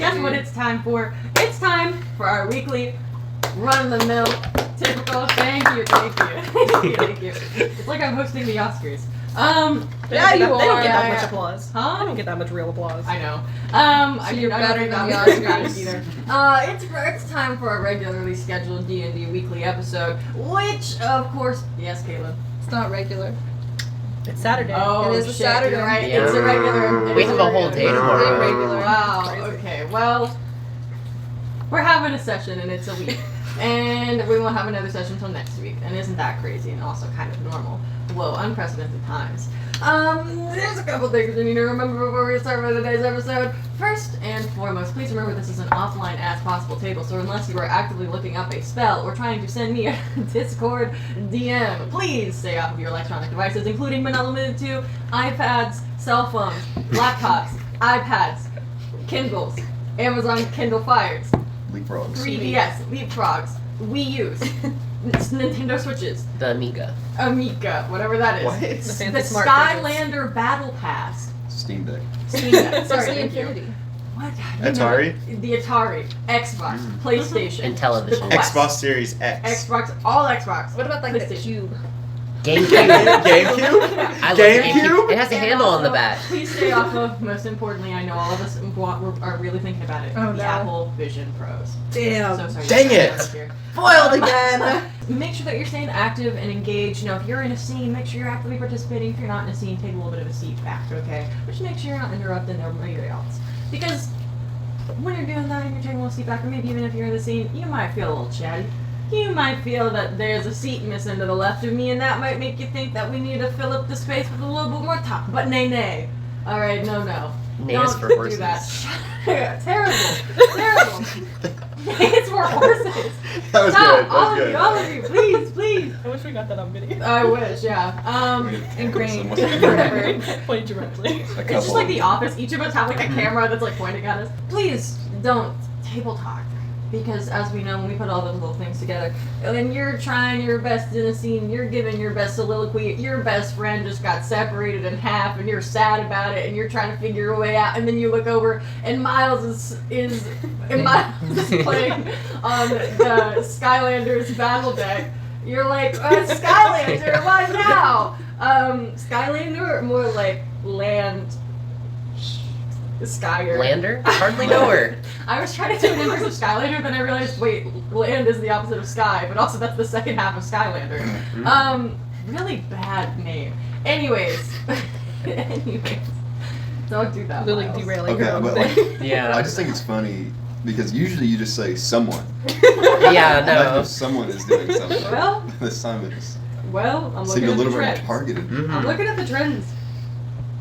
Guess what it's time for? It's time for our weekly run-of-the-mill typical thank you. Thank you. It's like I'm hosting the Oscars. Yeah, you are. They don't get that much applause. Huh? I don't get that much real applause. I know. So you're better than the Oscars. Either. It's time for a regularly scheduled D&D weekly episode, which, of course, yes, Caleb. It's not regular. It's Saturday. Oh, It is a Saturday. You're right. Yeah. It's a regular. We have a whole day tomorrow. Irregular. Wow. Okay. Well, we're having a session and it's a week, and we won't have another session until next week. And isn't that crazy? And also kind of normal. Whoa, unprecedented times. There's a couple things we need to remember before we start with today's episode. First and foremost, please remember this is an offline as possible table, so unless you are actively looking up a spell or trying to send me a Discord DM, please stay off of your electronic devices, including but not limited to iPads, cell phones, laptops, iPads, Kindles, Amazon Kindle Fires, Leapfrogs. 3DS, Leapfrogs, Wii U's, Nintendo Switches, The Amiga. Amiga, whatever that is. What? The fancy smart Skylander Battle Pass. Steam Deck. Steam Deck. Sorry, Sorry, thank you. Infinity. What? Atari? The Atari, Xbox, PlayStation, And television. the Quest, Xbox Series X. Xbox, all Xbox. What about like the PlayStation. cube? GameCube. GameCube? I love GameCube? It has a And handle on the also, back. Please stay off of, most importantly, I know all of us are really thinking about it, Oh, the no. Apple Vision Pros. Damn. So sorry. Dang it. Here. Foiled again. Make sure that you're staying active and engaged. You know, if you're in a scene, make sure you're actively participating. If you're not in a scene, take a little bit of a seat back, okay? Just make sure you're not interrupting everybody else. Because when you're doing that and you're taking a little seat back, or maybe even if you're in the scene, you might feel a little chatty. You might feel that there's a seat missing to the left of me, and that might make you think that we need to fill up the space with a little bit more talk. But nay. Alright, no. Nay is Don't for do horses. that. Terrible. It's for horses. That was Stop, good. That was all of you, please. I wish we got that on video. I wish, yeah. Ingrained. Forever. Point directly. It's just like The Office. Each of us have like a camera that's like pointing at us. Please don't table talk. Because as we know, when we put all those little things together, when you're trying your best in a scene, you're giving your best soliloquy, your best friend just got separated in half and you're sad about it and you're trying to figure your way out, and then you look over and Miles is playing on the Skylanders battle deck. You're like, Skylander, what now? Skylander or more like Land Skyer. Lander? Hardly know her. I was trying to do an inverse of Skylander, then I realized, wait, land is the opposite of sky, but also that's the second half of Skylander. Really bad name. Anyways. Don't do that, Literally Miles. derailing Okay, her own but thing. like, Yeah. I just think it's funny because usually you just say someone. Yeah, Not no. if someone is doing something. Well, This time it's I'm seemed looking a at little the bit more trends. targeted. I'm looking at the trends.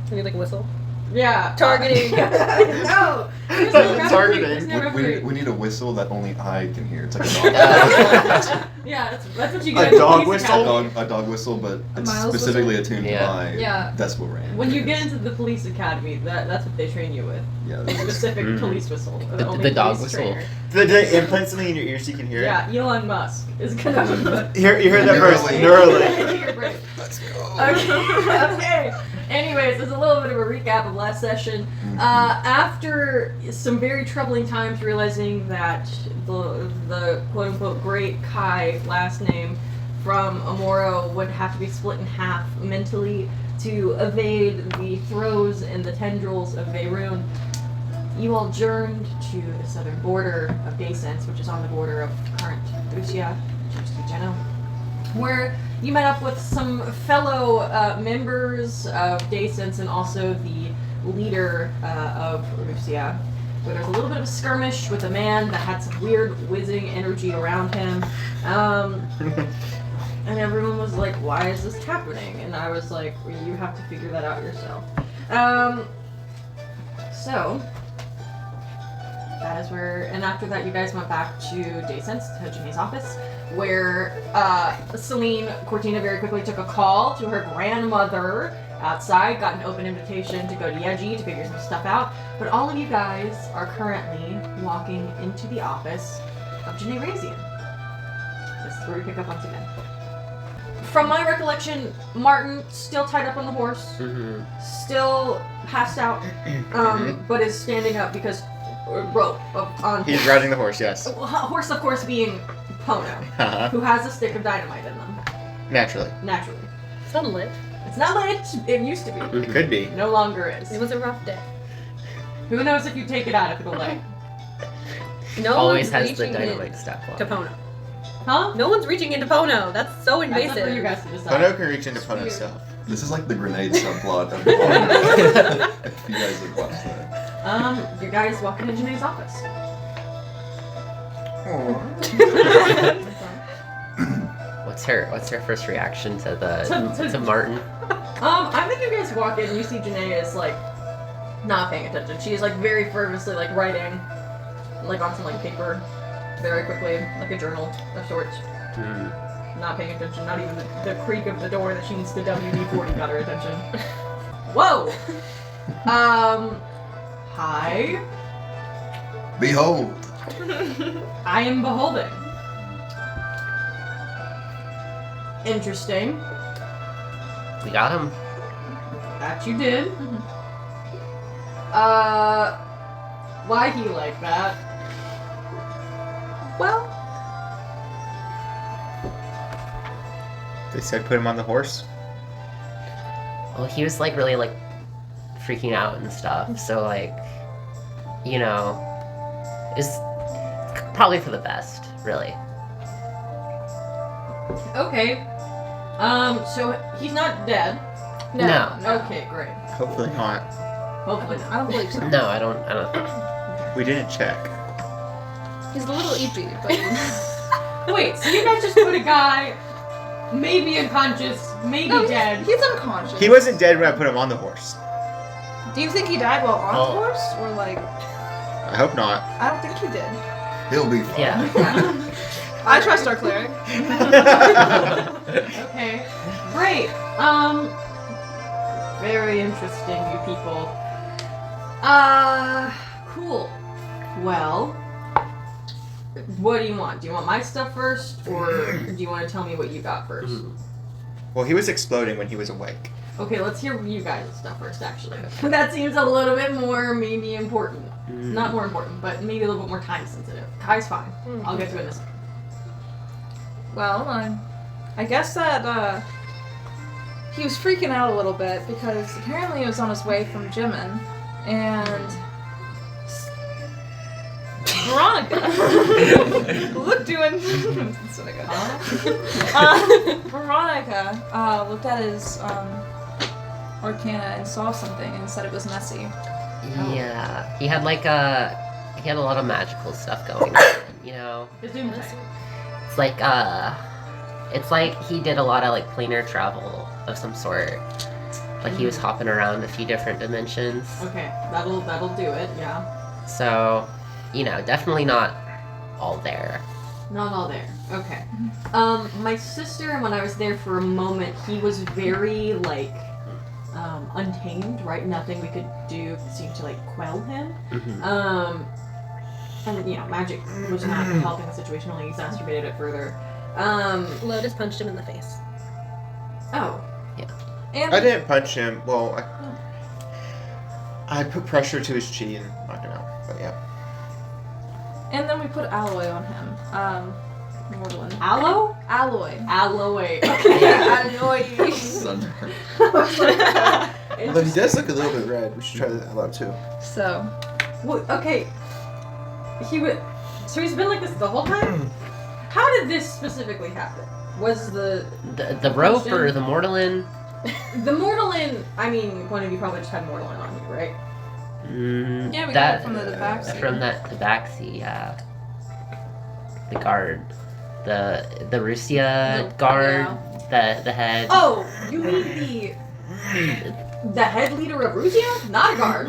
Can you like whistle? Yeah. Targeting. No. There's no referee. Targeting. There's no We referee. need a whistle that only I can hear. It's like a dog. Yeah, that's what you get A in the dog police whistle? academy. A dog whistle, but it's Miles specifically attuned Yeah. to my Yeah. decibel range. When you get into the police academy, that's what they train you with. Yeah, A that's specific Mhm. police whistle. The only dog police whistle. trainer. They implant something in your ear so you can hear Yeah, Elon Musk is gonna. it? You heard that first. Neuralink. Neuralink. Let's go. Okay. Anyways, there's a little bit of a recap of last session. After some very troubling times, realizing that the quote-unquote great Kai last name from Amuro would have to be split in half mentally to evade the throes and the tendrils of Veyroon, you all journed to the southern border of Daysense, which is on the border of current Lucia, where you met up with some fellow members of Daysense and also the leader of Lucia, where there's a little bit of a skirmish with a man that had some weird whizzing energy around him. And everyone was like, why is this happening? And I was like, well, you have to figure that out yourself. So, that is where, and after that you guys went back to Daysense, to Ginny's office, where Selene Cortina very quickly took a call to her grandmother outside, got an open invitation to go to Yeji to figure some stuff out, but all of you guys are currently walking into the office of Ginny Razian. This is where we pick up once again. From my recollection, Martyn still tied up on the horse, still passed out, but is standing up because rope on. He's riding the horse, yes. Horse, of course, being Pono, Uh-huh. who has a stick of dynamite in them. Naturally. Naturally, It's not lit. it's not lit. It used to be. It could be. No longer is. It was a rough day. Who knows if you take it out if it'll light? No Always one's has the reaching dynamite in stuff to on. Pono. Huh? No one's reaching into Pono. That's so That's invasive. up for you guys to decide. Pono can reach into Pono weird. stuff. This is like the grenade subplot of the If you guys have watched that. You guys walk into Janae's office. What's her first reaction to To- to Martyn? I think you guys walk in and you see Janae is like not paying attention. She is like very fervently like writing like on some like paper very quickly, like a journal of sorts. Not paying attention, not even the creak of the door that she needs the WD-40 got her attention. Whoa! Hi. Behold! I am beholding. Interesting. We got him. That you did. Why he like that? Well, They said put him on the horse. Well, he was like really like freaking out and stuff. So like, you know, it's probably for the best, really. Okay. So he's not dead. No. Okay, great. Hopefully not. Hopefully not. I don't believe so. No, I don't. We didn't check. He's a little eepy, but Wait, so you guys just put a guy, maybe unconscious, maybe no, dead. he's unconscious. He wasn't dead when I put him on the horse. Do you think he died while on the Oh. horse, or like? I hope not. I don't think he did. He'll be fine. Yeah. I trust our cleric. Okay, great. Very interesting, you people. Cool. Well, what do you want? Do you want my stuff first, or do you want to tell me what you got first? Well, he was exploding when he was awake. Okay, let's hear you guys' stuff first, actually. That seems a little bit more, maybe important. Not more important, but maybe a little bit more time sensitive. Kai's fine. I'll get to it in a second. Well, I guess that he was freaking out a little bit because apparently he was on his way from Jimin, and Veronica Veronica looked at his Arcana and saw something and said it was messy. Yeah. He had like a lot of magical stuff going on. You know. Zoom type. It's like he did a lot of like planar travel of some sort. Like he was hopping around a few different dimensions. Okay, that'll do it, yeah. So, you know, definitely not all there. Not all there. Okay. My sister, when I was there for a moment, he was very, like, untamed, right? Nothing we could do seemed to, like, quell him. And, you know, magic was not helping the situation, only exacerbated it further. Lotus punched him in the face. Oh. And I didn't punch him. Well, I put pressure to his chi and knocked him out. But yeah. and then we put alloy on him. Mordelin. Aloe? Alloy. Alloy. Alloy. Thunder. Okay. Although he does look a little bit red. We should try that out too. So, Well, okay. So he's been like this the whole time? How did this specifically happen? Was the rope or the mortalin? The Mortalin, I mean, one of you probably just had Mortalin on you, right? yeah, we got That it from the Tabaxi. from that Tabaxi, yeah. The guard, the Russia guard, the head. Oh, you mean the head leader of Rusia? Not a guard.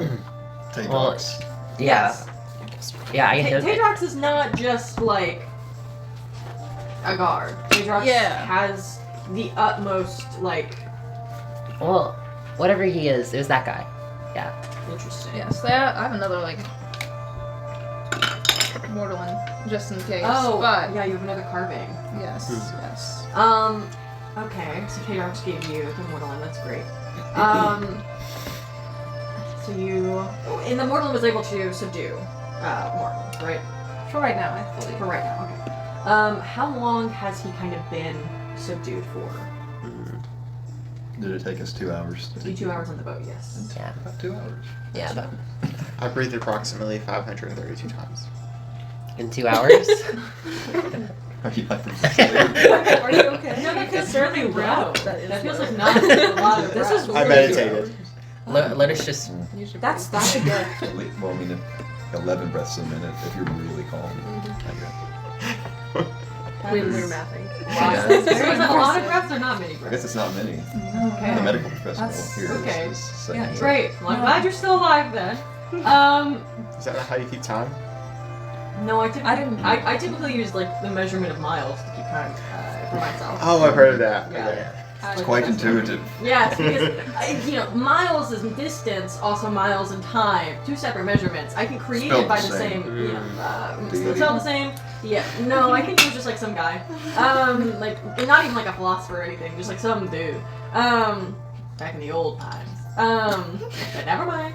Take Well, dogs. Yeah, yeah. I guess Tadrox is not just like a guard. Tadrox Yeah. has the utmost, like, Well, whatever he is, it was that guy. Yeah. interesting. Yes, I have another, like, Mordelin, just in case. Oh, but yeah, you have another carving. yes, yes. Okay, so Tadrox gave you the Mortalin, that's great. So you... And the Mortalin was able to subdue Martyn, right? For right now, I believe. For right now, okay. How long has he kind of been subdued for? Did it take us 2 hours? 2 hours on the boat, yes. Yeah. About 2 hours. Yeah, but I breathed approximately 532 times. in 2 hours. Are you like Are you okay? No, that feels certainly really low. low. That is That feels low. like not a lot of This breath. is I meditated. Let us just. That's a gift. Well, I mean, 11 breaths a minute if you're really calm. That We is- were mathing. Wow. That's Is very it a lot of impressive. breaths or not many I guess breaths? it's not many. Okay. The medical professional That's- here okay. is saying Yeah, so. Great. Well, I'm No. glad you're still alive then. Is that not how you keep time? No, I typically use like the measurement of miles to keep time for myself. Oh, I've heard of that. Yeah. Okay. It's quite intuitive. Yes, because miles is distance, also miles and time. Two separate measurements. I can create Spelled it by the the same. same. You know, Deity. spelled the same. Yeah. No, I think he was just like some guy. Like not even like a philosopher or anything. Just like some dude. Back in the old times. But never mind.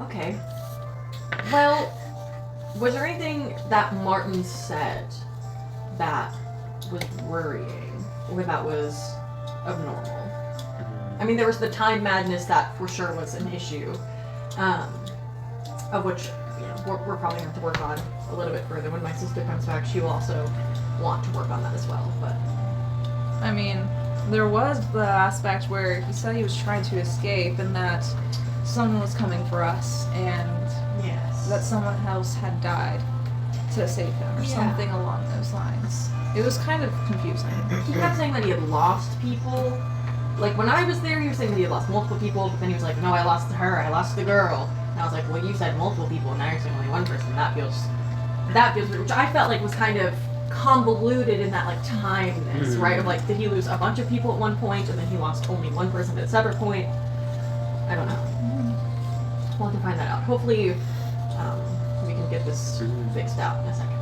Okay. Well, was there anything that Martyn said that was worrying or that was abnormal? I mean, there was the time madness that for sure was an issue, of which we're probably going to have to work on a little bit further. When my sister comes back, she will also want to work on that as well. But I mean, there was the aspect where he said he was trying to escape and that someone was coming for us and yes, that someone else had died to save him or Yeah. something along those lines. It was kind of confusing. he kept saying that he had lost people. Like when I was there, he was saying that he had lost multiple people, but then he was like, "No, I lost her. I lost the girl." And I was like, "Well, you said multiple people, and now you're saying only one person. That feels weird." Which I felt like was kind of convoluted in that like timeness, right? Of like, did he lose a bunch of people at one point, and then he lost only one person at a separate point? I don't know. We'll have to find that out. Hopefully, we can get this fixed out in a second.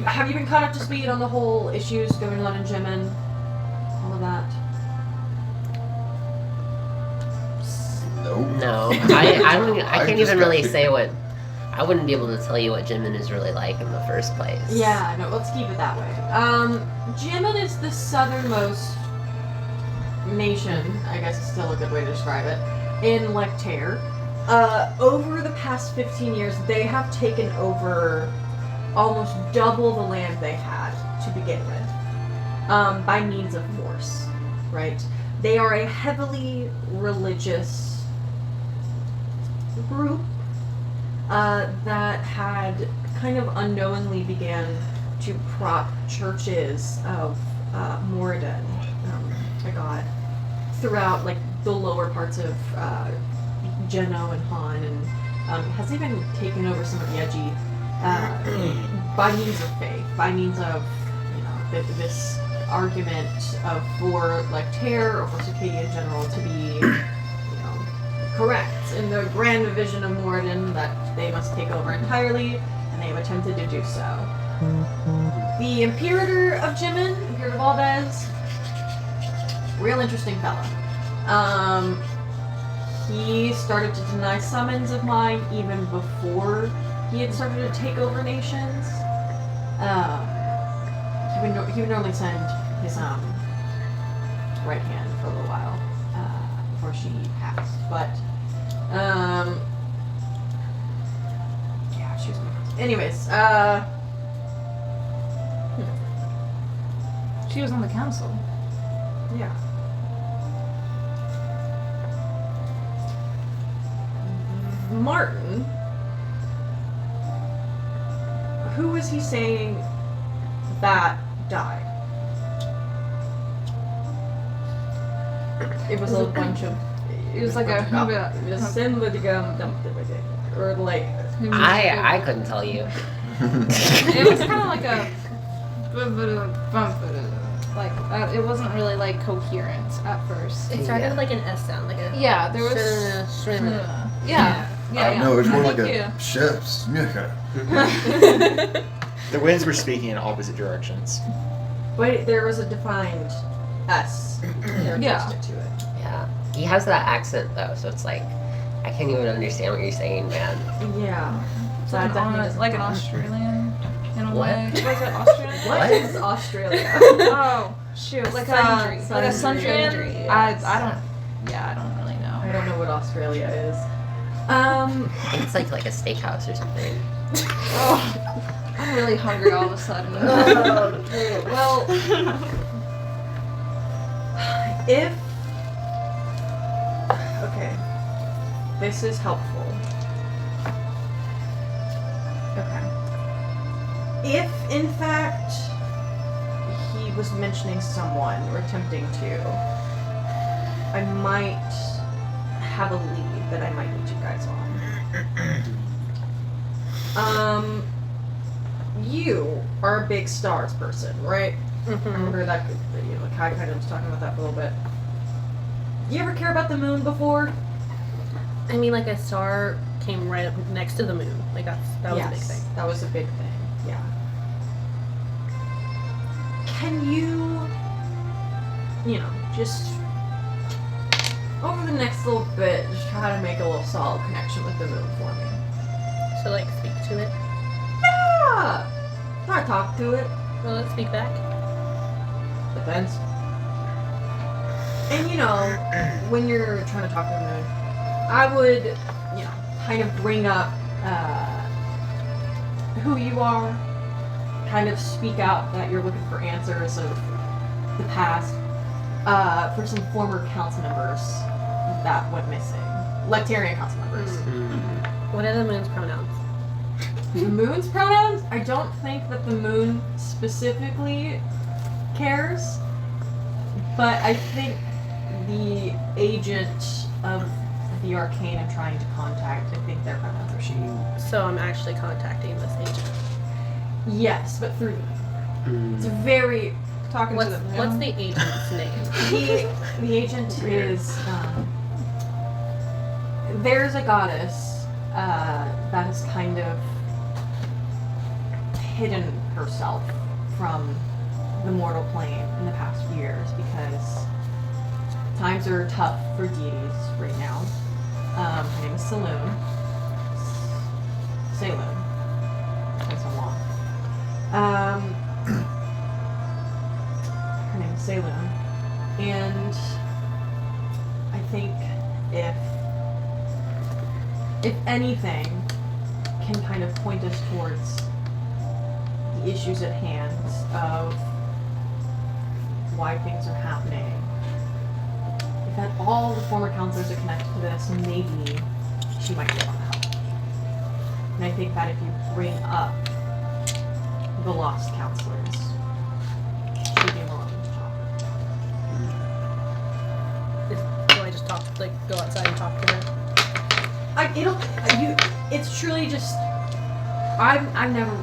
Have you been caught up to speed on the whole issues going on in Jimin? All of that? Nope. No, I I can't just even got really kicked. say what. I wouldn't be able to tell you what Jimin is really like in the first place. Yeah, no, let's keep it that way. Jimin is the southernmost nation, I guess is still a good way to describe it, in Lectere. Over the past 15 years, they have taken over almost double the land they had to begin with, by means of force, right? They are a heavily religious group that had kind of unknowingly began to prop churches of Moradin, my god, throughout like the lower parts of Geno and Han, and has even taken over some of Yeji by means of faith, by means of this argument of for Lectere or for Circadia in general to be correct in the grand vision of Moradin that they must take over entirely, and they have attempted to do so. The Imperator of Jimin, Imperator Valdez, real interesting fellow. He started to deny summons of mine even before he had started to take over nations. He would normally send his right hand for a little while before she passed, but yeah, she was. Anyways, She was on the council. yeah. Martyn, who was he saying that died? It was a bunch of. It was like a It was or like. I couldn't tell you. It was kind of like a like it wasn't really like coherent at first. It started Yeah. like an S sound, like a. Yeah, there was. Yeah. I don't know, it's more like Thank a chef's. The winds were speaking in opposite directions. But there was a defined S characteristic to it. Yeah. He has that accent though, so it's like I can't even understand what you're saying, man. Yeah. It's That like, definitely doesn't like an count. Australian in a What? way. Was it Australian? What is Australia? Oh, shoot. Like Sundry. a sundry. Sundry, I yes. don't really know. I don't know what Australia is. I think it's like a steakhouse or something. Oh, I'm really hungry all of a sudden. Well, if okay, this is helpful. Okay. If in fact he was mentioning someone or attempting to, I might have a lead that I might need you guys on. You are a big stars person, right? I remember that, Kai kind of was talking about that for a little bit. You ever care about the moon before? I mean, like a star came right up next to the moon. Like that was a big thing. That was a big thing, yeah. Can you just over the next little bit, just try to make a little solid connection with the moon for me? So like speak to it. Yeah! Try to talk to it. Well, let's speak back. Depends. And when you're trying to talk to the moon, I would, kind of bring up who you are, kind of speak out that you're looking for answers of the past, for some former council members that went missing. Lectarian council members. What are the moon's pronouns? The moon's pronouns? I don't think that the moon specifically cares, but I think the agent of the arcane I'm trying to contact, I think their pronouns are she. So I'm actually contacting this agent. Yes, but through them. It's a very talking What's to them. what's the agent's name? The agent is there's a goddess that has kind of hidden herself from the mortal plane in the past few years because times are tough for deities right now. Her name is Selune. Selune. That's so long. Her name is Selune. And I think if anything can kind of point us towards the issues at hand of why things are happening. If at all the former counselors are connected to this, maybe she might be able to help. And I think that if you bring up the lost counselors, she'd be willing to talk. Do I just talk, like, go outside and talk to her? It's truly just, I've never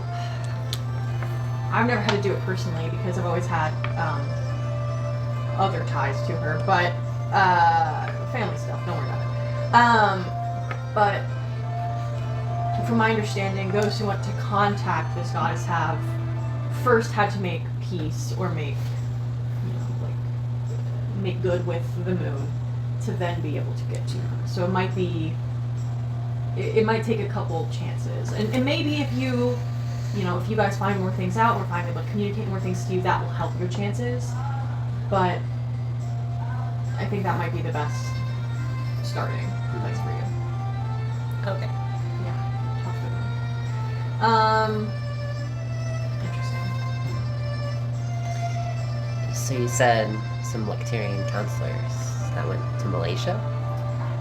had to do it personally because I've always had other ties to her, but family stuff, don't worry about it. But from my understanding, those who want to contact this goddess have first had to make peace or make good with the moon to then be able to get to her. So it might be, it might take a couple chances, and maybe if you guys find more things out or find able to communicate more things to you, that will help your chances. But I think that might be the best starting place for you. Okay. Yeah, talk to them. Interesting. So you said some Lectarian counselors that went to Malaysia?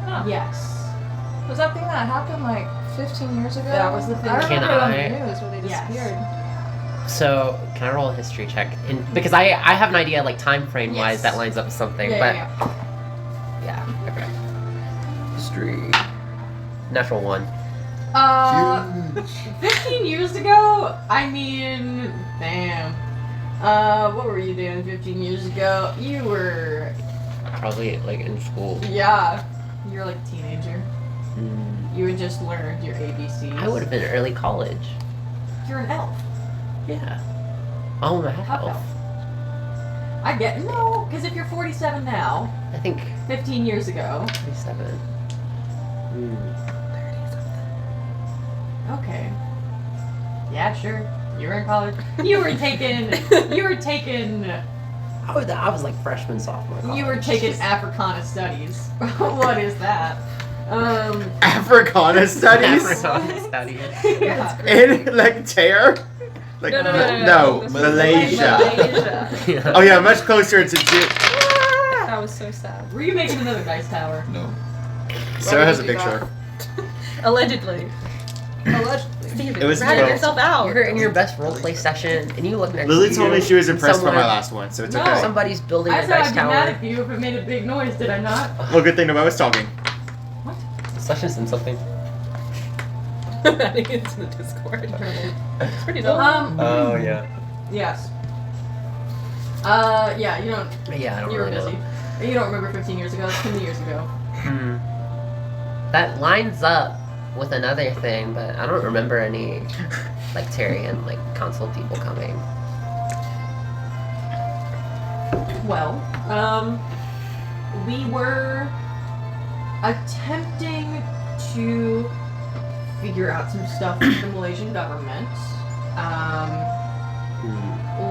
Oh. Yes. Was that thing that happened like 15 years ago? That was the thing. I Can remember it on I- the news where they Yes. disappeared. So can I roll a history check? Because I have an idea, like time frame wise, Yes. that lines up with something. Yeah, but yeah. okay. History. Natural 1. 15 years ago? I mean, damn. What were you doing 15 years ago? You were, Probably like in school. yeah, you were like a teenager. You had just learned your ABCs. I would have been early college. You're an elf. Yeah. Oh, I'm a half Half elf. elf. I get, no, because if you're 47 now, I think 15 years ago. 27. Okay. Yeah, sure. You were in college. You were taking. I was like freshman, sophomore. You were college. taking Africana studies. What is that? Africana studies? Africana studies. Yeah. In like Tear? Like No. Malaysia. Malaysia. Oh yeah, much closer to That was so sad. Were you making another dice tower? No. Sarah has a would you do picture. Allegedly. It was ratting 12. yourself out. You're in your best roleplay session, and you look next Lily to told you, me she was and impressed by my someone- last one, so it's No. okay. Somebody's building I a said dice I'd be mad tower. at you if it made a big noise, did I not? Well, good thing nobody was talking. Sessions and something. I think it's in the Discord. It's pretty dope. Oh, yeah. Yes. Yeah, you don't. Yeah, I don't You were really busy. know. You don't remember 15 years ago. It's 20 years ago. That lines up with another thing, but I don't remember any like Terry and like console people coming. Well, we were attempting to figure out some stuff with the Malaysian government.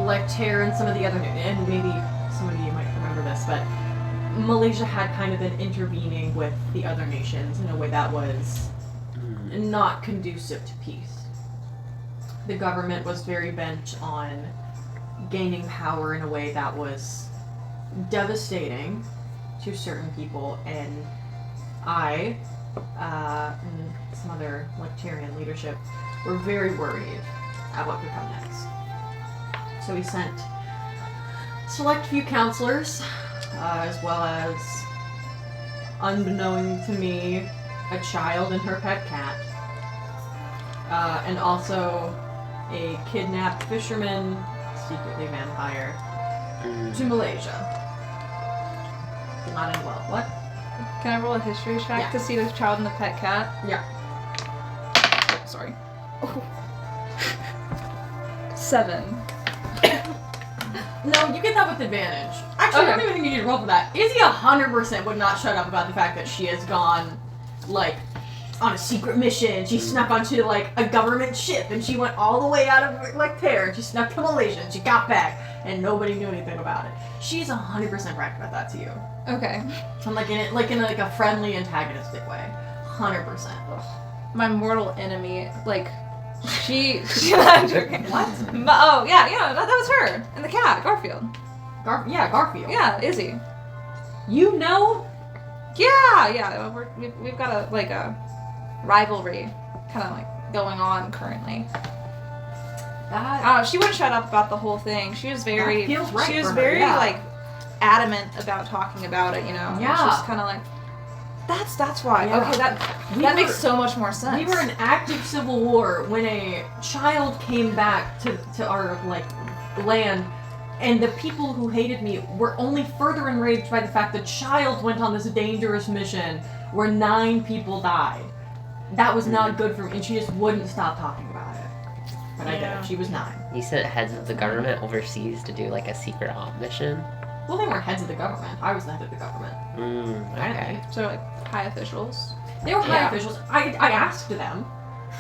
Like Terry and some of the other, and maybe some of you might remember this, but Malaysia had kind of been intervening with the other nations in a way that was not conducive to peace. The government was very bent on gaining power in a way that was devastating to certain people, and I and some other Lectarian leadership were very worried at what could come next. So we sent select few counselors, as well as, unbeknown to me, a child and her pet cat, and also a kidnapped fisherman, secretly vampire, to Malaysia. Did not end well. What? Can I roll a history check Yeah. to see the child and the pet cat? Yeah. Oh, sorry. 7. No, you get that with advantage. Actually, I don't Okay. even think you need to roll for that. Izzy 100% would not shut up about the fact that she has gone, like, on a secret mission. She snuck onto, like, a government ship, and she went all the way out of, like, Terra, and she snuck to Malaysia, and she got back, and nobody knew anything about it. She's 100% bragged about that to you. Okay. I'm like in a friendly, antagonistic way. 100%. My mortal enemy, like, I'm joking. What? Oh, yeah, that was her. And the cat, Garfield. Garfield. Yeah, Izzy. You know? Yeah, we've got a rivalry kind of like going on currently. That She wouldn't shut up about the whole thing. She was very, That feels right she was for her, very yeah. like adamant about talking about it, you know. Yeah. She was kind of like, that's why. Yeah. Okay, that makes so much more sense. we were in active civil war when a child came back to our land, and the people who hated me were only further enraged by the fact the child went on this dangerous mission where 9 people died. That was not good for me, and she just wouldn't stop talking about it. But I did. She was 9. You sent heads of the government overseas to do like a secret op mission. Well, they weren't heads of the government. I was the head of the government. Okay. So like high officials. They were high Yeah. officials. I asked them,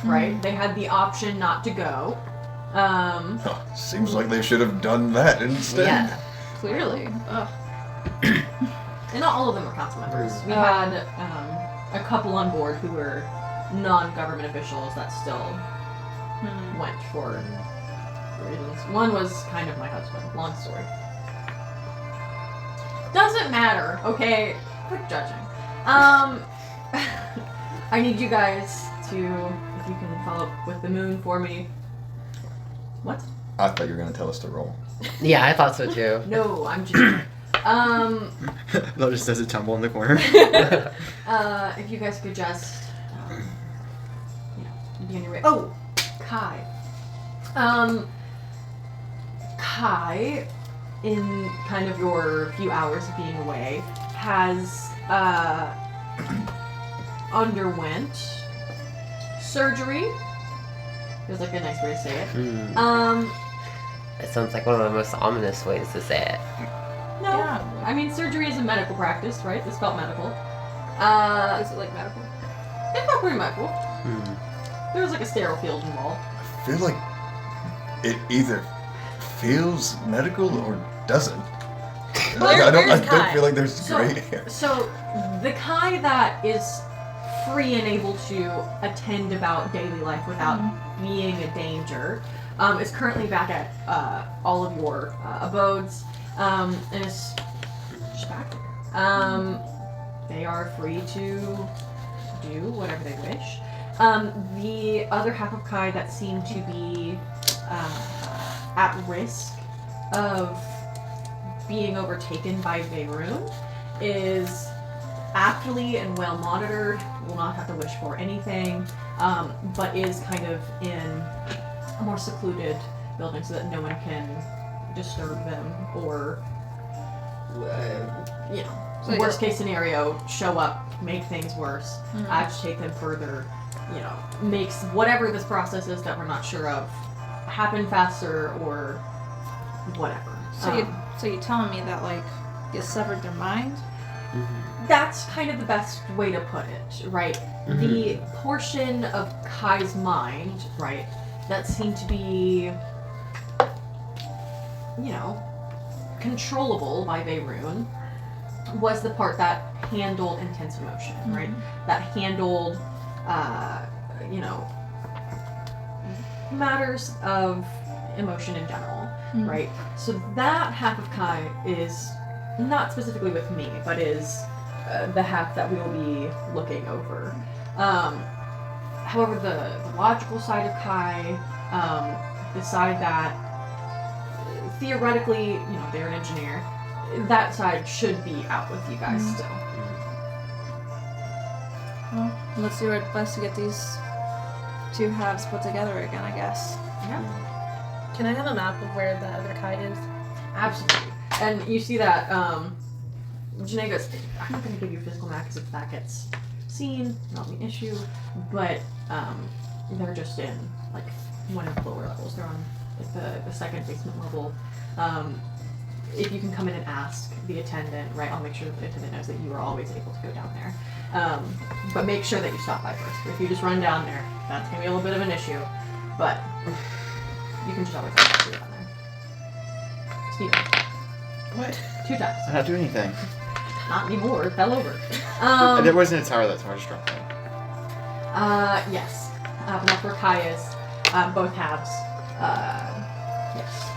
right? They had the option not to go. Seems like they should have done that instead. Yeah. Clearly. Ugh. And not all of them were council members. We Oh. had a couple on board who were non-government officials that still went for reasons. One was kind of my husband. Long story. Doesn't matter, okay? Quit judging. I need you guys to, if you can follow up with the moon for me. What? I thought you were gonna tell us to roll. Yeah, I thought so too. No, I'm just. Lo just does a tumble in the corner. If you guys could just, be on your way. Oh, Kai. Kai, in kind of your few hours of being away, has underwent surgery. Feels like a nice way to say it. That sounds like one of the most ominous ways to say it. No, Yeah. Probably. I mean, surgery is a medical practice, right? This felt medical. Is it like medical? It felt pretty medical. Hmm. There was like a sterile field involved. I feel like it either feels medical or doesn't. I don't feel like there's gray hair. So the Kai that is free and able to attend about daily life without being a danger is currently back at all of your abodes and is just back there. They are free to do whatever they wish. The other half of Kai that seem to be at risk of being overtaken by Veyroon is aptly and well monitored, will not have to wish for anything, but is kind of in a more secluded building so that no one can disturb them or, So worst case scenario, show up, make things worse, agitate them further, makes whatever this process is that we're not sure of happen faster or whatever. So you're telling me that like you severed their mind? That's kind of the best way to put it, right? The portion of Kai's mind, right, that seemed to be, controllable by Veyroon was the part that handled intense emotion, right? That handled, matters of emotion in general, right? So that half of Kai is not specifically with me, but is the half that we will be looking over. However, the logical side of Kai, the side that theoretically, they're an engineer, that side should be out with you guys still. Well, let's do our best to get these two halves put together again, I guess. Yeah, Can I have a map of where the other Kai is? absolutely. And you see that Janae goes, I'm not going to give you a physical map because if that gets seen, not an issue, but they're just in like one of the lower levels. They're on like the second basement level. If you can come in and ask the attendant, right, I'll make sure that the attendant knows that you are always able to go down there. But make sure that you stop by first. If you just run down there, that's going to be a little bit of an issue. But you can just always go down there. Steven. What? 2 times. I'm not doing anything. Not anymore. It fell over. There wasn't a tower, that tower just dropped down. Yes. Not for Kaya's. Both halves. Yes.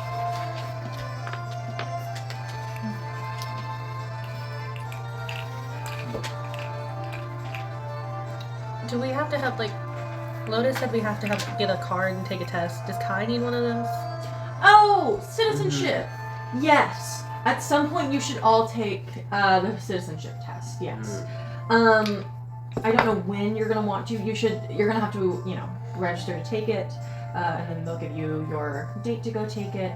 Do we have to have, Lotus said we have to get a card and take a test. Does Kai need one of those? Oh, citizenship. Yes. At some point, you should all take the citizenship test. Yes. I don't know when you're gonna want to. You're gonna have to, register to take it, and then they'll give you your date to go take it.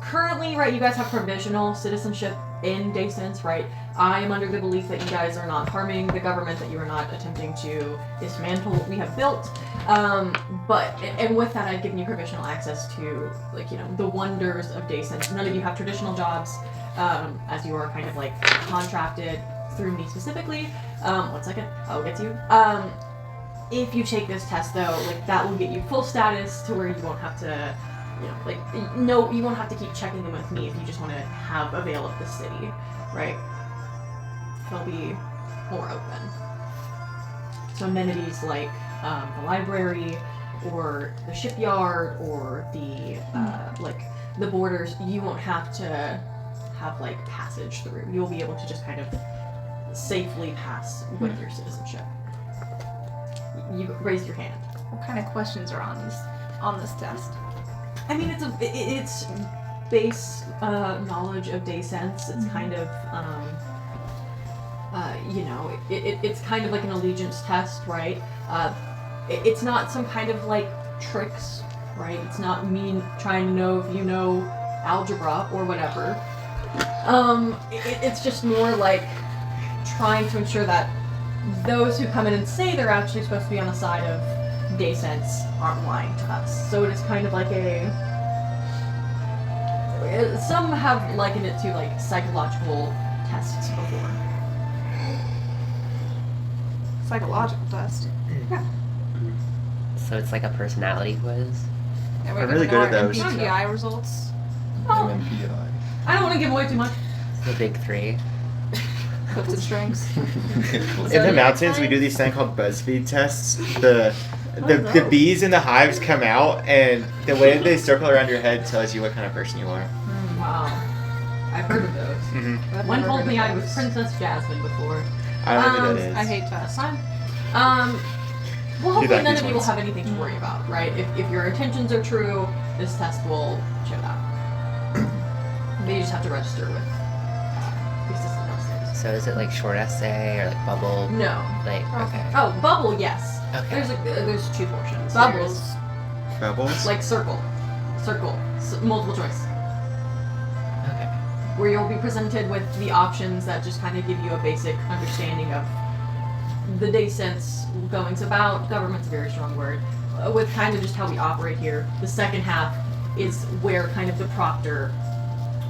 Currently, right, you guys have provisional citizenship in Daysens, right? I am under the belief that you guys are not harming the government, that you are not attempting to dismantle what we have built. And with that, I've given you provisional access to, the wonders of Daysens. None of you have traditional jobs, as you are kind of, contracted through me specifically. 1 second, I'll get to you. If you take this test, though, that will get you full status to where you won't have to, you won't have to keep checking in with me if you just want to have avail of the city, right? They'll be more open. So amenities like the library or the shipyard or the the borders, you won't have to have passage through. You'll be able to just kind of safely pass with your citizenship. You raised your hand. What kind of questions are on this test? I mean, it's base knowledge of Daysens. It's kind of it's kind of like an allegiance test, right? It's not some kind of tricks, right? It's not me trying to know if you know algebra or whatever. It's just more trying to ensure that those who come in and say they're actually supposed to be on the side of Daysens aren't lying to us. So it is kind of Some have likened it to like psychological tests before. Psychological test. So it's like a personality quiz. Yeah, I'm really good at those. MBTI results. Well, MMPI. I don't want to give away too much. The big three. Clifton strengths. In the mountains, we do these thing called BuzzFeed tests. The bees in the hives come out, and the way that they circle around your head tells you what kind of person you are. Wow. I've heard of those. Mm-hmm. One told me I was Princess Jasmine before. I don't know who that is. I hate That's tests. fine. Well, hopefully like none these of you will ones. have anything to worry about, right? If your intentions are true, this test will show that. But you just have to register with the assistant downstairs. So is it like short essay or like bubble? No. Like, okay. Oh, bubble, yes. Okay. There's two portions. Bubbles. Bubbles? Like circle, multiple choice, Okay. where you'll be presented with the options that just kind of give you a basic understanding of the day sense goings about. Government's a very strong word. With kind of just how we operate here. The second half is where kind of the proctor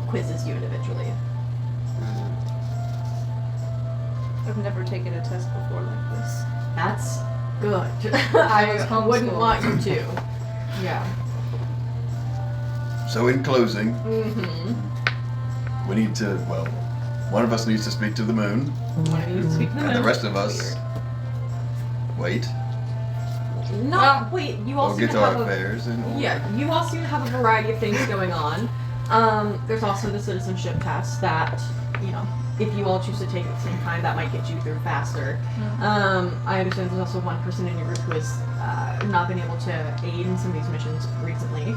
quizzes you individually. I've never taken a test before like this. That's good. I wouldn't homeschooled. want you to. Yeah. So in closing, Mm-hmm. we need to, well, one of us needs to speak to the moon, One of you to speak to the and the moon. rest of us wait, No, wait. You all or seem get to our have a affairs in order. Yeah, you all seem to have a variety of things going on. There's also the citizenship test that, you know, if you all choose to take at the same time, that might get you through faster. I understand there's also one person in your group who has not been able to aid in some of these missions recently.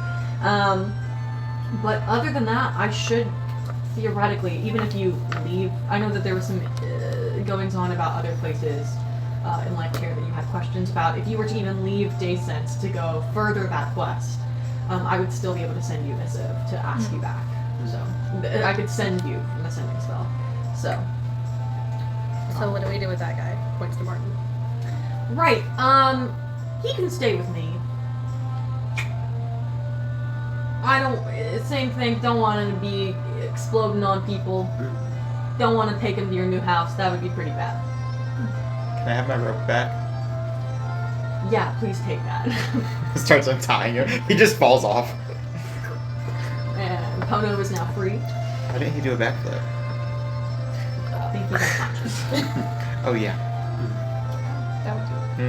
But other than that, I should theoretically, even if you leave, I know that there was some goings on about other places in life here that you had questions about. If you were to even leave Daysense to go further that quest, I would still be able to send you a missive to ask you back. So I could send you from a sending spell. So So what do we do with that guy? Points to Martin. right, he can stay with me. I don't. Same thing. Don't want him to be exploding on people. Don't want to take him to your new house. That would be pretty bad. Can I have my rope back? Yeah, please take that. Starts untying him. He just falls off. And Pono is now free. Why didn't he do a backflip? I think he's unconscious. Oh, yeah. That would do it.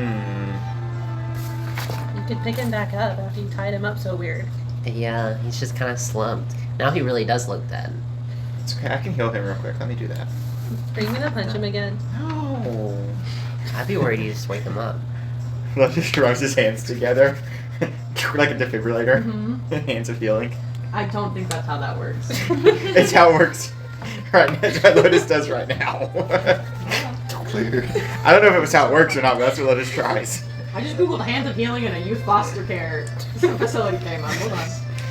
You could pick him back up after you tied him up so weird. Yeah, he's just kind of slumped. Now he really does look dead. It's okay. I can heal him real quick. Let me do that. Are you gonna punch him again? No. I'd be worried you just wake him up. Love just rubs his hands together. Like a defibrillator. Mhm. Hands of healing. I don't think that's how that works. It's how it works. Right, that's what Lotus does right now. Clear. I don't know if it was how it works or not, but that's what Lotus tries. I just googled hands of healing and a youth foster care facility came up. Hold on.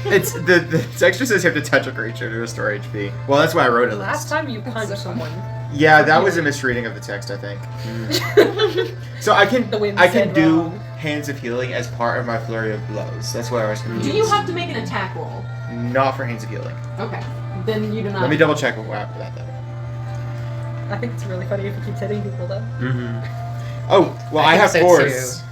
It's the texture says you have to touch a creature to restore HP. Well, that's why I wrote it. Last time you punched someone. Yeah, that was a misreading of the text, I think. So I can The wind I can said do wrong. hands of healing as part of my flurry of blows. That's what I was confused. Do you have to make an attack roll? Not for hands of healing. Okay. Then you do not. Let me double check after that though. I think it's really funny if he keeps hitting people though. Mm-hmm. Oh, well I, I have think so, force.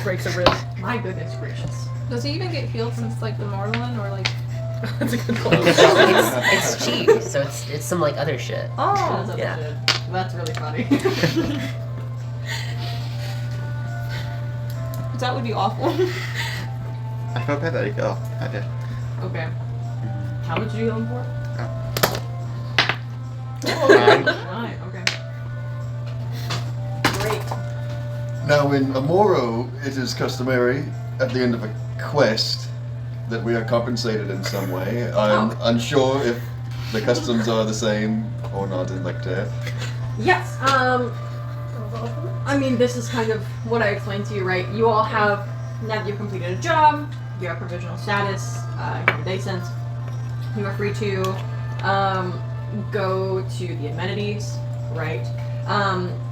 Breaks a rib. My goodness gracious. Does he even get healed since like the Morlin or like? That's a good point. it's cheap, so it's some like other shit. That's other yeah. shit. That's really funny. That would be awful. I felt bad that he fell. I did. Okay. How much did you heal him for? 9. 9. Okay. Great. Now, in Amoro, it is customary at the end of a quest that we are compensated in some way. I'm unsure if the customs are the same or not in Lecter. Yes. I mean, this is kind of what I explained to you, right? You all have, now that you've completed a job, you have provisional status, you have a day sense, you are free to go to the amenities, right?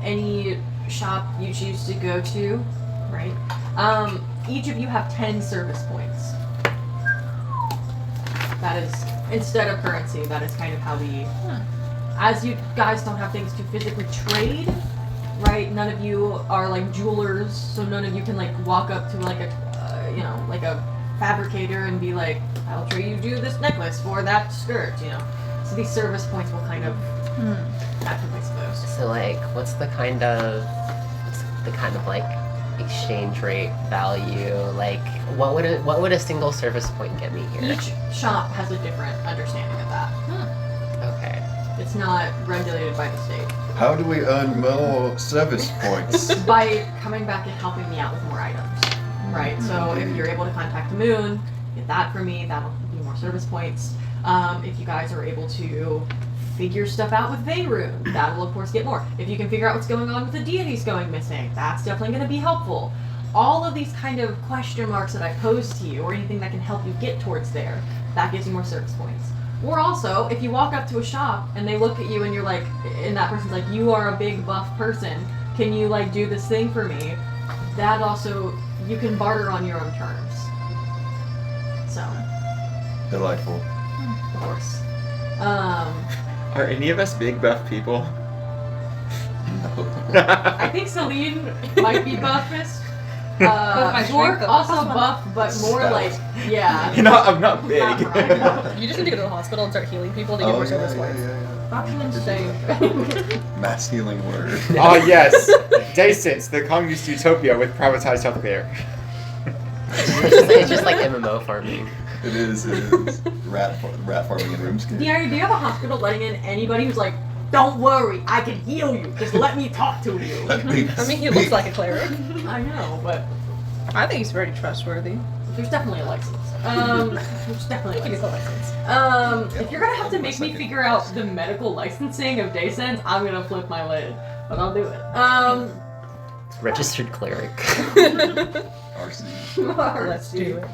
Any shop you choose to go to, right? Each of you have 10 service points. That is, instead of currency, that is kind of how we, as you guys don't have things to physically trade, right? None of you are like jewelers, so none of you can like walk up to like a, you know, like a fabricator and be like, I'll trade you this necklace for that skirt, you know? So these service points will kind of activate those. So like, what's the kind of like exchange rate value? Like, what would a single service point get me here? Each shop has a different understanding of that. Okay. It's not regulated by the state. How do we earn more service points? By coming back and helping me out with more items, right? So if you're able to contact the moon, get that for me, that'll be more service points. If you guys are able to figure stuff out with Veyrune, that will of course get more. If you can figure out what's going on with the deities going missing, that's definitely going to be helpful. All of these kind of question marks that I pose to you, or anything that can help you get towards there, that gives you more service points. Or also, if you walk up to a shop and they look at you and you're like, and that person's like, you are a big buff person, can you like do this thing for me? That also, you can barter on your own terms. So, Delightful. of course. Are any of us big buff people? I think Selene might be buffest. my York strength also up. buff, but more Stout. like, yeah. You know, I'm not big. Not right. You just need to go to the hospital and start healing people to get more service points. Fucking insane. Mass healing word. Oh yes, Daysense, the communist utopia with privatized healthcare. It's just like MMO farming. It is. Rat farming in RuneScape. The idea of a hospital letting in anybody who's like, don't worry, I can heal you. Just let me talk to you. Let me I mean, he speak. looks like a cleric. I know, but I think he's very trustworthy. there's definitely a license. There's definitely a license. If you're gonna have to make me figure out the medical licensing of Daysense, I'm gonna flip my lid. But I'll do it. Registered cleric. RC. Let's do it.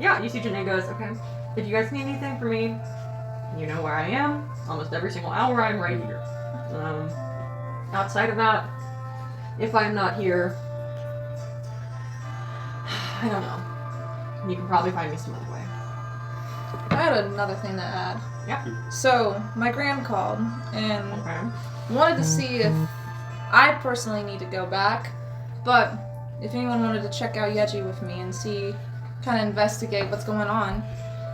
Yeah, you see Janae goes, okay, if you guys need anything from me, you know where I am. Almost every single hour I'm right here. Outside of that, if I'm not here, I don't know. You can probably find me some other way. I had another thing to add. Yeah. So, my gram called and Okay. wanted to see if I personally need to go back, but if anyone wanted to check out Yeji with me and see, kind of investigate what's going on,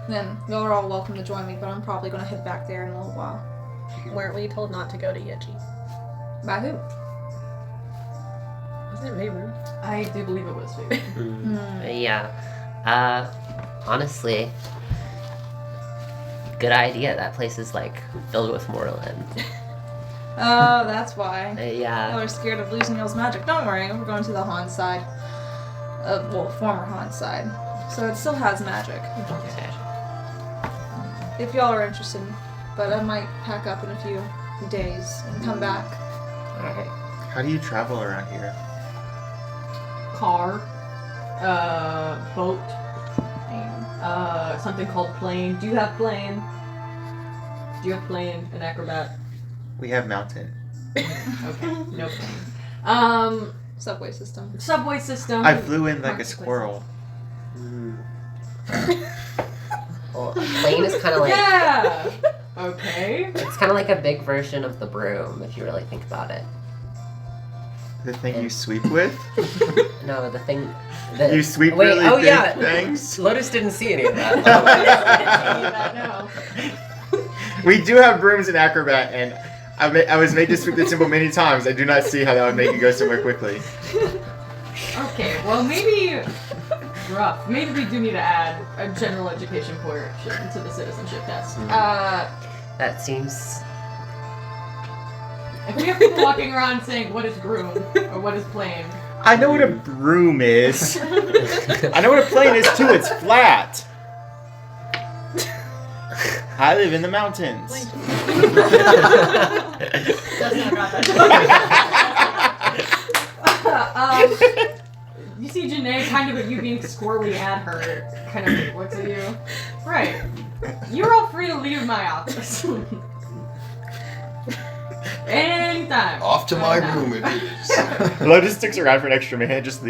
then y'all are all welcome to join me, but I'm probably going to head back there in a little while. Weren't we told not to go to Yeji? By who? Wasn't it Veyrune? I do believe it was Fabian. Yeah. Honestly, good idea. That place is like filled with Moorland. Oh, that's why. Y'all Yeah. are scared of losing y'all's magic. Don't worry, we're going to the Han side. Well, former Han side. So it still has magic. Okay. If y'all are interested. But I might pack up in a few days and come back. Alright. How do you travel around here? Car, boat, something called plane. Do you have plane? Do you have plane, an acrobat? We have mountain. Okay, no plane. Subway system. Subway system. I flew in like a squirrel. Well, plane is kind of like Yeah. Okay. it's kind of like a big version of the broom if you really think about it. The thing you sweep with? No, the thing. The, You sweep wait, really oh big yeah. things? Lotus didn't see any of that. No. We do have brooms in Acrobat, and I was made to sweep the symbol many times. I do not see how that would make you go somewhere quickly. Okay, well maybe rough. Maybe we do need to add a general education portion to the citizenship test. That seems. If we have people walking around saying what is broom or what is plane, I know what a broom is. I know what a plane is too. It's flat. I live in the mountains. that's not got that. You see Janae kind of at you being squirrely at her, kind of looks at you. Right. You're all free to leave my office. Anytime. time. Off to my Time. room it is. Lotus sticks around for an extra minute, just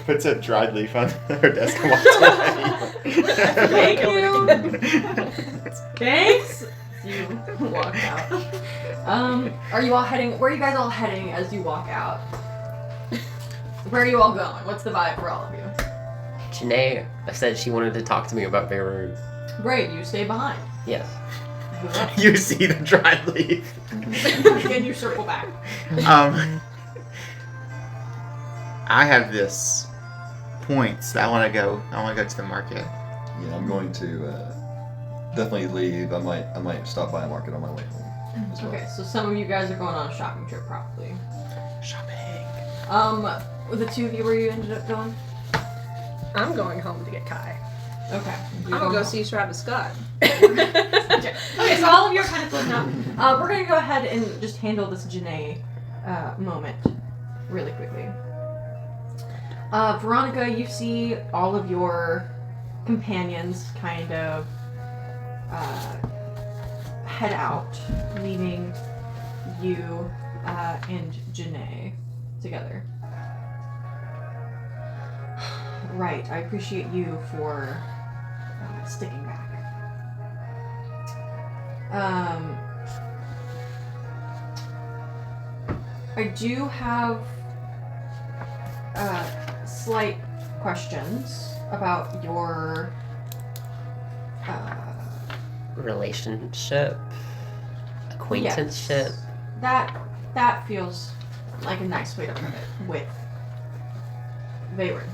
puts a dried leaf on her desk and walks away. Thank you. Thanks. You walk out. Are you all heading? Where are you guys all heading as you walk out? Where are you all going? What's the vibe for all of you? Janae said she wanted to talk to me about Beirut. Great, you stay behind. Yes. Who else? You see the dried leaf. And you circle back. I have this points that I want to go. I want to go to the market. Yeah, I'm going to definitely leave. I might stop by a market on my way home as well. Okay, so some of you guys are going on a shopping trip, probably. Shopping. The two of you, where you ended up going? I'm going home to get Kai. Okay. I'm gonna go see Travis Scott. Okay, so all of you are kind of floating out. We're going to go ahead and just handle this Janae moment really quickly. Veronica, you see all of your companions kind of head out, leaving you and Janae together. Right, I appreciate you for sticking back. I do have slight questions about your Relationship? Acquaintanceship? yes, that feels like a nice way to put it with Veyron.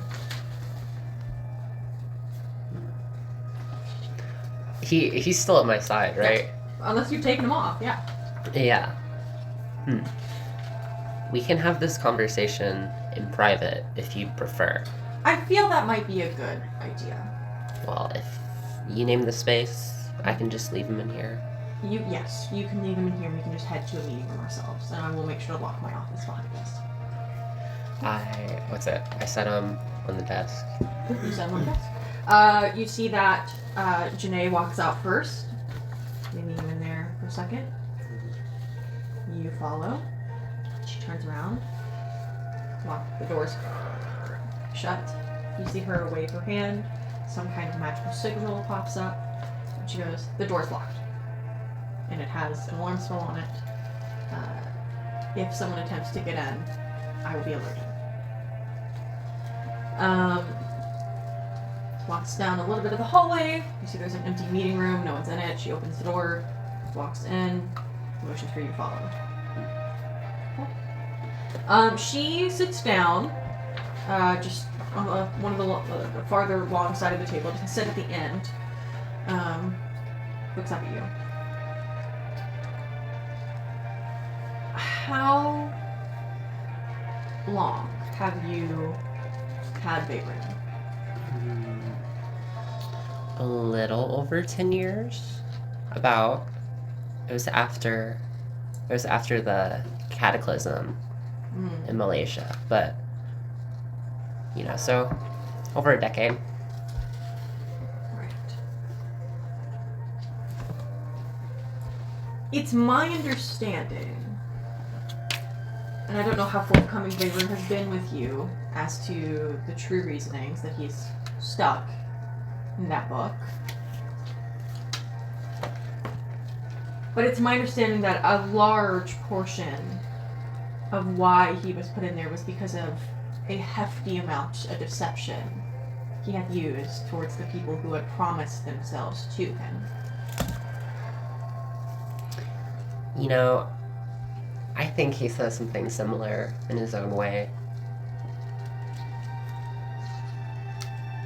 He's still at my side, right? Unless you've taken him off, yeah. Yeah. We can have this conversation in private if you prefer. I feel that might be a good idea. Well, if you name the space, I can just leave him in here. Yes, you can leave him in here. We can just head to a meeting room ourselves, and I will make sure to lock my office behind us. What's it? I set him on the desk. You said one desk. You see that Janae walks out first, leaving him in there for a second. You follow. She turns around. The doors shut. You see her wave her hand. Some kind of magical signal pops up. And she goes, the door's locked. And it has an alarm spell on it. If someone attempts to get in, I will be alerted. Walks down a little bit of the hallway. You see there's an empty meeting room. No one's in it. She opens the door, walks in, motions for you to follow. She sits down, just on one of the farther long side of the table, just sit at the end. Looks up at you. How long have you had Veyron? A little over 10 years. About. It was after the cataclysm in Malaysia, but so over a decade. Right. It's my understanding, and I don't know how forthcoming Veyron has been with you as to the true reasonings that he's stuck in that book. But it's my understanding that a large portion of why he was put in there was because of a hefty amount of deception he had used towards the people who had promised themselves to him. I think he says something similar in his own way.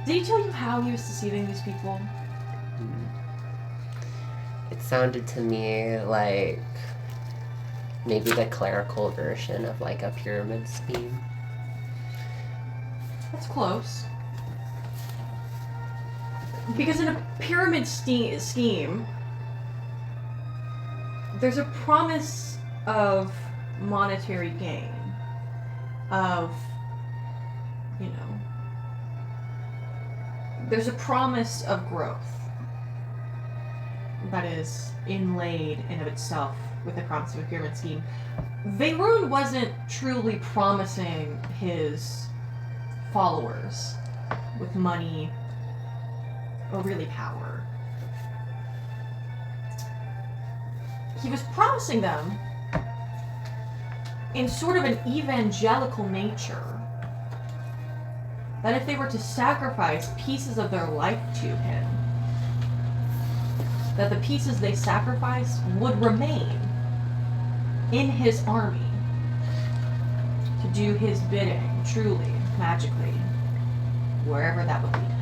Did he tell you how he was deceiving these people? It sounded to me like maybe the clerical version of like a pyramid scheme. That's close. Because in a pyramid scheme, there's a promise of monetary gain, of, there's a promise of growth that is inlaid in of itself with the promise of a pyramid scheme, Veyroon wasn't truly promising his followers with money or really power. He was promising them in sort of an evangelical nature that if they were to sacrifice pieces of their life to him, that the pieces they sacrificed would remain in his army to do his bidding, truly, magically, wherever that would lead him.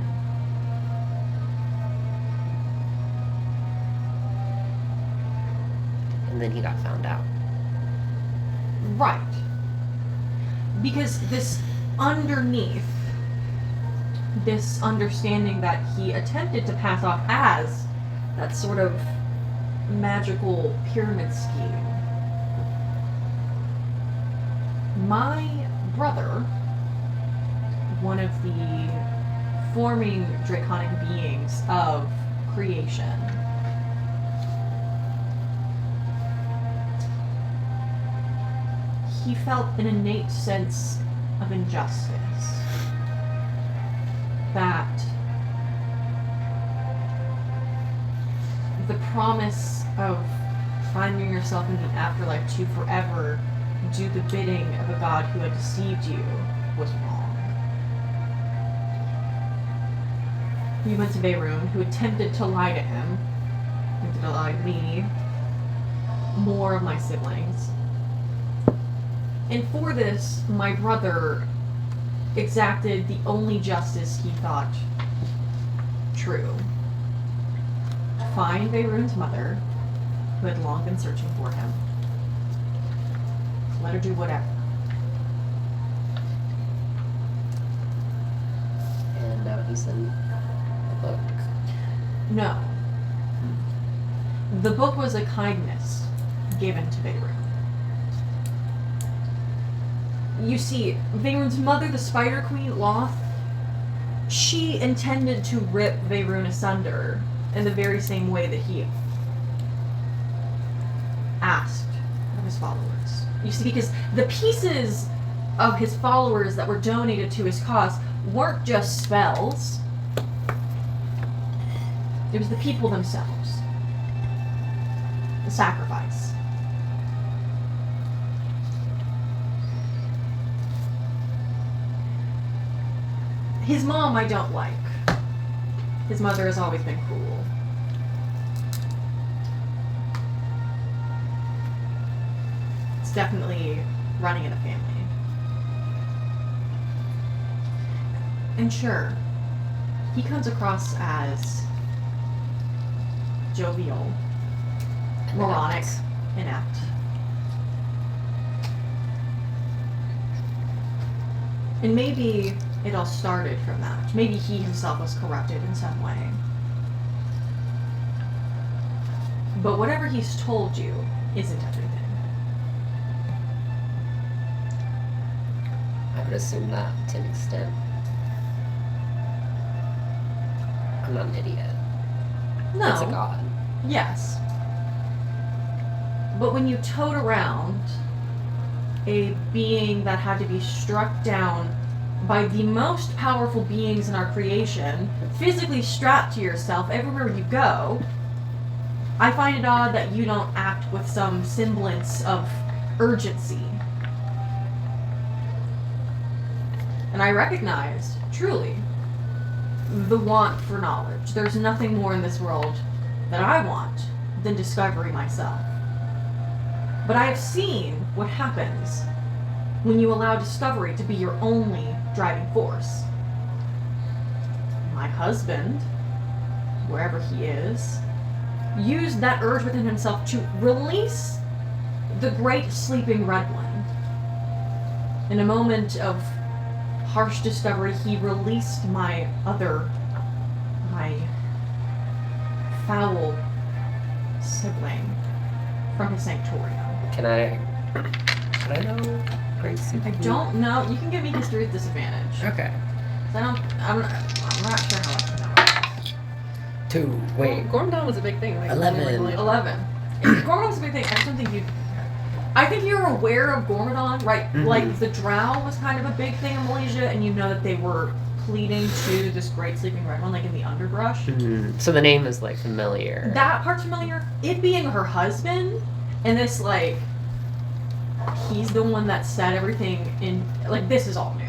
And then he got found out. Right. Because this underneath, this understanding that he attempted to pass off as that sort of magical pyramid scheme. My brother, one of the forming draconic beings of creation, he felt an innate sense of injustice. That the promise of finding yourself in the afterlife to forever do the bidding of a god who had deceived you was wrong. He went to Veyroon, who attempted to lie to him, attempted to lie to me, more of my siblings. And for this, my brother exacted the only justice he thought true. To find Veyroon's mother, who had long been searching for him. To let her do whatever. And now he's in the book. No. The book was a kindness given to Veyroon. You see, Veyroon's mother, the Spider Queen, Loth, she intended to rip Veyroon asunder in the very same way that he asked of his followers. You see, because the pieces of his followers that were donated to his cause weren't just spells. It was the people themselves. The sacrifice. His mom I don't like. His mother has always been cruel. It's definitely running in the family. And sure, he comes across as jovial, moronic, inept. And maybe it all started from that. Maybe he himself was corrupted in some way. But whatever he's told you isn't everything. I would assume that to an extent. I'm not an idiot. No. It's a god. Yes. But when you tote around a being that had to be struck down by the most powerful beings in our creation, physically strapped to yourself everywhere you go, I find it odd that you don't act with some semblance of urgency. And I recognize, truly, the want for knowledge. There's nothing more in this world that I want than discovery myself. But I have seen what happens when you allow discovery to be your only driving force. My husband, wherever he is, used that urge within himself to release the great sleeping red one. In a moment of harsh discovery, he released my foul sibling from his sanctorium. Can I know Grace? I don't know. You can give me history with disadvantage. Okay. I'm not sure how much I know. 2. Wait. Gormdon was a big thing. Like, 11. only, like, 11. Gormadon's a big thing. I just don't think you. I think you're aware of Gormadon, right? Mm-hmm. Like the Drow was kind of a big thing in Malaysia, and you know that they were pleading to this great sleeping red one, like in the underbrush. Mm-hmm. So the name is like familiar. That part's familiar. It being her husband, and this like, he's the one that said everything in like this is all new.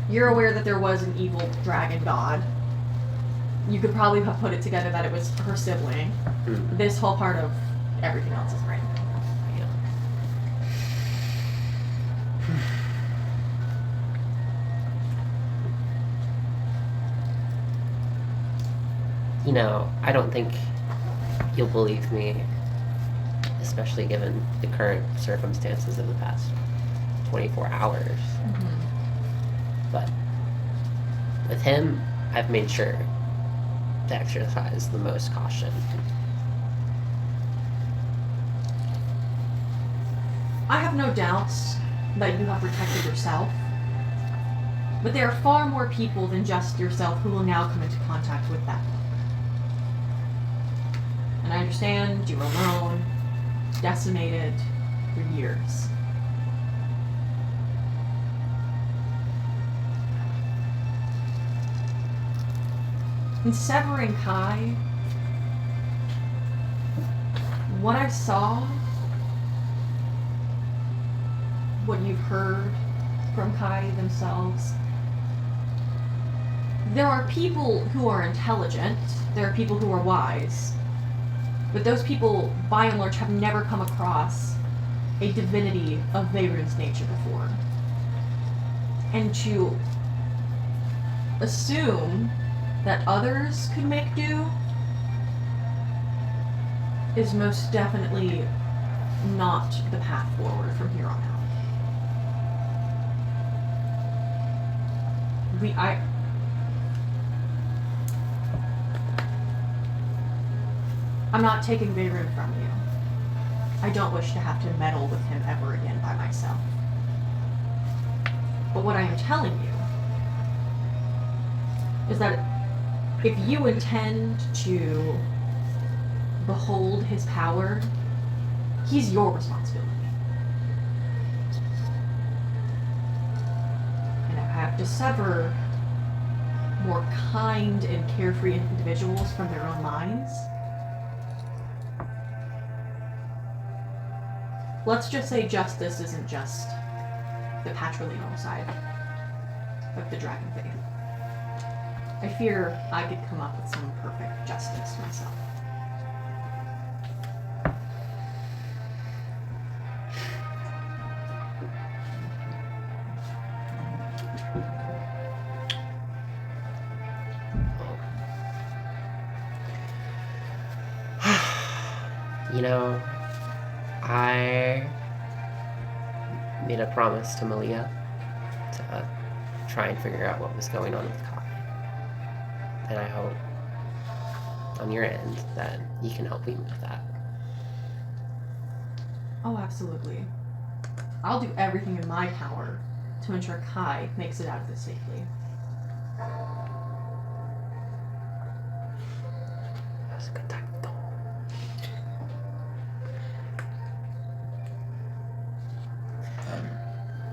You're aware that there was an evil dragon god. You could probably have put it together that it was her sibling. Mm. This whole part of everything else is brand new. You know, I don't think you'll believe me, especially given the current circumstances of the past 24 hours. Mm-hmm. But with him, I've made sure to exercise the most caution. I have no doubts that you have protected yourself, but there are far more people than just yourself who will now come into contact with that. And I understand you were alone, decimated for years. In severing Kai, what I saw, what you've heard from Kai themselves, there are people who are intelligent, there are people who are wise, but those people, by and large, have never come across a divinity of Veyron's nature before. And to assume that others could make do is most definitely not the path forward from here on out. I'm not taking Veyron from you. I don't wish to have to meddle with him ever again by myself. But what I am telling you is that if you intend to behold his power, he's your responsibility. And if I have to sever more kind and carefree individuals from their own minds, let's just say justice isn't just the patrilineal side of the dragon faith. I fear I could come up with some perfect justice myself. You know, I made a promise to Malia to try and figure out what was going on with Kai. And I hope, on your end, that you can help me with that. Oh, absolutely. I'll do everything in my power to ensure Kai makes it out of this safely. That was a good time.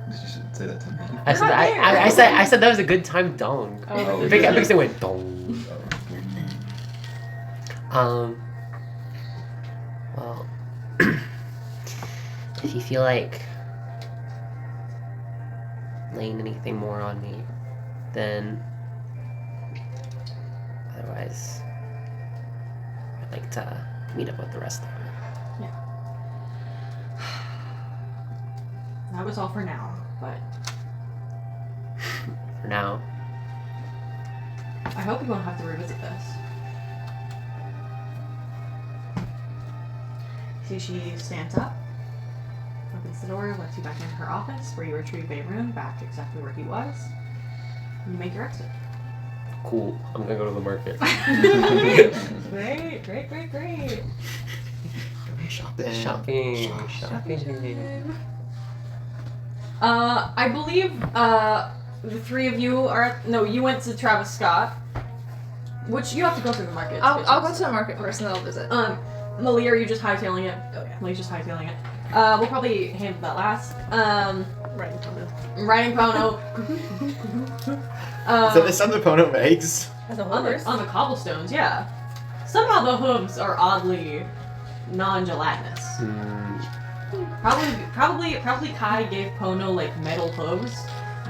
You should say that to me. I said that was a good time, dong. Oh, The big thing went dong. Well, if you feel like laying anything more on me, then otherwise, I'd like to meet up with the rest of them. That was all for now, but For now, I hope we won't have to revisit this. See, she stands up, opens the door, lets you back into her office, where you retrieve Veyron back exactly where he was, and you make your exit. cool. I'm gonna go to the market. Great. Shopping. Shopping. I believe the three of you are. No, you went to Travis Scott, which you have to go through the market. I'll go to the market first and then I'll visit. Malia, are you just hightailing it? Oh yeah. Malia's just hightailing it. We'll probably handle that last. Right. Riding Pono. Is that the sound the Pono makes? As a on horse. the cobblestones, yeah. Somehow the hooves are oddly non-gelatinous. Probably Kai gave Pono like metal hooves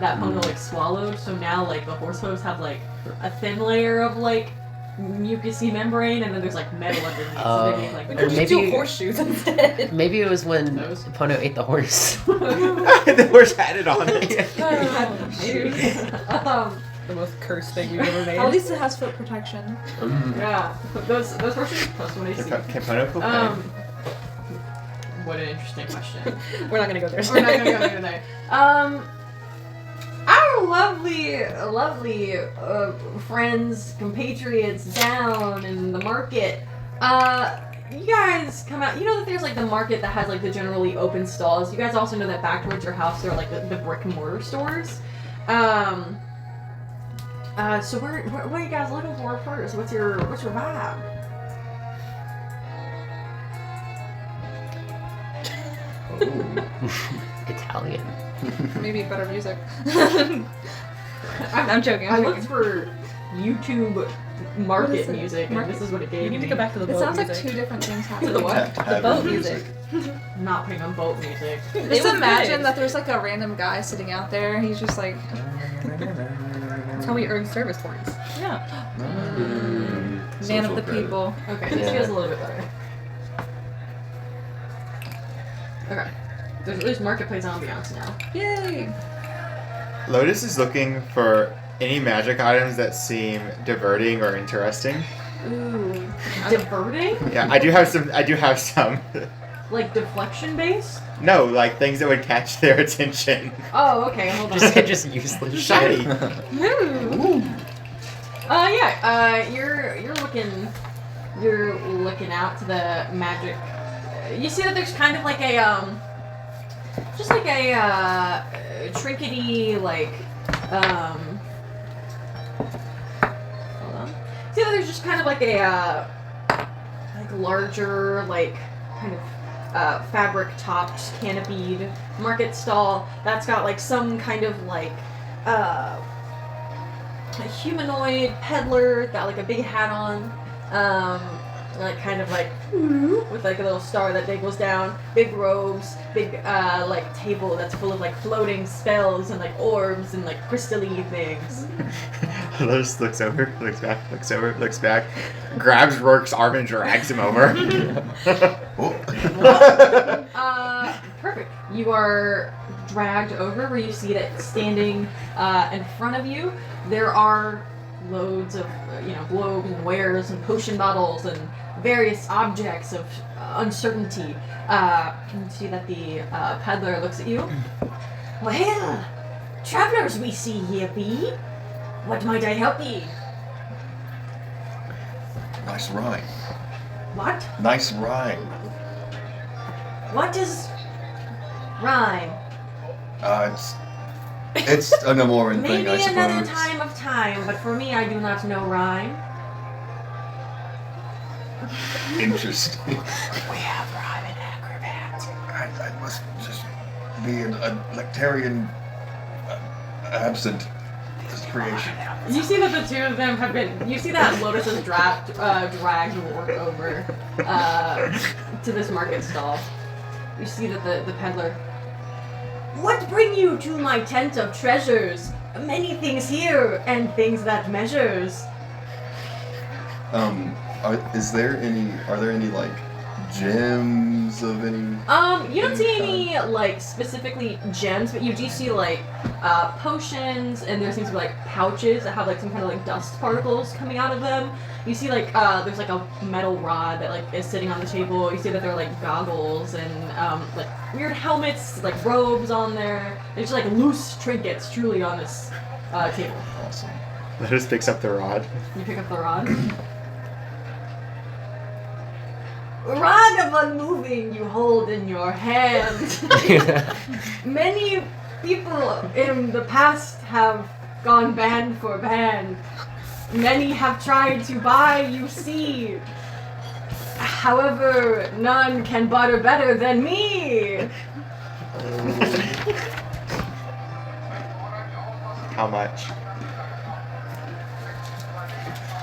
that Pono like swallowed. So now like the horse hooves have like a thin layer of like mucousy membrane, and then there's like metal underneath. So they make like We Or could just maybe- do horseshoes instead. Maybe it was when Nose. Pono ate the horse. The horse had it on it. The most cursed thing we've ever made. At least it has foot protection. Yeah, those horses plus one AC. Can Pono feel Um, pain? what an interesting question. We're not gonna go there. We're not gonna go there. Our lovely friends, compatriots down in the market. You guys come out. You know that there's like the market that has like the generally open stalls. You guys also know that back towards your house there are like the brick and mortar stores. So what are you guys looking for first? What's your vibe? Italian. Maybe better music. I'm joking. I I'm looked joking. for YouTube What market is it? music, and Market? this is what it gave You need me. to go back to the It boat sounds like music. two different things To happening. the what? Have to The have boat your music. I'm not picking on boat music. It Just was imagine good. that there's like a random guy sitting out there. He's just like, That's how we earn service points. yeah, Mm. man Social of the credit. people. Okay, this Yeah. feels a little bit better. Okay. There's at least marketplace ambiance now. Yay! Lotus is looking for any magic items that seem diverting or interesting. Ooh. Diverting? Yeah, I do have some. Like deflection based? No, like things that would catch their attention. Oh, okay, hold on. Just useless Shiny. shit. You're looking out to the magic. You see that there's kind of like a just like a trinkety like hold on. See that there's just kind of like a like larger like kind of fabric topped canopied market stall that's got like some kind of like a humanoid peddler, got like a big hat on, like kind of like with like a little star that dangles down, big robes, big like table that's full of like floating spells and like orbs and like crystal-y things. Lotus looks over, looks back, looks over, looks back, grabs Rourke's arm and drags him over. Perfect. You are dragged over where you see that standing in front of you. There are loads of globes and wares and potion bottles and various objects of uncertainty. You see that the peddler looks at you. Well, travelers we see here be. What might I help ye? Nice rhyme. What? Nice rhyme. What is rhyme? It's an Amoran Maybe thing, I suppose. another time of time, but for me, I do not know rhyme. Interesting. We have rhyme and acrobat. I must just be a Lectarian absent creation. You see that the two of them have been. You see that Lotus has dragged Rourke over to this market stall. You see that the peddler. What bring you to my tent of treasures? Many things here and things that measures. Are there any like gems of any? You don't see any like specifically gems, but you do see like potions, and there seems to be like pouches that have like some kind of like dust particles coming out of them. You see like there's like a metal rod that like is sitting on the table. You see that there are like goggles and like weird helmets, like robes on there. There's like loose trinkets truly on this table. Awesome. Lotus picks up the rod. You pick up the rod. Rod of unmoving you hold in your hand. Many people in the past have gone band for band. Many have tried to buy, you see. However, none can butter better than me. How much?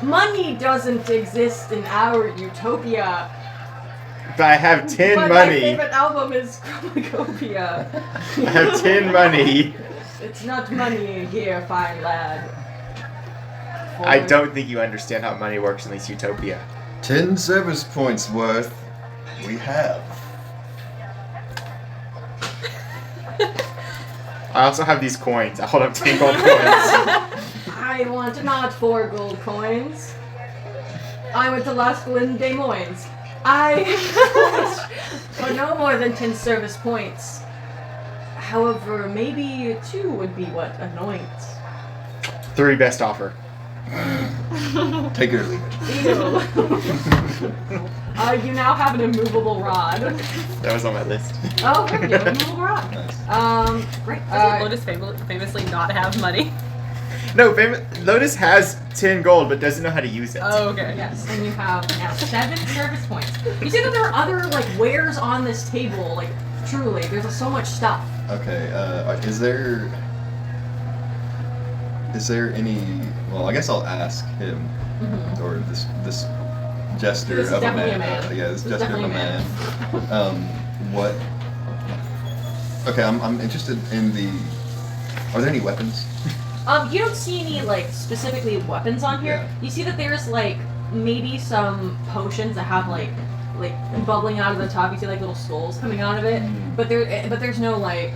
Money doesn't exist in our utopia. But I have 10 but my money. favorite album is Chromacopia. I have 10 money. It's not money here, fine lad. I don't think you understand how money works in this utopia. 10 service points worth we have. I also have these coins. I hold up 10 gold coins. I want not 4 gold coins. I went to law school in Des Moines. I for no more than 10 service points. However, maybe 2 would be what anoints. 3 best offer. Take it or leave it. Ew. You now have an immovable rod. That was on my list. Oh, there we go, immovable rod. Nice. Great. Doesn't Lotus famously not have money? No, Lotus has 10 gold but doesn't know how to use it. Oh, okay. Yes, and you have now 7 service points. You see that there are other like wares on this table. Like truly, there's so much stuff. Okay, is there any? Well, I guess I'll ask him, or this jester This is of a definitely man. a man. Yeah, this This is jester of a definitely man. What? Okay, I'm interested in the. Are there any weapons? You don't see any like specifically weapons on here. Yeah. You see that there's like maybe some potions that have like bubbling out of the top. You see like little skulls coming out of it, but there's no like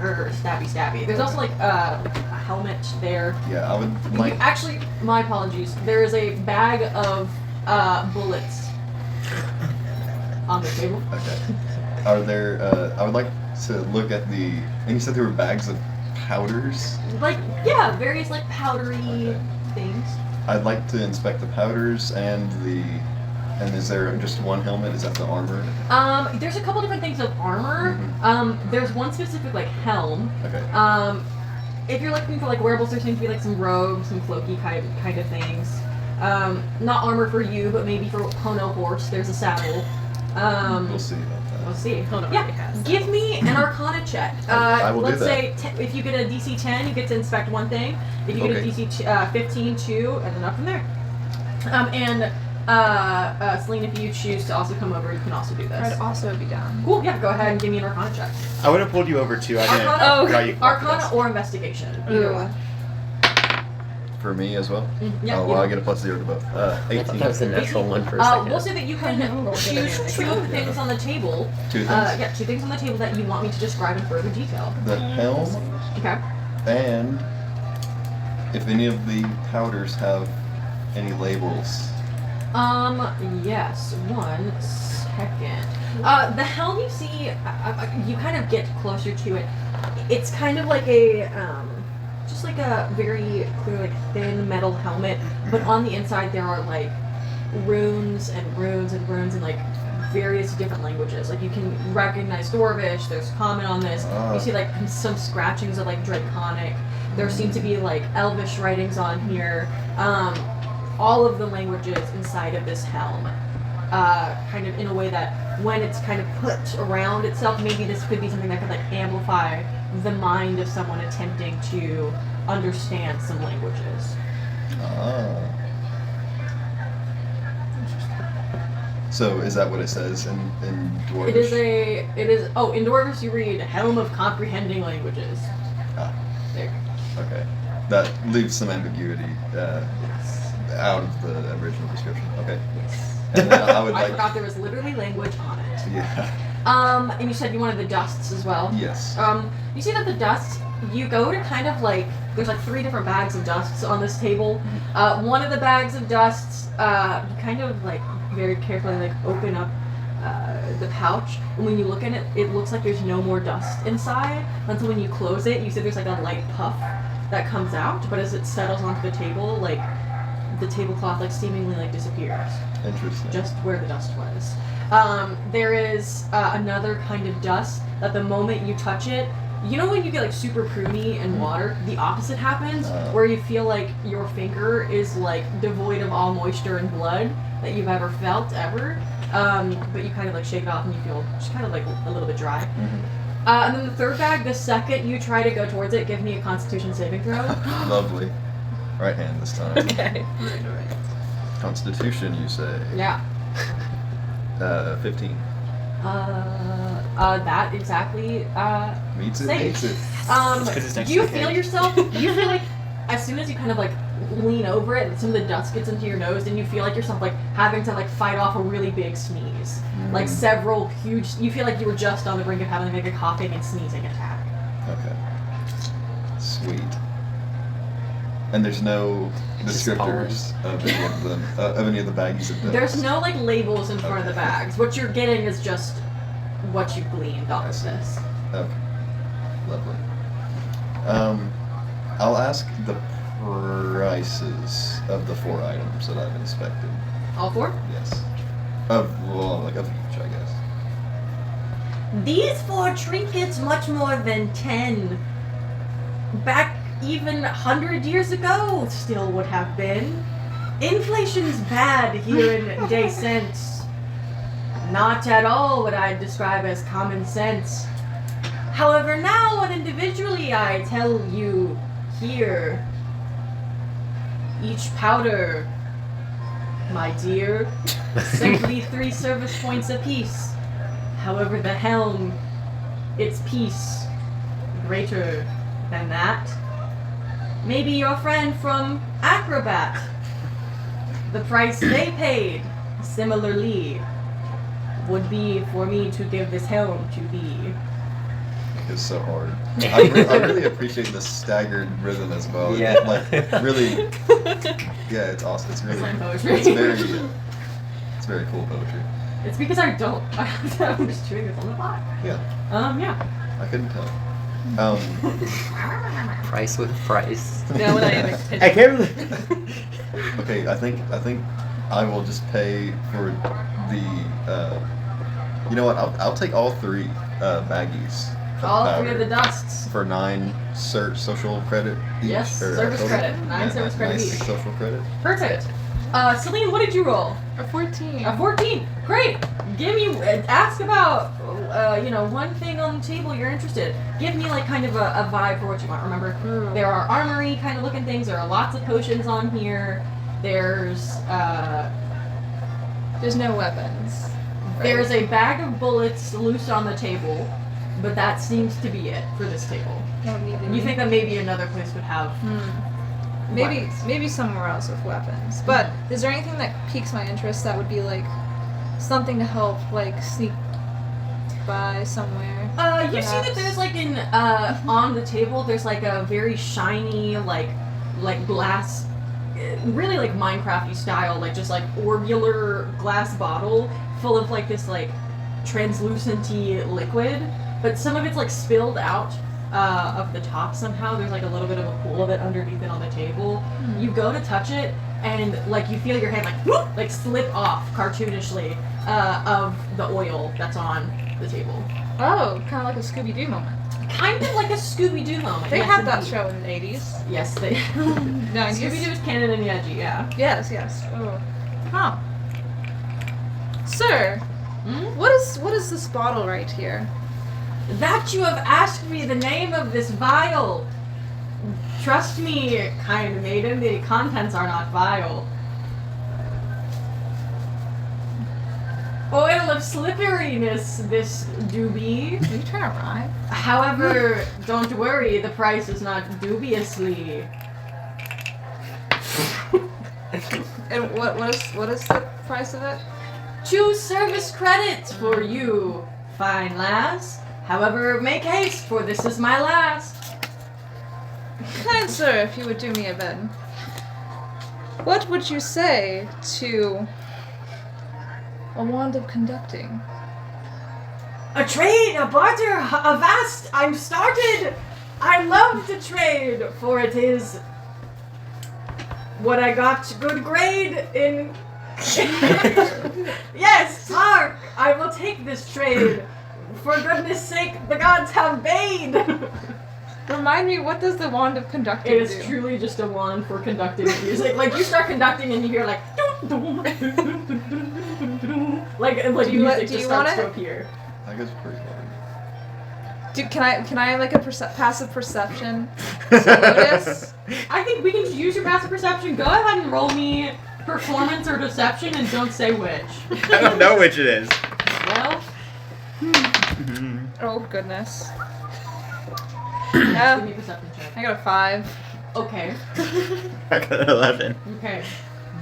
stabby. There's also like a helmet there. Yeah, I would You- like. actually, my apologies. There is a bag of bullets on the table. Okay. Are there? I would like to look at the. And you said there were bags of powders. Like yeah, various like powdery Okay. things. I'd like to inspect the powders and the. And is there just one helmet? Is that the armor? There's a couple different things of armor. There's one specific like helm. Okay. If you're looking for like wearables, there seem to be like some robes, some cloaky kind of things. Not armor for you, but maybe for Pono horse. There's a saddle. We'll see about that. We'll see. Pono already Yeah, has. give me an Arcana check. I will do let's that. say if you get a DC 10, you get to inspect one thing. If you get a Okay. DC 15, 2, and then up from there. Selene, if you choose to also come over, you can also do this. I'd also be down. Cool. Yeah, go ahead and give me an Arcana check. I would have pulled you over too. I didn't. Arcana, got you Arcana or Investigation. Either Ooh. one. For me as well? Yeah. Oh, well, I either get a plus 0 to both. I thought 18. that was a natural one for a second. We'll say that you can choose 2 of the things on the table. 2 things. Yeah, 2 things on the table that you want me to describe in further detail. The helm Okay. and if any of the powders have any labels. Yes. 1 second. The helm you see, you kind of get closer to it. It's kind of like a, just like a very clear, like thin metal helmet, but on the inside there are like runes and runes and runes in like various different languages. Like you can recognize Dwarvish, there's Common on this. You see like some scratchings of like Draconic. There seem to be like Elvish writings on here. All of the languages inside of this helm. Kind of in a way that when it's kind of put around itself, maybe this could be something that could like amplify the mind of someone attempting to understand some languages. Ah. So is that what it says in Dwarvish? It is in Dwarvish you read Helm of Comprehending Languages. Ah. There. Okay. That leaves some ambiguity out of the original description. Okay. And then I would I like. forgot there was literally language on it. Yeah. And you said you wanted the dusts as well? Yes. You see that the dusts, you go to kind of like, there's like 3 different bags of dusts on this table. One of the bags of dusts, you kind of like very carefully like open up the pouch, and when you look at it, it looks like there's no more dust inside, until when you close it, you see there's like a light puff that comes out, but as it settles onto the table, like the tablecloth like seemingly like disappears. Interesting. Just where the dust was. There is another kind of dust that the moment you touch it, You know when you get like super pruny in water, the opposite happens, where you feel like your finger is like devoid of all moisture and blood that you've ever felt ever. But you kind of like shake it off and you feel just kind of like a little bit dry. And then the third bag, the second you try to go towards it, give me a Constitution saving throw. Lovely. Right hand this time. Okay. Constitution, you say? Yeah. 15. That exactly. Meets it, Save. meets it. 'cause it's next Do you to the feel head. yourself? You feel like as soon as you kind of like lean over it, some of the dust gets into your nose, and you feel like yourself like having to like fight off a really big sneeze, like several huge. You feel like you were just on the brink of having like a coughing and sneezing attack. Okay. Sweet. And there's no descriptors of any of them, of any of the baggies of There's no like labels in front of the bags. What you're getting is just what you gleaned off of this. Okay. Lovely. I'll ask the prices of the 4 items that I've inspected. All 4? Yes. Of each, I guess. These 4 trinkets much more than 10. Back even 100 years ago still would have been. Inflation's bad here in Descent. Not at all what I'd describe as common sense. However, now and individually I tell you here, each powder, my dear, simply 3 service points apiece. However, the helm, its piece, greater than that. Maybe your friend from Acrobat. The price they paid, similarly, would be for me to give this helm to thee. It's so hard. I really appreciate the staggered rhythm as well. Yeah. Like, really, yeah, it's awesome. It's really, It's like poetry. it's very cool poetry. It's because I don't. I'm just doing this on the fly. Yeah, Yeah. I couldn't tell. Price with price. No, when I am I can't believe. Okay, I think I will just pay for the. You know what? I'll take all 3 baggies. All powder 3 of the dusts. for 9 social credit each. Yes, or, service total? credit. 9 service credit 9 each. social credit. Perfect. Celine, what did you roll? A 14. A 14. Great. Give me. Ask about. One thing on the table you're interested. Give me like kind of a vibe for what you want. Remember, there are armory kind of looking things. There are lots of potions on here. There's There's no weapons. Right? There's a bag of bullets loose on the table, but that seems to be it for this table. Don't need any. You think that maybe another place would have weapons. Maybe somewhere else with weapons. But is there anything that piques my interest that would be like something to help like sneak by somewhere? You see that there's like on the table there's like a very shiny like glass, really like Minecrafty style, like just like orbular glass bottle full of like this like translucent-y liquid, but some of it's like spilled out of the top somehow. There's like a little bit of a pool of it underneath it on the table. You go to touch it and like you feel your hand like whoop, like slip off cartoonishly of the oil that's on the table. Oh, kind of like a Scooby-Doo moment. Kind of like a Scooby-Doo moment. They yes, had that indeed. show in the 80s. Yes, they. 90s. Scooby-Doo is canon and edgy, yeah. Yes, yes. Oh. Huh. Sir, Hmm? what is this bottle right here? That you have asked me the name of this vial. Trust me, kind maiden, the contents are not vile. Oil of slipperiness, this do be. Are you trying to rhyme? However, don't worry, the price is not dubiously. And what is the price of it? 2 service credits for you, fine lass. However, make haste, for this is my last. Kind sir, if you would do me a bid. What would you say to a wand of conducting? A trade, a barter, a vast, I'm started. I love to trade, for it is what I got good grade in. Yes, hark, I will take this trade. For goodness sake, the gods have bade! Remind me, what does the wand of conducting It do? is truly just a wand for conducting music. Like, you start conducting and you hear, like, like Do you music just starts wanna- to appear. I guess pretty hard. Can I like a passive perception? Lotus? I think we can use your passive perception. Go ahead and roll me performance or deception and don't say which. I don't know which it is. Well, Oh goodness. give me Yeah, a perception check. I got a 5. Okay. I got an 11. Okay.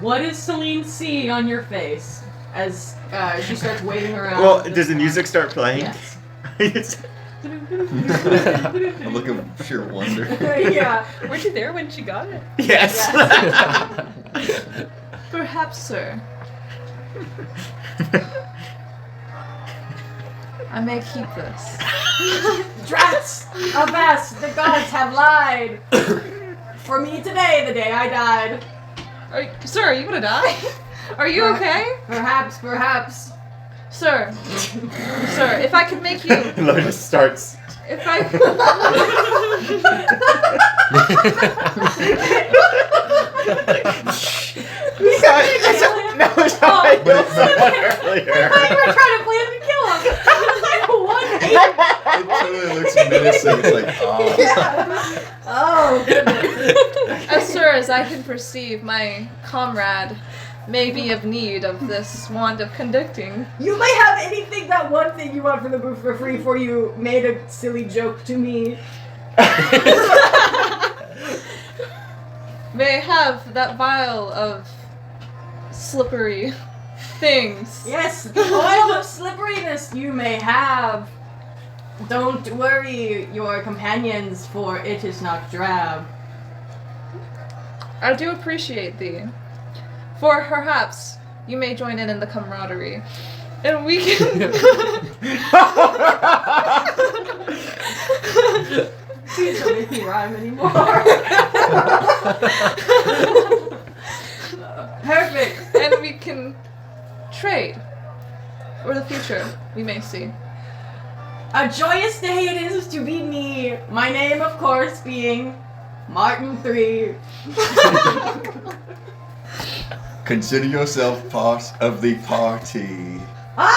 What does Selene see on your face as she starts waiting around? Well, this does the wand? music start playing? Yes. It's- A look of sheer wonder. Yeah. Were you there when she got it? yes. Perhaps, sir. I may keep this. Drats! Avast! The gods have lied! For me today, the day I died. Sir, are you gonna die? Are you okay? Perhaps. Sir. Sir, if I could make you... Lotus starts. If I... No, it's not. Oh, I killed someone I thought earlier. you were trying to plan to kill him. I was like, what? It totally looks menacing. It's like, ah. Yeah. Oh, goodness. As sir as I can perceive, my comrade may be of need of this wand of conducting. You may have anything, that one thing you want from the booth for free for you made a silly joke to me. May I have that vial of slippery things. Yes, the oil of slipperiness you may have. Don't worry your companions, for it is not drab. I do appreciate thee. For perhaps you may join in the camaraderie. And we can... Please don't make me rhyme anymore. Perfect. and we can trade. For the future, we may see. A joyous day it is to be me. My name, of course, being Martyn 3. Consider yourself part of the party. Oh!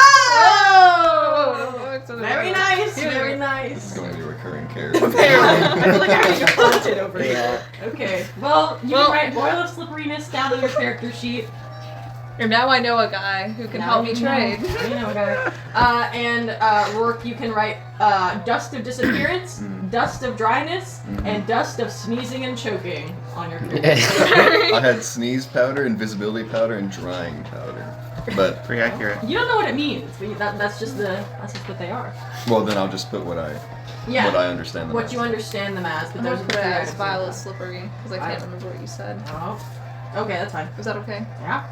Oh! Very nice, very It's nice. going to be a recurring character. Apparently. I feel like I'm being haunted over here. Yeah. Okay, well, you Well- can write oil of slipperiness down on your character sheet. And now I know a guy who can Now help me you know. trade. Now you know, guy. And Rourke, you can write dust of disappearance, dust of dryness, and dust of sneezing and choking on your character. I had sneeze powder, invisibility powder, and drying powder. But Pretty accurate. You don't know what it means, but that's just what they are. well, then I'll just put what I understand. Them What as. you understand them as, but I'm those gonna are put the it three as items vial that of slippery, because I can't remember what you said. Oh. Okay, that's fine. Is that okay? Yeah.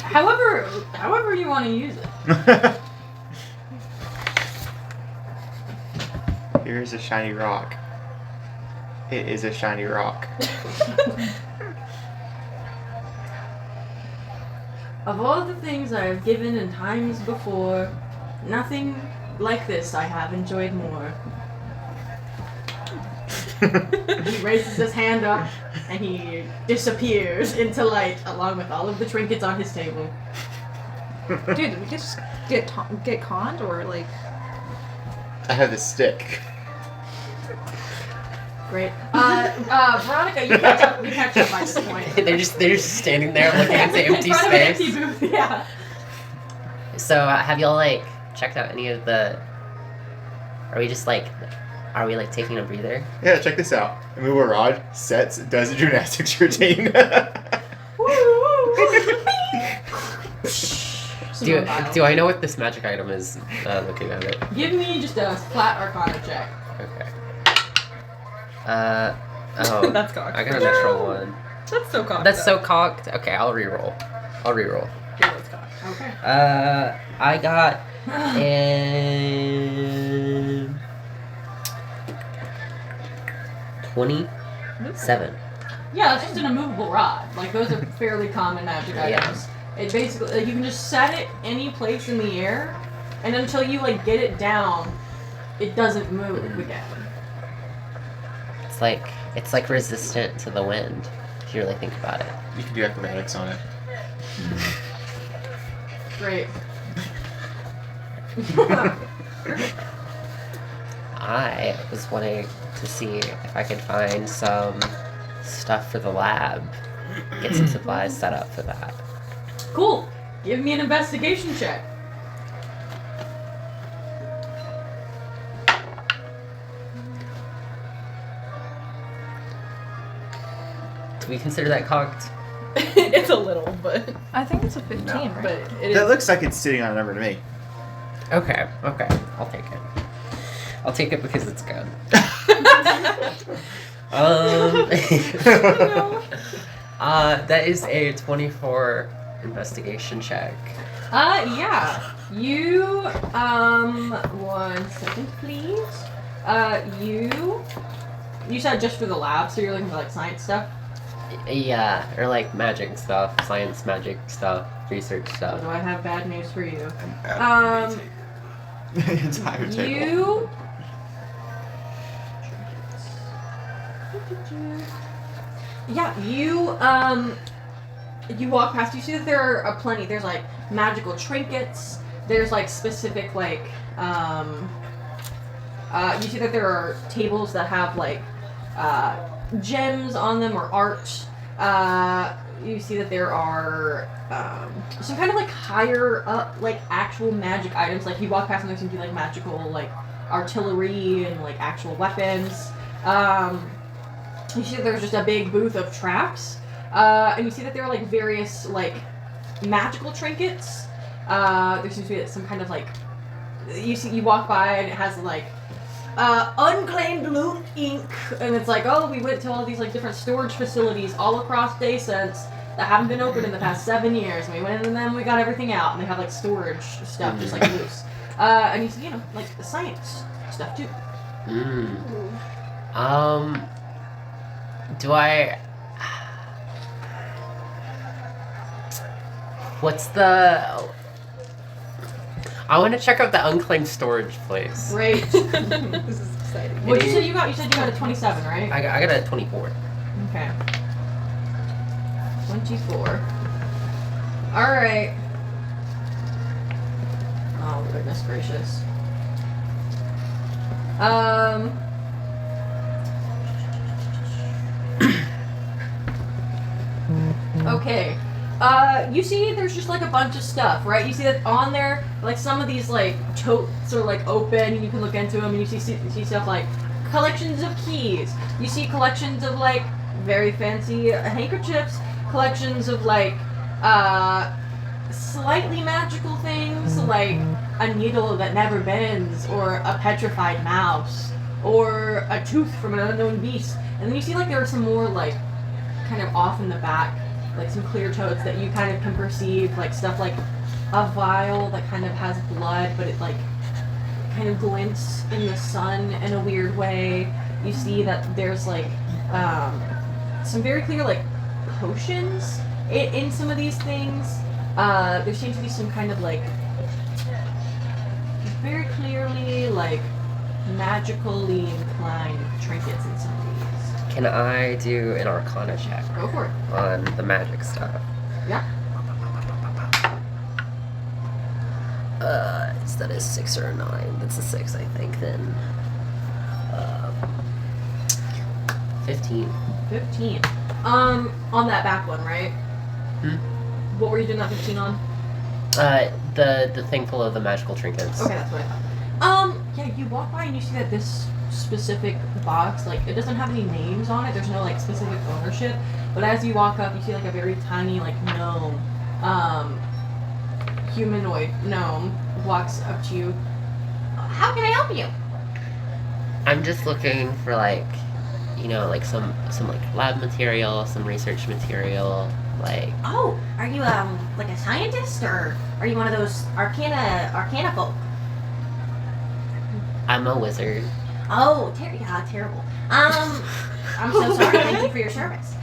However you want to use it. Here's a shiny rock. It is a shiny rock. Of all the things I have given in times before, nothing like this I have enjoyed more. He raises his hand up and he disappears into light along with all of the trinkets on his table. Dude, did we just get conned or like? I have the stick. Great. Veronica, you catch up by this point. they're just standing there looking at the empty In front of an space. empty booth, yeah. So have y'all like checked out any of the? Are we taking a breather? Yeah, check this out. I move a rod, sets, does a gymnastics routine. Do I know what this magic item is? Looking at it. Give me just a flat Arcana check. Okay. Oh. That's cocked. I got a natural one. That's so cocked. That's so cocked. Okay, I'll reroll. Yeah, that's cocked. Okay. I got an 27. Yeah, it's just an immovable rod. Like, those are fairly common magic Yeah. items. It basically, like, you can just set it any place in the air, and until you like get it down, it doesn't move again. It's like resistant to the wind, if you really think about it. You can do acrobatics on it. Great. I was wanting to see if I could find some stuff for the lab. Get some supplies set up for that. Cool. Give me an investigation check. Do we consider that cocked? It's a little, but I think it's a 15, right? but it That is. looks like it's sitting on a number to me. Okay, I'll take it. I'll take it because it's good. That is a 24 investigation check. Yeah. You, 1 second, please. You said just for the lab, so you're looking for like science stuff? Yeah, or like magic stuff, science magic stuff, research So stuff. do I have bad news for you? The entire table. You. Yeah, you walk past, you see that there are plenty. There's like magical trinkets. There's like specific like you see that there are tables that have like gems on them or art. You see that there are some kind of like higher up like actual magic items. Like you walk past and there seems to be like magical like artillery and like actual weapons. You see that there's just a big booth of traps. And you see that there are like various like magical trinkets. There seems to be some kind of like you walk by and it has like unclaimed loot ink, and it's like, oh, we went to all these like different storage facilities all across Daysense that haven't been open in the past 7 years, and we went in and then we got everything out, and they have like storage stuff just like loose. And you see, you know, like science stuff too. Do I... What's the... I want to check out the unclaimed storage place. Great. This is exciting. What you said you got? You said you got a 27, right? I got a 24. Okay. 24. Alright. Oh, goodness gracious. Okay. You see there's just like a bunch of stuff, right? You see that on there, like some of these like totes are like open and you can look into them, and you see stuff like collections of keys. You see collections of like very fancy handkerchiefs, collections of like slightly magical things like a needle that never bends, or a petrified mouse, or a tooth from an unknown beast. And then you see like there are some more like kind of off in the back, like some clear totes that you kind of can perceive, like stuff like a vial that kind of has blood, but it like kind of glints in the sun in a weird way. You see that there's like some very clear like potions in some of these things. There seems to be some kind of like very clearly like magically inclined trinkets in some of these. Can I do an Arcana check Go for it. on the magic stuff? Yeah. Is that a 6 or a 9? That's a 6, I think, then. 15. 15. On that back one, right? Hmm? What were you doing that 15 on? The thing full of the magical trinkets. Okay, that's what I thought. Yeah, you walk by and you see that this specific box, like, it doesn't have any names on it. There's no, like, specific ownership. But as you walk up, you see, like, a very tiny, like, gnome, humanoid gnome walks up to you. How can I help you? I'm just looking for, like, you know, like, some like, lab material, some research material, like... Oh, are you, like a scientist, or are you one of those arcana folk? I'm a wizard. Oh, terrible. I'm so sorry. Thank you for your service.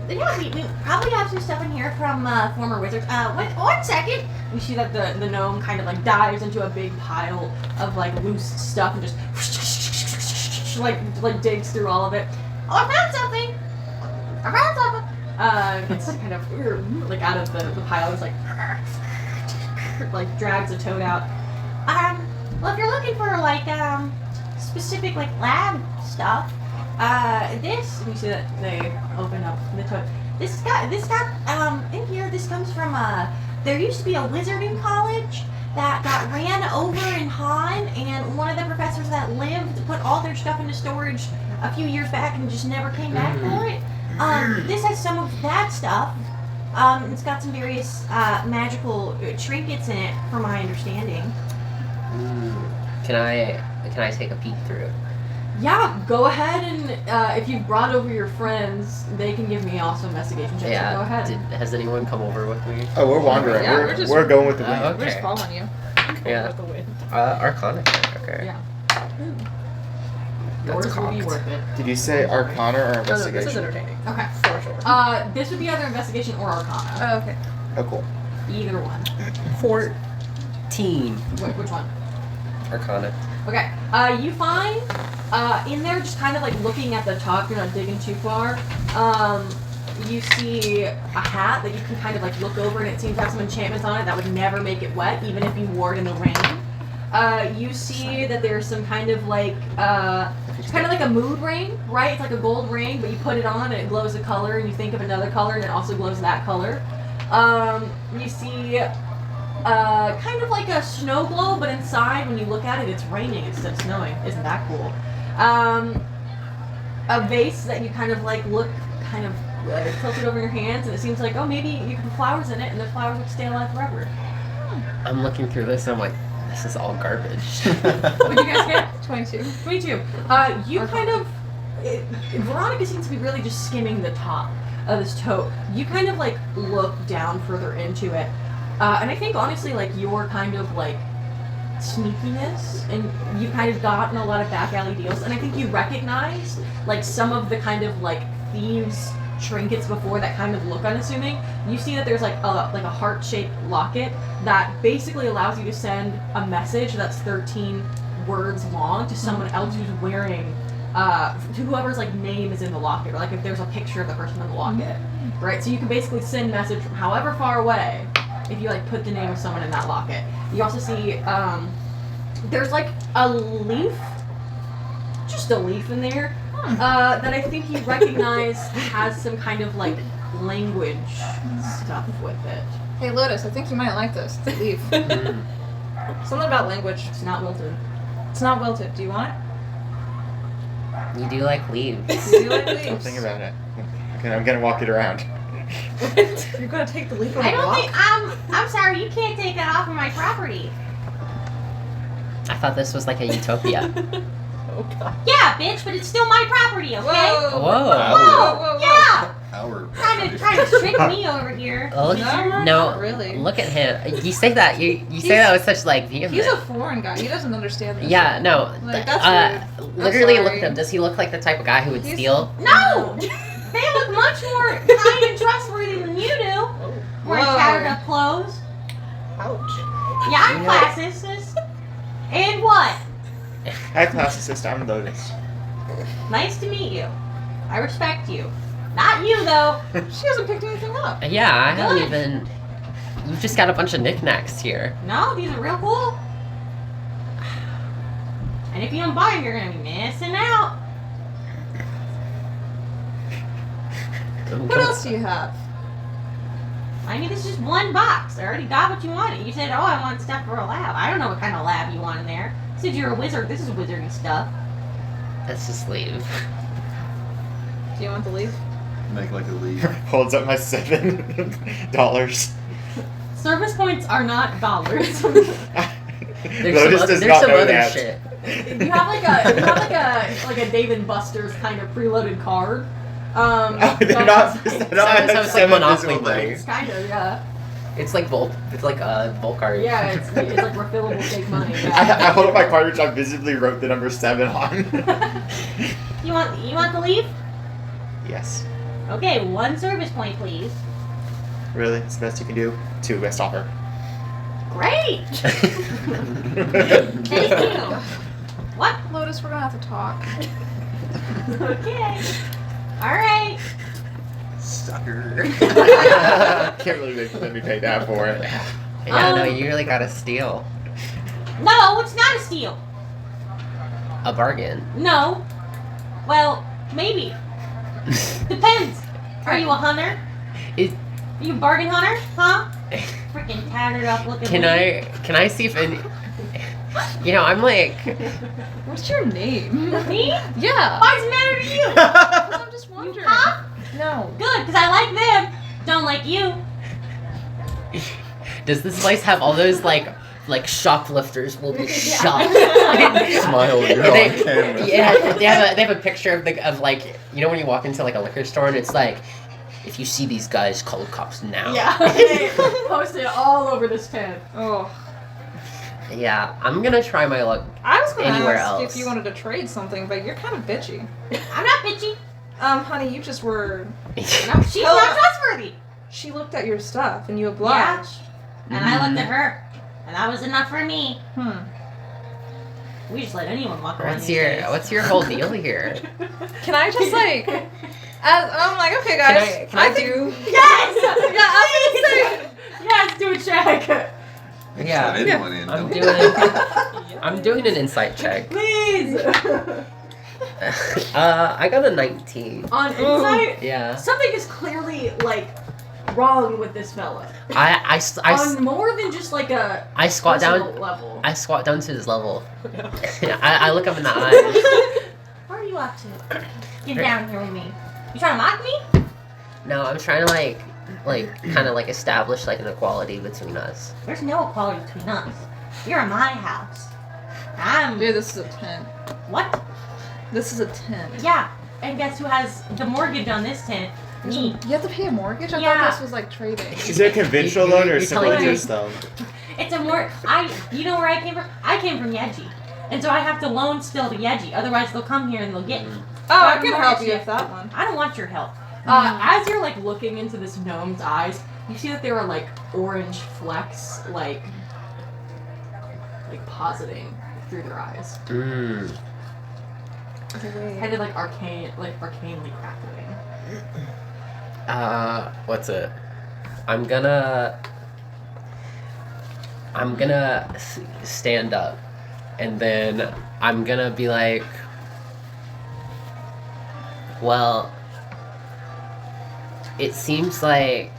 Yeah, we probably have some stuff in here from former wizards. One second. You see that the gnome kind of like dives into a big pile of like loose stuff and just like digs through all of it. Oh, I found something. It's kind of like out of the pile. It's like drags a toad out. Well, if you're looking for like specific like lab stuff, this. And you see that they open up the toad. This got in here. This comes from there used to be a wizarding college that got ran over in Han, and one of the professors that lived put all their stuff into storage a few years back and just never came back for it. This has some of that stuff. It's got some various magical trinkets in it, from my understanding. Can I take a peek through? Yeah, go ahead and if you've brought over your friends, they can give me also investigation checks. Yeah. So go ahead. Has anyone come over with me? Oh, we're wandering. Yeah, we're going with the wind. Okay. We're just following you. Yeah. With the wind. Arcana check. Okay. Yeah. That's Yours will be cocked. worth it. Did you say Arcana or No, this is investigation? entertaining. Okay. For sure. This would be either investigation or arcana. Oh, okay. Oh, cool. Either one. 14. Which one? Arcana. Okay. You find in there, just kind of like looking at the top, you're not digging too far. You see a hat that you can kind of like look over, and it seems to have some enchantments on it that would never make it wet, even if you wore it in the rain. You see that there's some kind of like it's kind of like a mood ring, right? It's like a gold ring, but you put it on and it glows a color, and you think of another color and it also glows that color. You see kind of like a snow globe, but inside when you look at it, it's raining instead of snowing. Isn't that cool? A vase that you kind of like look kind of tilted over your hands, and it seems like, oh, maybe you can put flowers in it, and the flowers would stay alive forever. I'm looking through this and I'm like, this is all garbage. What'd you guys get? 22. 22. You kind of... Veronica seems to be really just skimming the top of this tote. You kind of, like, look down further into it. And I think, honestly, like, your kind of, like, sneakiness, and you've kind of gotten a lot of back alley deals, and I think you recognize, like, some of the kind of, like, thieves' trinkets before that kind of look unassuming. You see that there's like a heart-shaped locket that basically allows you to send a message that's 13 words long to someone else who's wearing to whoever's like name is in the locket, or like if there's a picture of the person in the locket, right? So you can basically send message from however far away if you like put the name of someone in that locket. You also see there's like a leaf, just a leaf in there. That I think you recognize has some kind of like language stuff with it. Hey Lotus, I think you might like this. It's a leaf. Something about language. It's not wilted. It's not wilted. Do you want You do like leaves. it? Do you like leaves? Don't think about it. Okay, I'm gonna walk it around. You're gonna take the leaf on I a don't walk? think I'm sorry, you can't take that off of my property. I thought this was like a utopia. Oh god. Yeah, bitch, but it's still my property, okay? Whoa! Whoa. Yeah! Our Trying to trick me over here. Look, No, no, not really. Look at him. You say that. You say that with such like vehement. He's a foreign guy. He doesn't understand this. Yeah, no. Like, that's rude. Literally, I'm look sorry. at him. Does he look like the type of guy who would He's- steal? No! They look much more kind and trustworthy than you do. Wearing Whoa. tattered up clothes. Ouch. Yeah, I'm You know- classist. And what? Hi, classicist. I'm Lotus. Nice to meet you. I respect you. Not you, though. She hasn't picked anything up. Yeah, I haven't Good. even. You've just got a bunch of knickknacks here. No, these are real cool. And if you don't buy them, you're gonna be missing out. What else do you have? I mean, this is just one box. I already got what you wanted. You said, oh, I want stuff for a lab. I don't know what kind of lab you want in there. You said you're a wizard. This is wizarding stuff. Let's just leave. Do you want the leaf? make like a leaf. Holds up my $7. Service points are not dollars. There's Lotus some, does there's not some know other that. shit. You have like a Dave and Buster's kind of preloaded card. Oh, they're not. So They don't have it's like seven Monopoly visible money. things. It's kind of, yeah. It's like Volt. It's like a Volt card. Yeah, it's like refillable fake money. I Yeah. hold up my card, which I visibly wrote the number 7 on. You want the leaf? Yes. Okay, 1 service point, please. Really? It's the best you can do? 2, stop her. Great! Thank you. What? Lotus, we're gonna have to talk. Okay. Alright. Sucker. Can't really let me pay that for it. Yeah, no, you really gotta steal. No, it's not a steal. A bargain. No. Well, maybe. Depends. Are you a hunter? Is- Are you a bargain hunter? Huh? Freaking tattered up looking. Can I see if any... You know, I'm like... What's your name? Me? Yeah. Why does it matter to you? I'm just wondering. Huh? No. Good, because I like them. Don't like you. Does this place have all those, like shoplifters will be shot? Smile, you're on camera. Yeah, they have a picture of like, you know when you walk into like a liquor store and it's like, if you see these guys, call the cops now. Yeah, they posted all over this tent. Oh. Yeah, I'm gonna try my luck. I was gonna Anywhere ask else. if you wanted to trade something, but you're kind of bitchy. I'm not bitchy. Honey, you just were. No, she's not trustworthy. She looked at your stuff and you obliged. Yeah. And I looked at her. And that was enough for me. We just let anyone walk around these days. What's your whole deal here? Can I just like? I'm like, okay, guys. Can I do? Yes! Yeah, I was gonna say. Yes, do a check. Yeah, Let anyone in, I'm don't doing. I'm doing an insight check. Please. I got a 19. On insight, Yeah. something is clearly like wrong with this fella. I On more than just like a I squat personal down. level. I squat down to his level. I look him in the eyes. What are you up to? Get down here with me. You trying to mock me? No, I'm trying to like kind of like establish like an equality between us. There's no equality between us. You're in my house. I'm... Dude, this is a tent. What? This is a tent. Yeah. And guess who has the mortgage on this tent? Me. You have to pay a mortgage? I Yeah. thought this was like trading. Is it a conventional loan or a simple telling me- interest loan? It's a you know where I came from? I came from Yeji. And so I have to loan still to Yeji. Otherwise they'll come here and they'll get me. Oh, I But can I'm help not you shit. with that one. I don't want your help. As you're like looking into this gnome's eyes, you see that there are like orange flecks like positing through their eyes. Mm. Kind of like arcanely crackling. What's it? I'm gonna stand up, and then I'm gonna be like, well, it seems like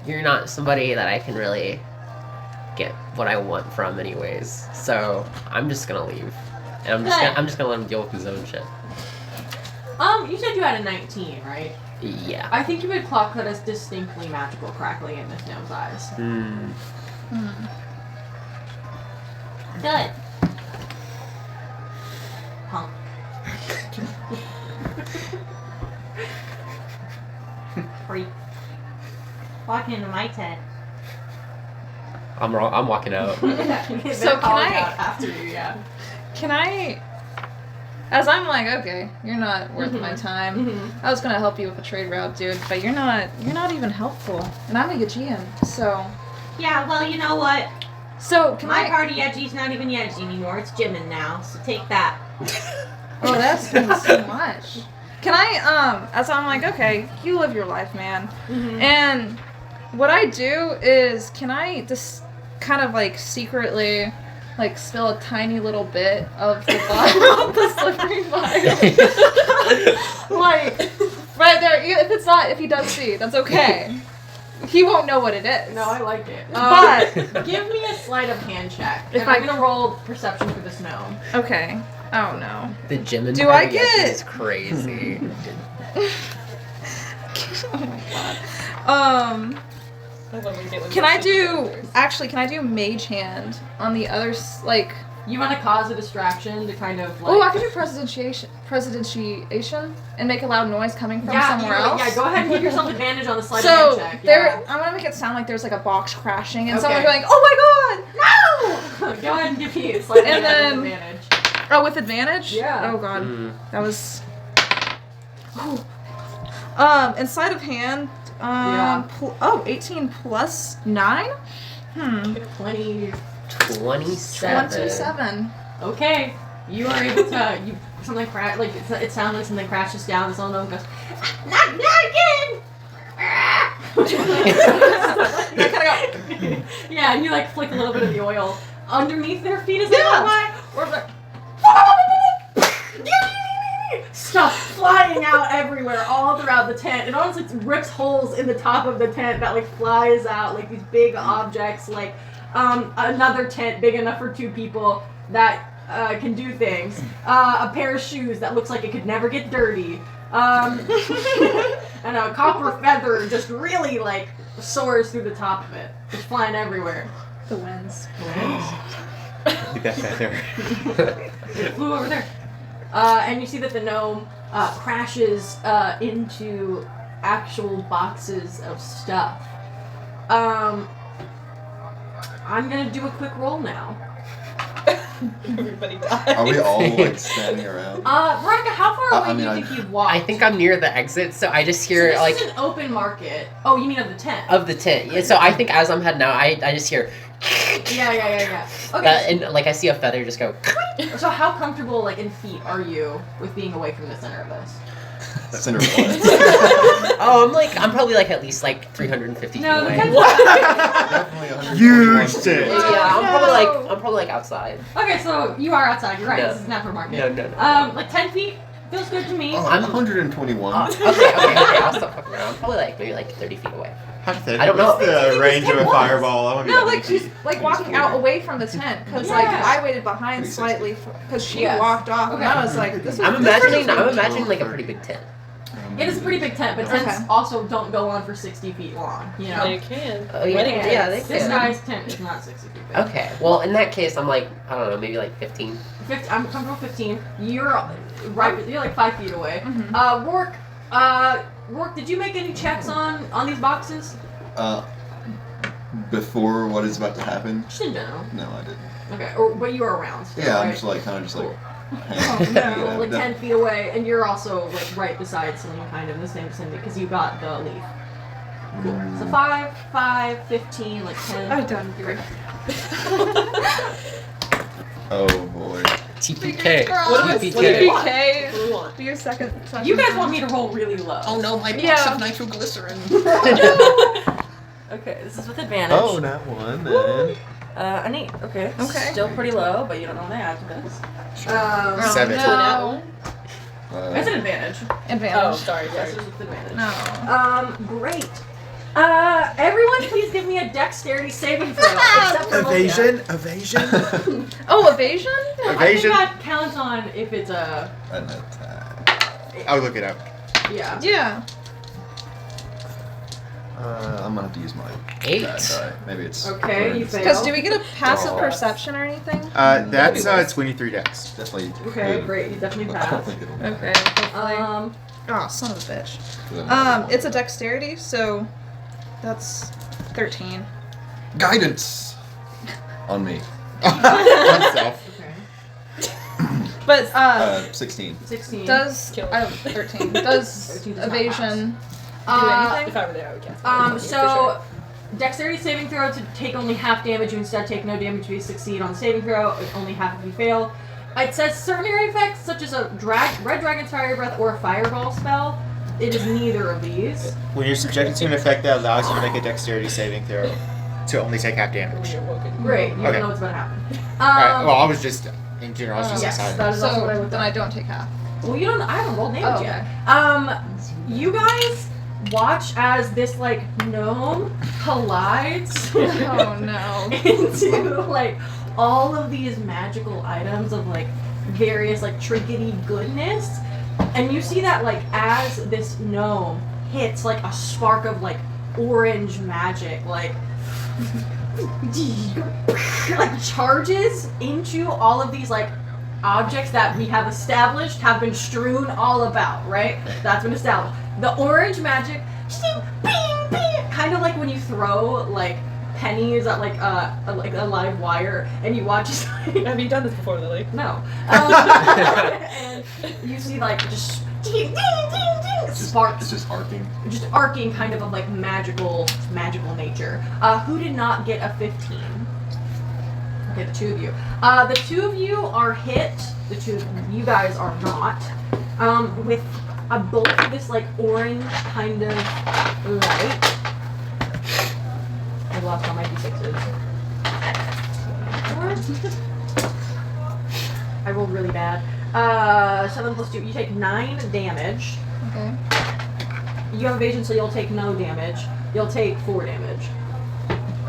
you're not somebody that I can really get what I want from anyways. So I'm just gonna leave. And I'm just gonna let him deal with his own shit. You said you had a 19, right? Yeah. I think you would clock that as distinctly magical crackling in this gnome's eyes. Hmm. Good. Punk. Freak. Walking into my tent. I'm walking out. So can I- after you? Yeah. Can I, as I'm like, okay, you're not worth my time. Mm-hmm. I was gonna help you with a trade route, dude, but you're not even helpful. And I'm a GM, so Yeah, well, you know what? can My I? party Yeji's not even Yeji anymore. It's Jimin now, so take that. Oh, that's been so much. Can I, as I'm like, okay, you live your life, man. And what I do is, can I just kind of like secretly, like spill a tiny little bit of the bottom of the slippery vial? Like, right there. If he does see, that's okay. He won't know what it is. No, I like it. But Give me a sleight of hand check. If And I'm gonna roll perception for this gnome. okay. Oh no. The gym and Do I party get- is crazy. Oh my god. Can I do mage hand on the other like? You want to cause a distraction to kind of like. Oh, I can do prestidigitation and make a loud noise coming from somewhere else. Yeah, go ahead and give yourself advantage on the sleight of So hand check. I'm gonna make it sound like there's like a box crashing and Okay. someone going, "Oh my god, no!" Go ahead and give me a sleight of And hand then- advantage. Oh, with advantage? Yeah. Oh god. That was. Inside of hand. Yeah. 18 plus 9? 20. 27. 27. Okay. You are able to. Something crash. Like it sounds like something crashes down. This little gnome goes, not again. Yeah, and you like flick a little bit of the oil underneath their feet as they walk by, or like stuff flying out everywhere, all throughout the tent. It almost like rips holes in the top of the tent that like flies out like these big objects, like another tent big enough for 2 people that can do things. A pair of shoes that looks like it could never get dirty. And a copper feather just really like soars through the top of it. Just flying everywhere. The winds. Look at that feather. It flew over there. And you see that the gnome crashes into actual boxes of stuff. I'm gonna do a quick roll now. Everybody died. Are we all like standing around? Veronica, how far away I mean, do you think you've walked? I think I'm near the exit, so I just hear so this like is an open market. Oh, you mean of the tent? of the tent. Yeah, so I think as I'm heading out, I just hear Yeah. Okay. and like I see a feather just go. So how comfortable, like in feet, are you with being away from the center of this? Center of Oh, I'm probably like at least like 350 feet No, the away. tent's Definitely 100. Huge tent. Yeah, Oh, I'm probably like outside. Okay, so you are outside. You're right. No. This is not for market. No. Like 10 feet feels good to me. Oh, I'm 121. Okay, I'll stop fucking around. I'm probably like maybe like 30 feet away. Hypothetically, I don't know. what's the range of a fireball? I want to be No, that like she's easy. like walking out away from the tent because like Yeah. I waited behind 360. slightly because she Yes. walked off and Okay. I was like, this is. I'm imagining like a pretty big tent. It is a pretty big tent, but tents Okay. also don't go on for 60 feet long. You know. Well, you can. Oh, yeah. Wedding Yeah, dates. they This can. guy's tent is not 60 feet big. Okay, well in that case, I'm like I don't know, maybe like 15. I'm comfortable 15. You're right. You're like 5 feet away. Rourke, did you make any checks on these boxes? Before what is about to happen? Just in general. No, I didn't. Okay, but you were around. Still, Yeah, right? I'm just like kind of just like. Cool. hanging. Yeah, Like no. 10 feet away, and you're also like right beside Selune, kind of in the same vicinity, because you got the leaf. Cool. So 5, 15, like 10. I'm done. You're right. Oh boy. TPK. What do we TPK. want? PK. What do we want? Do your second. You guys want me to roll really low. Oh no, my box of nitroglycerin. Okay, this is with advantage. Oh, not one then. An 8. Okay. Okay. Still pretty low, but you don't know what I add to this. Oh, 7. No. It's an advantage. Advantage. Oh, sorry. Yes, it's with advantage. No. Great. Everyone please give me a dexterity saving throw. Except for Malia. Evasion. Oh, evasion? I think that counts on if it's a... An attack. I'll look it up. Yeah. Yeah. I'm gonna have to use my 8. bad die. Maybe it's. Okay, you fail. Because do we get a passive Oh. perception or anything? That's 23 dex. Definitely. Okay, good. great. You definitely I don't pass. think it'll. Okay. Hopefully. Oh, son of a bitch. It's a dexterity, so that's 13. Guidance on me. Myself. Okay. But 16. 16. does Kill. 13? Does 13 does not evasion do If anything? I were there, I would cast it. So dexterity saving throw to take only half damage. You instead take no damage if you succeed on the saving throw. Only half if you fail. It says certain area effects such as a red dragon's fire breath or a fireball spell. It is neither of these. When you're subjected to an effect that allows you to make a dexterity saving throw to only take half damage. Great. You Okay. don't know what's about to happen. Alright, well, I was just, in general, I was just Yes, excited. that is also what I So would then I don't take half. Well, you don't. I haven't rolled damage Oh, yet. You guys watch as this like gnome collides Oh no. into like all of these magical items of like various like trinkety goodness, and you see that like as this gnome hits like a spark of like orange magic like charges into all of these like objects that we have established have been strewn all about, right? That's been established. The orange magic, kind of like when you throw like pennies at like a live wire, and you watch. Have you done this before, Lily? No. And you see like just ding, ding, ding, ding, sparks. It's just arcing. Just arcing, kind of like magical nature. Who did not get a 15? Okay, the two of you. The two of you are hit. The two of you guys are not. With a bolt of this like orange kind of light. I lost all my d6s. I rolled really bad. 7 plus 2. You take 9 damage. Okay. You have evasion, so you'll take no damage. You'll take 4 damage.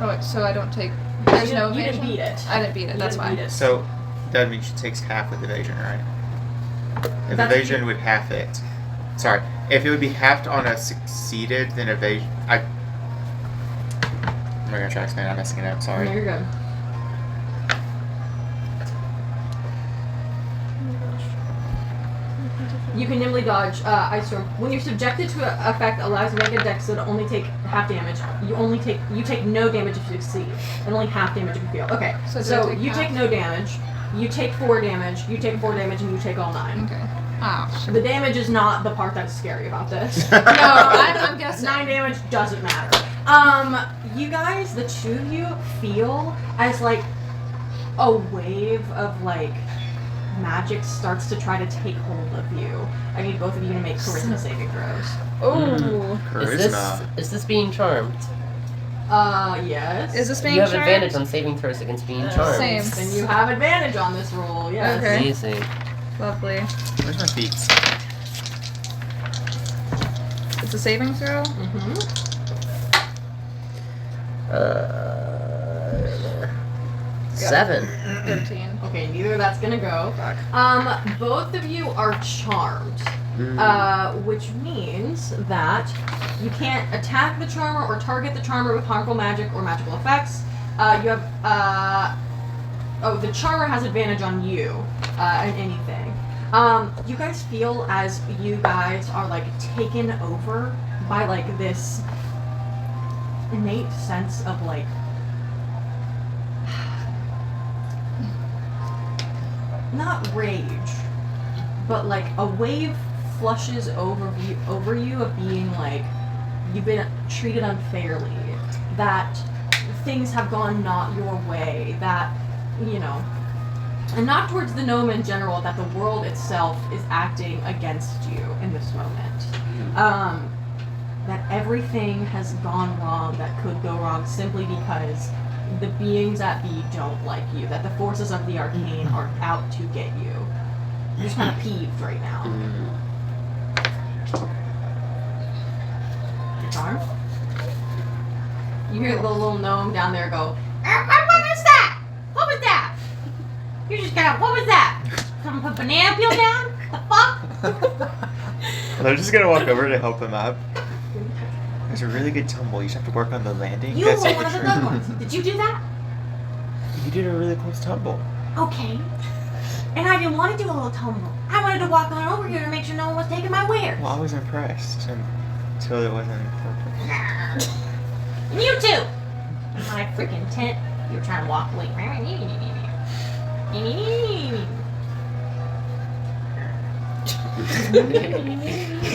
Oh, wait, so I don't take. There's You no didn't evasion? beat it. I didn't beat it. You That's didn't fine. beat it. So that means she takes half with evasion, right? If That's- evasion would half it. Sorry. If it would be halved on a succeeded, then evasion. I'm not gonna try to explain. I'm messing it up. Sorry. No, you're good. You can nimbly dodge Ice Storm. When you're subjected to an effect allows you to make a dex so to only take half damage. You take no damage if you succeed, and only half damage if you fail. Okay, So do so I take you half? take no damage, you take 4 damage, you take 4 damage, and you take all 9. Okay. Oh, shit. The damage is not the part that's scary about this. No, I'm guessing. 9 damage doesn't matter. You guys, the two of you feel as like a wave of like magic starts to try to take hold of you. I need both of you to make charisma saving throws. Oh. Is this being charmed? Yes. Is this being You have charmed? advantage on saving throws against being charmed. Same. And you have advantage on this roll, yes. Okay. Amazing. Lovely. Where's my feet? It's a saving throw? Mm-hmm. 7. 13. Okay, neither of that's gonna go. Fuck. Both of you are charmed. Which means that you can't attack the charmer or target the charmer with harmful magic or magical effects. You have, the charmer has advantage on you, in anything. You guys feel as you guys are, like, taken over by, like, this innate sense of, like, not rage, but, like, a wave flushes over you of being like you've been treated unfairly, that things have gone not your way, that and not towards the gnome in general, that the world itself is acting against you in this moment. That everything has gone wrong that could go wrong simply because the beings at be don't like you, that the forces of the arcane are out to get you. You're just kind of peeved right now. Charm? You hear the little gnome down there go, what was that? What was that? You're just gonna, what was that? Someone put banana peel down? The fuck? I'm just gonna walk over to help him up. There's a really good tumble. You just have to work on the landing. You were one of the good ones. Did you do that? You did a really close tumble. Okay. And I didn't want to do a little tumble. I wanted to walk on over here to make sure no one was taking my wares. Well, I was impressed until it wasn't perfect. And you too! My freaking tent. You were trying to walk away.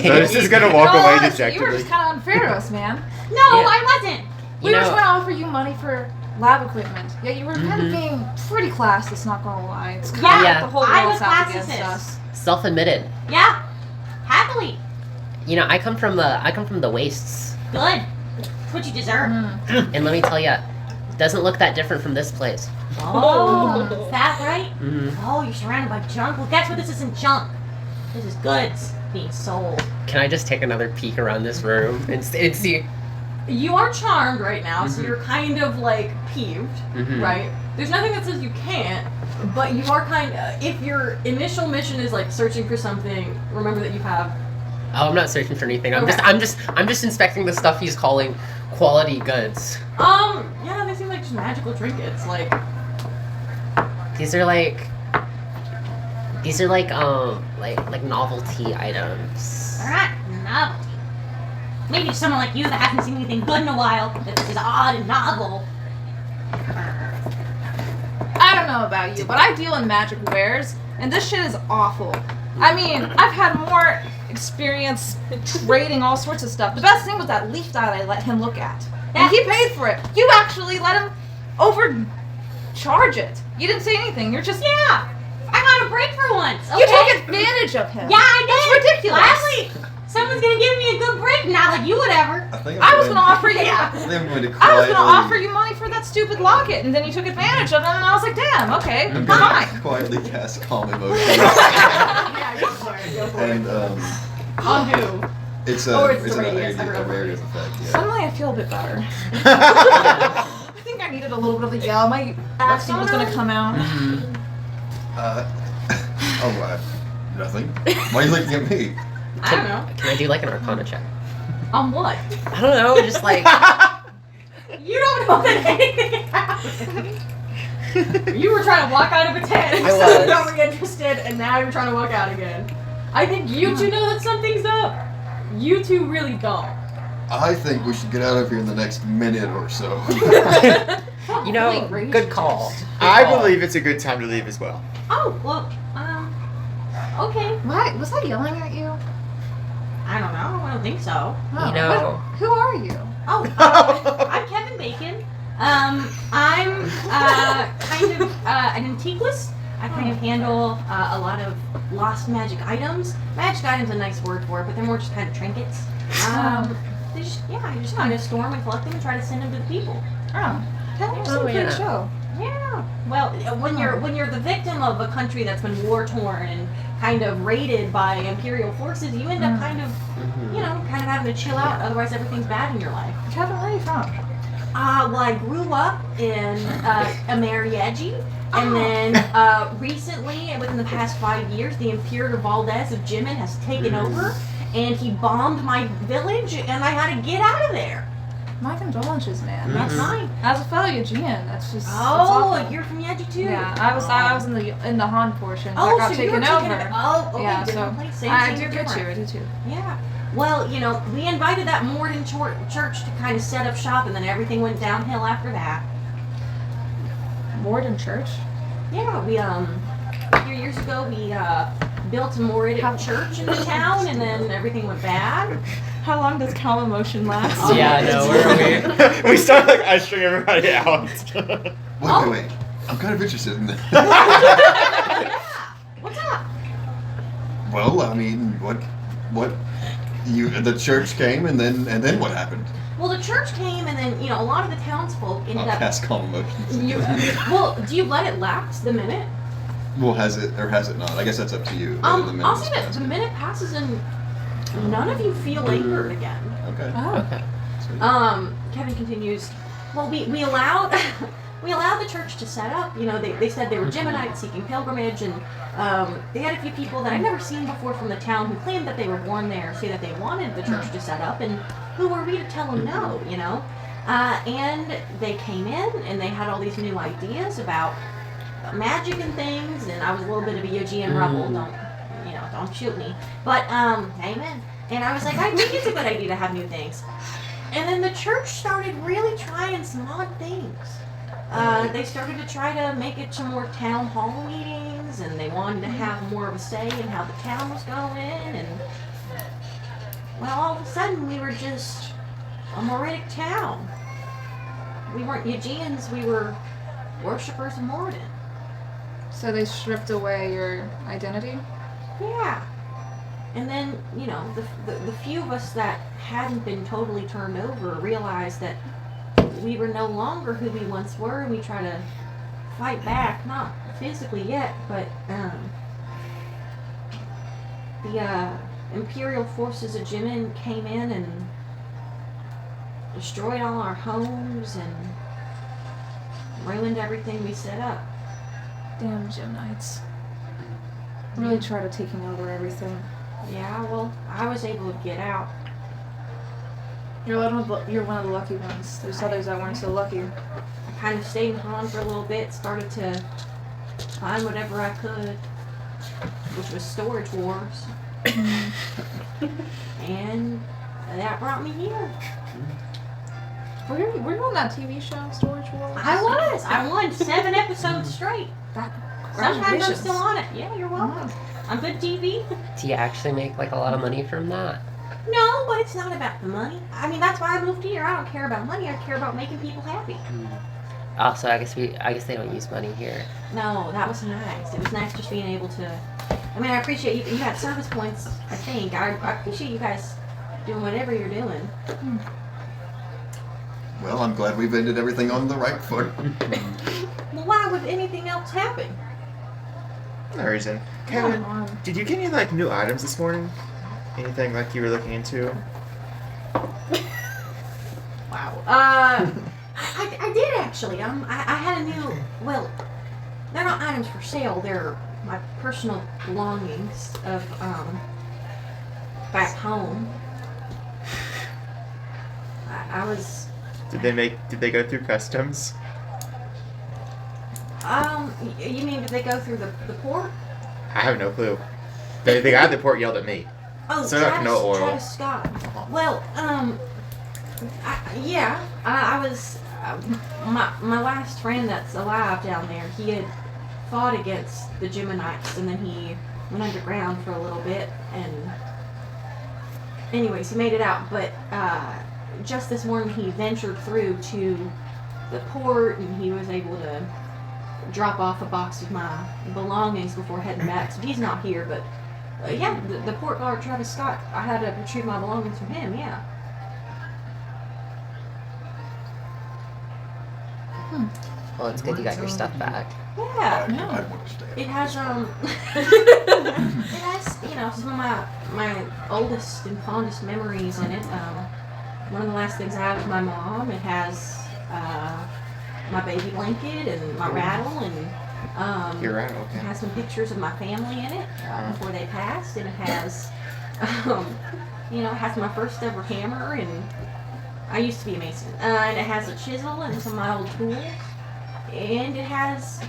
So this is gonna walk No, away You were dejectedly. just kind of unfair to us, man. No, I wasn't! We were trying to offer you money for lab equipment. Yeah, you were kind of being pretty classist, not gonna lie. It's kind of Yeah, like the whole I world's was out against classist. us. Self-admitted. Yeah. Happily. I come from the wastes, Good. That's what you deserve. and let me tell you, it doesn't look that different from this place. Oh, is that right? Mhm. Oh, you're surrounded by junk? Well, guess what? This isn't junk. This is goods being sold. Can I just take another peek around this room and see? You are charmed right now, so you're kind of like peeved, right? There's nothing that says you can't, but you are kind of, if your initial mission is like searching for something, remember that you have. Oh, I'm not searching for anything. I'm Okay. just inspecting the stuff he's calling quality goods. Yeah, they seem like just magical trinkets, like. These are like novelty items. They're not novelty. Maybe to someone like you that hasn't seen anything good in a while, that this is odd and novel. I don't know about you, but I deal in magic wares, and this shit is awful. I mean, I've had more experience trading all sorts of stuff. The best thing was that leaf that I let him look at. And he paid for it. You actually let him overcharge it. You didn't say anything. You're just... Yeah. I got a break for once. Okay? You took advantage of him. Yeah, I did. That's ridiculous. Finally, someone's gonna give me a good break, not like you would ever. I was gonna offer you. Yeah. I think I'm going to I was quietly. gonna offer you money for that stupid locket, and then you took advantage of it, and I was like, damn, okay, I'm going fine. to quietly cast calm emotions. Yeah, go for it. Go for And it. On who? it's Oh, a it's the radius. I remember. radius effect. Yeah. Suddenly I feel a bit better. I think I needed a little bit of a yell. My accent was gonna come out. Nothing. Why are you looking at me? I don't know. Can I do like an Arcana check? On what? I don't know, just like You don't know that anything happened. You were trying to walk out of a tent. I So was. not really interested, and now you're trying to walk out again. I think you two know that something's up. You two really don't. I think we should get out of here in the next minute or so. you know, good call. I believe it's a good time to leave as well. Oh, well, okay. What? Was I yelling at you? I don't know. I don't think so. Oh, You know. Who are you? Oh, I'm Kevin Bacon. I'm kind of an antiquist. I kind of handle a lot of lost magic items. Magic items is a nice word for it, but they're more just kind of trinkets. I just kind of store them and collect them and try to send them to the people. Oh, that was a Oh, good yeah. show. Yeah. Well, when you're the victim of a country that's been war torn and kind of raided by imperial forces, you end up kind of having to chill out. Otherwise, everything's bad in your life. Kevin, where are you from? Well, I grew up in Amerieji, and then recently, within the past 5 years, the Imperial Valdez of Jimin has taken over, and he bombed my village, and I had to get out of there. My condolences, man. That's mine. As a fellow Eugenean, that's just. Oh, that's awful. you're from Yeji too? Yeah, I was in the Han portion. Oh, that got so you were taken taken over. Oh, okay, Yeah, different so place. Same, I same, do get different. you. I do too. Yeah. Well, we invited that Martyn church to kind of set up shop, and then everything went downhill after that. Morden Church. Yeah, we a few years ago we built a Moradic church in the town, and then everything went bad. How long does calm emotion last? Yeah, no, where are we? We start like ushering everybody out. Wait. I'm kind of interested in that. Yeah. What's up? Well, I mean, the church came and then what happened? Well, the church came, and then a lot of the townsfolk ended I'll up. cast calm emotions. Well, do you let it lapse the minute? Well, has it or has it not? I guess that's up to you. whether the I'll minute's say that passed. the minute passes and none of you feel angered again. Okay. Oh. Okay. Sweet. Kevin continues. Well, we allowed the church to set up. They said they were Geminites seeking pilgrimage, and they had a few people that I'd never seen before from the town who claimed that they were born there, say that they wanted the church to set up, and who were we to tell them no? And they came in and they had all these new ideas about magic and things, and I was a little bit of a Yojian rebel. Don't shoot me. But amen. And I was like, I think it's a good idea to have new things. And then the church started really trying some odd things. They started to try to make it to more town hall meetings, and they wanted to have more of a say in how the town was going. And well, all of a sudden, we were just a Moradic town. We weren't Eugeans, we were worshippers of Morden. So they stripped away your identity? Yeah. And then, the few of us that hadn't been totally turned over realized that we were no longer who we once were, and we try to fight back, not physically yet, but the Imperial forces of Jimin came in and destroyed all our homes and ruined everything we set up. Damn Geminites. Really try to taking over everything. Yeah, well, I was able to get out. You're one of the lucky ones. There's others that weren't so lucky. I kind of stayed in Han for a little bit, started to find whatever I could, which was storage wars. And that brought me here. Were you on that TV show, Storage Wars? I won 7 episodes straight. Sometimes I'm Congratulations. still on it. Yeah, you're welcome. I'm good TV. Do you actually make like a lot of money from that? No, but it's not about the money. I mean, that's why I moved here. I don't care about money. I care about making people happy. Also, I guess they don't use money here. No, that was nice. It was nice just being able to. I mean, I appreciate you. You got service points. I think I appreciate you guys doing whatever you're doing. Well, I'm glad we've ended everything on the right foot. Well, why would anything else happen? No reason. Kevin, did you get any like new items this morning? Anything like you were looking into? Wow. I did actually. I had a new. Well, they're not items for sale. They're my personal belongings of back home. I was. Did they go through customs? You mean did they go through the port? I have no clue. The guy at the port yelled at me. Oh, So like no oil. Travis Scott. Uh-huh. Well, I was my last friend that's alive down there. He had fought against the Geminites, and then he went underground for a little bit, and anyways, he made it out. But just this morning, he ventured through to the port, and he was able to drop off a box of my belongings before heading back. So he's not here, but yeah, the port guard Travis Scott. I had to retrieve my belongings from him. Yeah. Well, it's good you got your stuff back. Yeah. I understand. It has some of my oldest and fondest memories in it. One of the last things I have is my mom. It has my baby blanket and my rattle, and You're right. it Okay. has some pictures of my family in it before they passed, and it has it has my first ever hammer, and I used to be a mason. And it has a chisel and some of my old tools, and it has.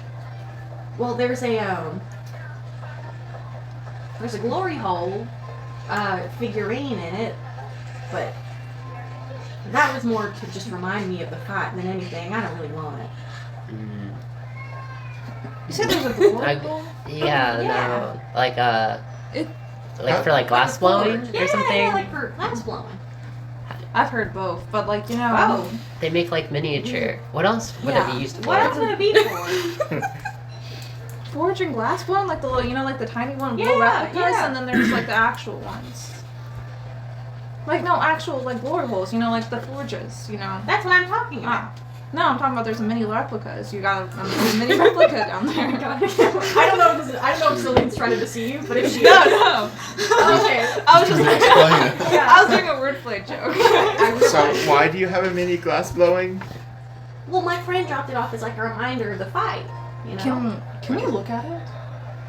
Well, there's a glory hole figurine in it, but that was more to just remind me of the fight than anything. I don't really want it. You said there's a glory I- hole? Yeah, Yeah. no, like It- like for like glass blowing Yeah, or something. Yeah, like for glass blowing. I've heard both, but like, Oh, They make like miniature. What else would it be used for? what else would it be for? forging glass blowing, like the little, like the tiny one, Yeah, little replicas, yeah. and then there's like the actual ones. Like, no, actual, like, glory holes, like the forges, That's what I'm talking about. No, I'm talking about there's a mini replicas. You got a mini replica down there. I don't know if Selune's trying to deceive you, but if she No. Okay. I was just Explain it. Yeah. I was doing a wordplay joke. So why do you have a mini glass blowing? Well, my friend dropped it off as like a reminder of the fight. Can we look at it?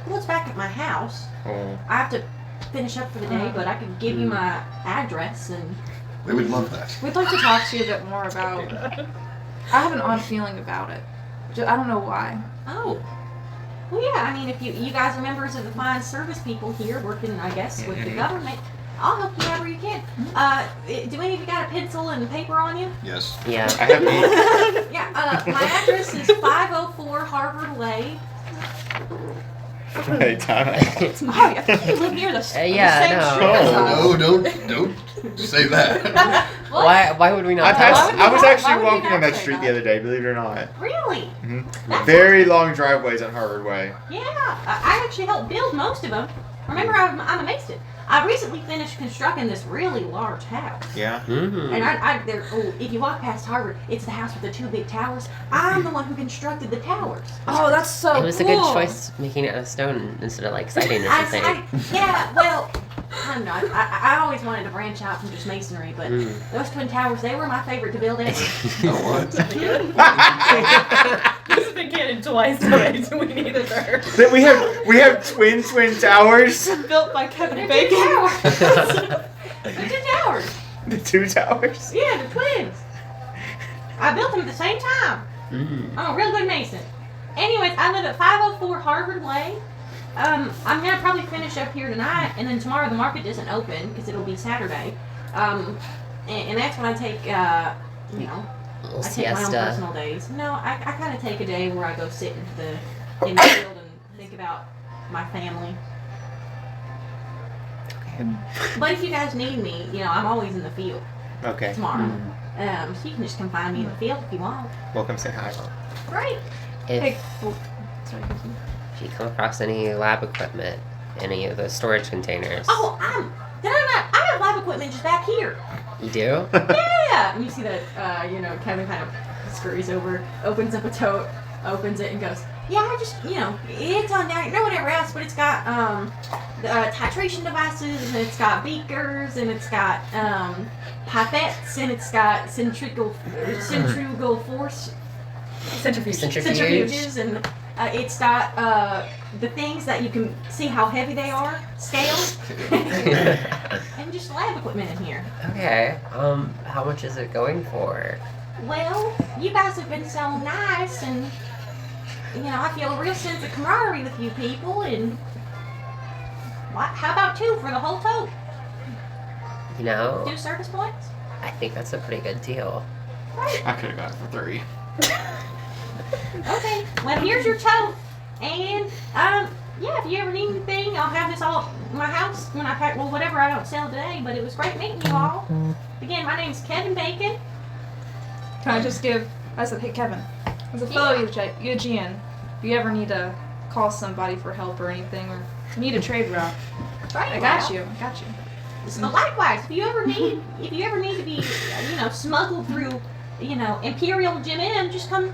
Well, it's back at my house. Oh. I have to finish up for the day, but I could give you my address and. We would love that. We'd like to talk to you a bit more about. I have an odd feeling about it. I don't know why. Oh. Well, yeah. I mean, if you guys are members of the fine service people here working, I guess, with the government, I'll help you however you can. Do any of you got a pencil and paper on you? Yes. Yeah. I have ink. Yeah. My address is 504 Harvard Way. Hey, time. Oh, I think you live near the Yeah, same no. street as us. Oh, no, don't say that. Well, Why would we not? I tell passed. why would I was we not- why actually would we walking not on that say street that? the other day. Believe it or not. Really? That's Very long driveways on Harvard Way. Yeah, I actually helped build most of them. Remember, I'm a mason. I recently finished constructing this really large house. Yeah. Mm-hmm. And if you walk past Harvard, it's the house with the 2 big towers. I'm the one who constructed the towers. Oh, that's so cool. It was a good choice making it out of stone instead of like siding or something. Yeah, well, I don't know. I always wanted to branch out from just masonry, but those twin towers, they were my favorite to build ever. Oh, what? This has been canon twice already, so we need a third. Then we have twin towers. Built by Kevin They're 2 Bacon. towers. They're 2 towers. The 2 towers. Yeah, they're twins. I built them at the same time. I'm a real good mason. Anyways, I live at 504 Harvard Way. I'm gonna probably finish up here tonight, and then tomorrow the market doesn't open because it'll be Saturday. And that's when I take Little I take my own siesta. personal days. No, I kind of take a day where I go sit in the field and think about my family. But if you guys need me, I'm always in the field Okay. tomorrow. So you can just come find me in the field if you want. We'll come say hi. Great. If, Sorry, continue. if you come across any lab equipment, any of those storage containers, Oh, I have lab equipment just back here. you do? Yeah. And you see that, Kevin kind of scurries over, opens up a tote, opens it, and goes, yeah, I just, it's on down, no whatever else, but it's got, titration devices, and it's got beakers, and it's got, pipettes, and it's got centrifugal force centrifuges, and it's got the things that you can see how heavy they are, scales, and just lab equipment in here. Okay. How much is it going for? Well, you guys have been so nice, and I feel a real sense of camaraderie with you people, and how about 2 for the whole tote? 2 service points? I think that's a pretty good deal. Right. I could have got it for 3. Okay, well, here's your tote. And, if you ever need anything, I'll have this all at my house when I pack, well, whatever I don't sell today, but it was great meeting you all. Again, my name's Kevin Bacon. Can I just give? I said, hey Kevin, as a fellow Eugean, if you ever need to call somebody for help or anything, or need a trade route, Right, I got you. So likewise, if you ever need to be, smuggled through, Imperial Jim M, just come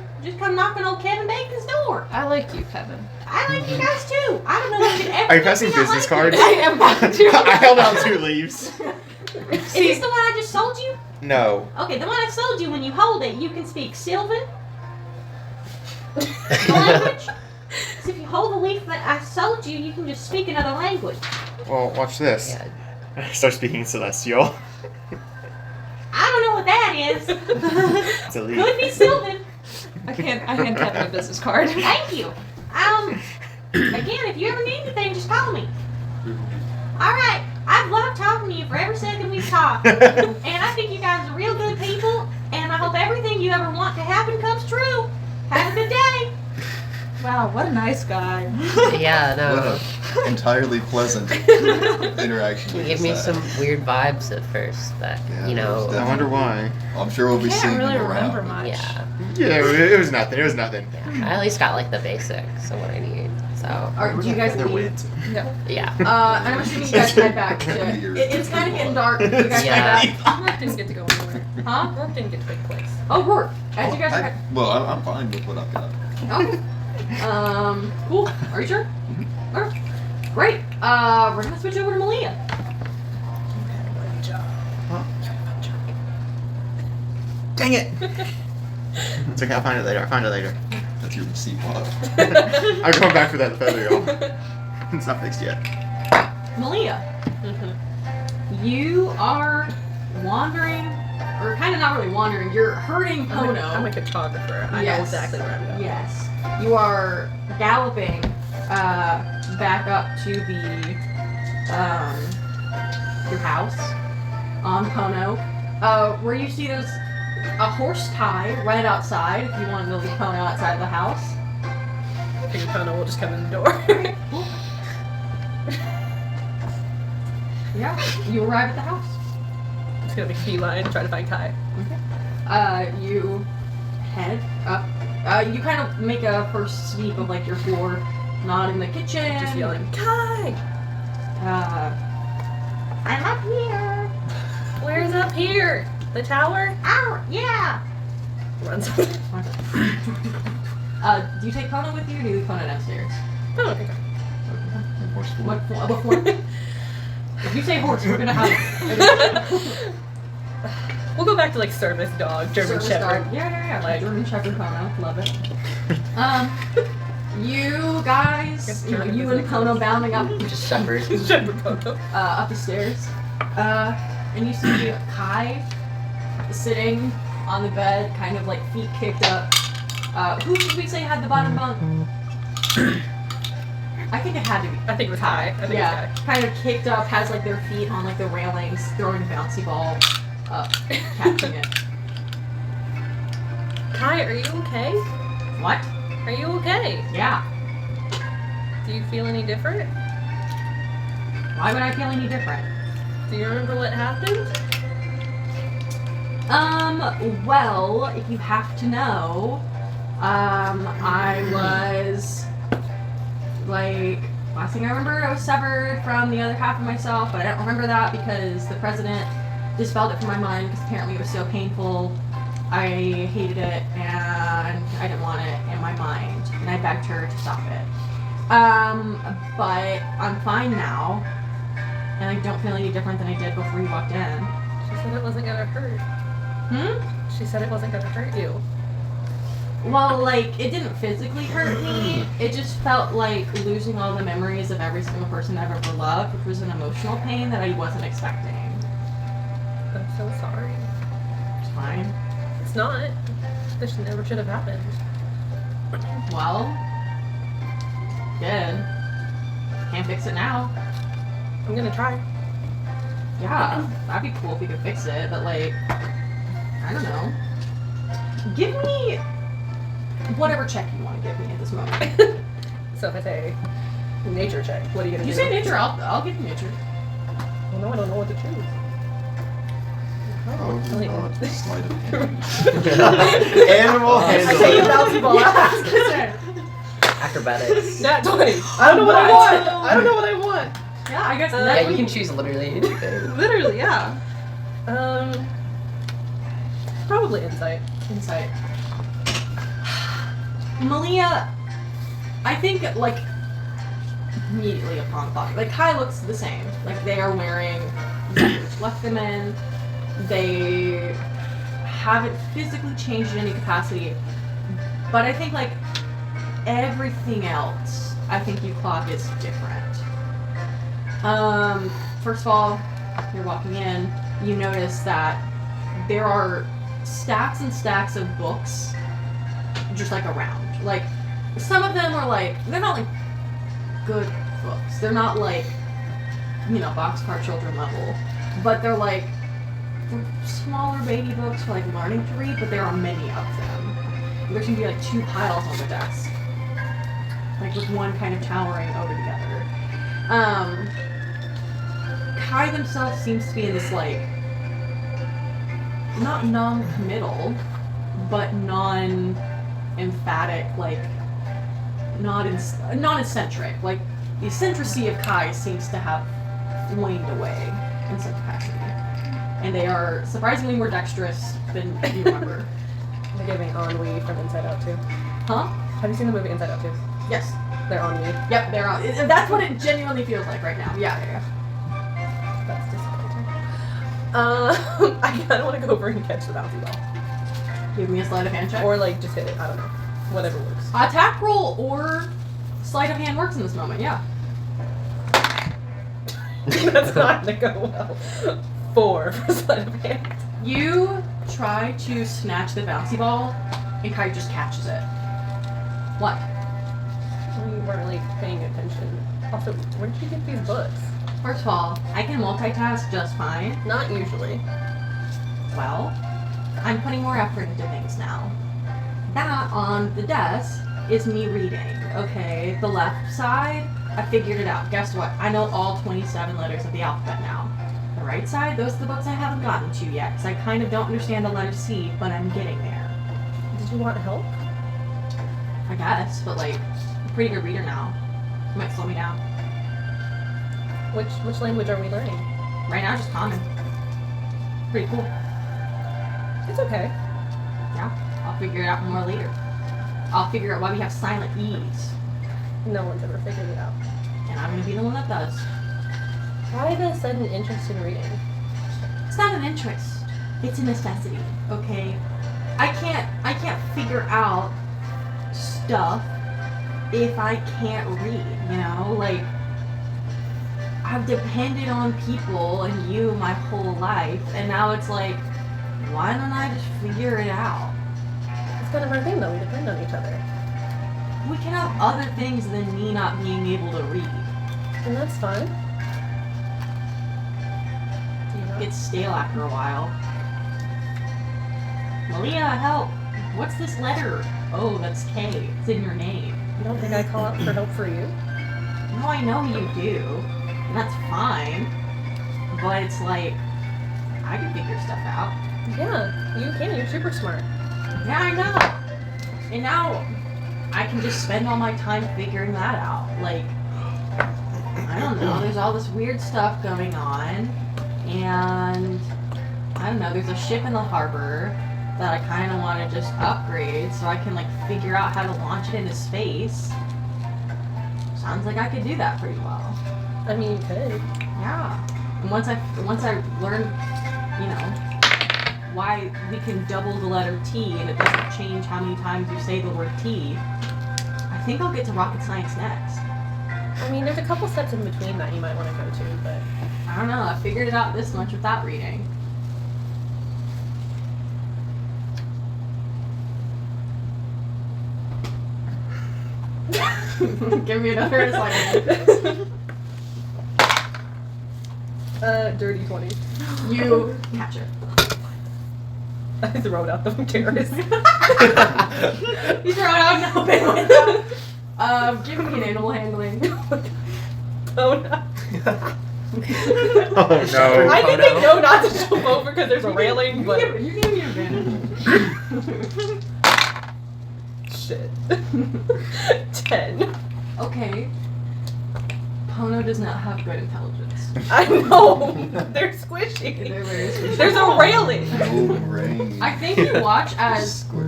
knock on old Kevin Bacon's door. I like you, Kevin. I like you guys too. I don't know if you could ever. Are you passing think I business like cards? you. I am about to. I held out 2 leaves. Is this the one I just sold you? No. Okay, the one I sold you. When you hold it, you can speak Sylvan language. So if you hold the leaf that I sold you, you can just speak another language. Well, watch this. Yeah. I start speaking Celestial. I don't know what that is. It's a leaf. Could be Sylvan. I hand Kevin a business card. Thank you. Again, if you ever need anything, just call me. All right. I've loved talking to you for every second we've talked, and I think you guys are real good people. And I hope everything you ever want to happen comes true. Have a good day. Wow, what a nice guy. Yeah, What no. an entirely pleasant interaction. You we gave me just some had. weird vibes at first, but, Yeah, you know, there's I wonder why. I'm sure we'll be I seeing can't really them around. remember much. yeah. Yeah, it was nothing. It was nothing. I at least got, like, the basics of what I need, so, Do you guys They're leave? wins. yeah. I'm assuming you guys head back to. It's kind of getting dark. You guys Yeah. head back. Rourke didn't get to go anywhere. Huh? Rourke didn't get to pick place. Oh, Rourke. As you guys are. Well, I'm fine with what I've got. Okay. Cool. Are you sure? Okay. Great. We're gonna switch over to Malia. Dang it! It's okay, I'll find it later. That's your receipt bottle. I'm going back for that feather, y'all. It's not fixed yet. Malia, you are wandering, or kind of not really wandering. You're herding Pono. I'm a cartographer. I know Yes. exactly where I'm going. Yes. You are galloping back up to the your house on Pono, where you see there's a horse tie right outside. If you wanted to leave Pono outside the house. I think Pono will just come in the door. Yeah. You arrive at the house. It's gonna be beeline, try to find Kai. You head up. You kind of make a first sweep of like your floor, not in the kitchen. Just yelling, Kai! I'm up here. Where's up here? The tower? Ow, yeah. Runs. Do you take Pono with you, or do you leave Pono downstairs? Oh, okay. What form? If you say horse, we're gonna have We'll go back to like service dog, German service Shepherd. dog. Yeah. Like- German Shepherd Pono, love it. You guys, you and Pono bounding up, Just shepherd. Shepherd Pono. up the stairs, and you see Kai sitting on the bed, kind of like feet kicked up. Who should we say had the bottom bunk? I think it had to be. I think it was Kai. I think it Yeah, was kind of kicked up, has like their feet on like the railings, throwing a bouncy ball up, catching it. Kai, are you okay? What? Are you okay? Yeah. Do you feel any different? Why would I feel any different? Do you remember what happened? Well, if you have to know, I was, like, last thing I remember, I was severed from the other half of myself, but I don't remember that because the president dispelled it from my mind because apparently it was so painful. I hated it, and I didn't want it in my mind, and I begged her to stop it. But I'm fine now, and I don't feel any different than I did before you walked in. She said it wasn't gonna hurt. She said it wasn't gonna hurt you. Well, like, it didn't physically hurt me. It just felt like losing all the memories of every single person I've ever loved, which was an emotional pain that I wasn't expecting. I'm so sorry. It's fine. It's not. This never should have happened. Well, good. Can't fix it now. I'm gonna try. Yeah, that'd be cool if you could fix it, but like, I don't know. Give me whatever check you want to give me at this moment. So if I say nature check, what are you gonna You do? say nature, I'll give you nature. Well, no, I don't know what to choose. Oh, Really? God. Sleight of hand. Animal I say you handling. bouncy ball ass. Acrobatics. Nat 20. I don't know what I want. I don't know what I want. Yeah, I guess Yeah, Yeah, that you can choose literally anything. Literally, yeah. Probably insight. Insight. Malia, I think, like, immediately upon thought, like, Kai looks the same. Like, they are wearing which left them in. They haven't physically changed in any capacity. But I think, like, everything else, I think you clock is different. First of all, you're walking in, you notice that there are stacks and stacks of books just like around. Like, some of them are like, they're not like good books. They're not like, you know, boxcar children level. But they're like, they're smaller baby books for like learning to read, but there are many of them. There should be like 2 piles on the desk. Like with one kind of towering over the other. Kai themselves seems to be in this like, not non-committal, but non-emphatic, like, non-eccentric. Like, the eccentricity of Kai seems to have waned away in some capacity. And they are surprisingly more dexterous than you remember. They're giving ennui from Inside Out 2. Huh? Have you seen the movie Inside Out 2? Yes. They're ennui. Yep, they're on. That's what it genuinely feels like right now. Yeah. That's disappointing. I kind of want to go over and catch the bouncy ball. Give me a sleight of hand check. Or, like, just hit it. I don't know. Whatever works. Attack roll or sleight of hand works in this moment, yeah. That's not going to go well. 4 for sleight of hand. You try to snatch the bouncy ball, and Kai just catches it. What? Well, you weren't, like, paying attention. Also, where did you get these books? First of all, I can multitask just fine. Not usually. Well, I'm putting more effort into things now. That on the desk is me reading, okay? The left side, I figured it out. Guess what? I know all 27 letters of the alphabet now. The right side, those are the books I haven't gotten to yet, because I kind of don't understand the letter C, but I'm getting there. Did you want help? I guess, but like, I'm a pretty good reader now. You might slow me down. Which language are we learning? Right now, just common. Pretty cool. It's okay. Yeah, I'll figure it out more later. I'll figure out why we have silent E's. No one's ever figured it out. And I'm gonna be the one that does. Why the sudden interest in reading? It's not an interest. It's a necessity, okay? I can't figure out stuff if I can't read, you know? Like, I've depended on people and you my whole life, and now it's like, why don't I just figure it out? It's kind of our thing though, we depend on each other. We can have other things than me not being able to read. And that's fine. Do you know? It's stale after a while. Malia, help! What's this letter? Oh, that's K. It's in your name. You don't think I call out for help for you? No, I know you do. And that's fine. But it's like, I can figure stuff out. Yeah, you can. You're super smart. Yeah, I know. And now I can just spend all my time figuring that out. Like, I don't know, there's all this weird stuff going on. And I don't know, there's a ship in the harbor that I kind of want to just upgrade so I can like figure out how to launch it into space. Sounds like I could do that pretty well. I mean, you could. Yeah. And once I learn, you know, why we can double the letter T and it doesn't change how many times you say the word T, I think I'll get to rocket science next. I mean, there's a couple steps in between that you might want to go to, but I don't know, I figured it out this much without reading. Give me another second. Dirty 20. You catch it. I throw it out the terrace. You throw it out an open window. Give me an animal handling. Oh no. Oh no. I think they know not to jump over because there's a railing, but You gave me advantage. shit. 10. Okay. Pono does not have good intelligence. I know. They're squishy. They're very squishy. There's a railing. No brain. I think you watch as Squish.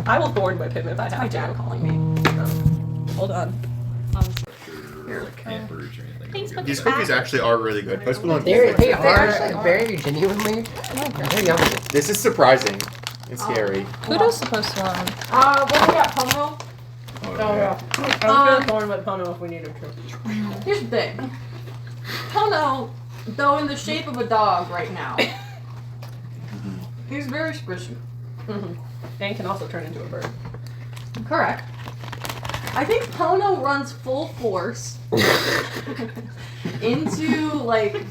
I will thorn whip him if I that's have my to. dad calling me. Hold on. Thanks for These the cookies actually are really good. Most people don't. They are very genuinely. They're yummy. This is surprising and scary. Pluto's supposed to learn. What do we got, Pono? Oh yeah. I was gonna thorn whip Pono if we need him to. Here's the thing. Pono, though in the shape of a dog right now, he's very squishy. Mm-hmm. And can also turn into a bird. Correct. I think Pono runs full force into, like,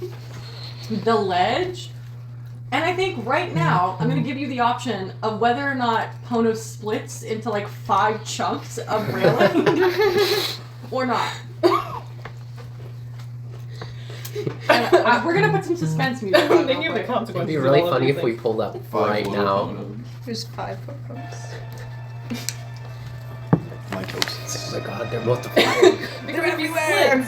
the ledge. And I think right now, I'm going to give you the option of whether or not Pono splits into, like, 5 chunks of railing or not. And we're going to put some suspense music on. They give the consequences. It'd be really of all of funny these if we things. pulled up 5 right little now. Ponos. There's 5 footprints. My toast. Oh my god, they're multiple. Because if he splits,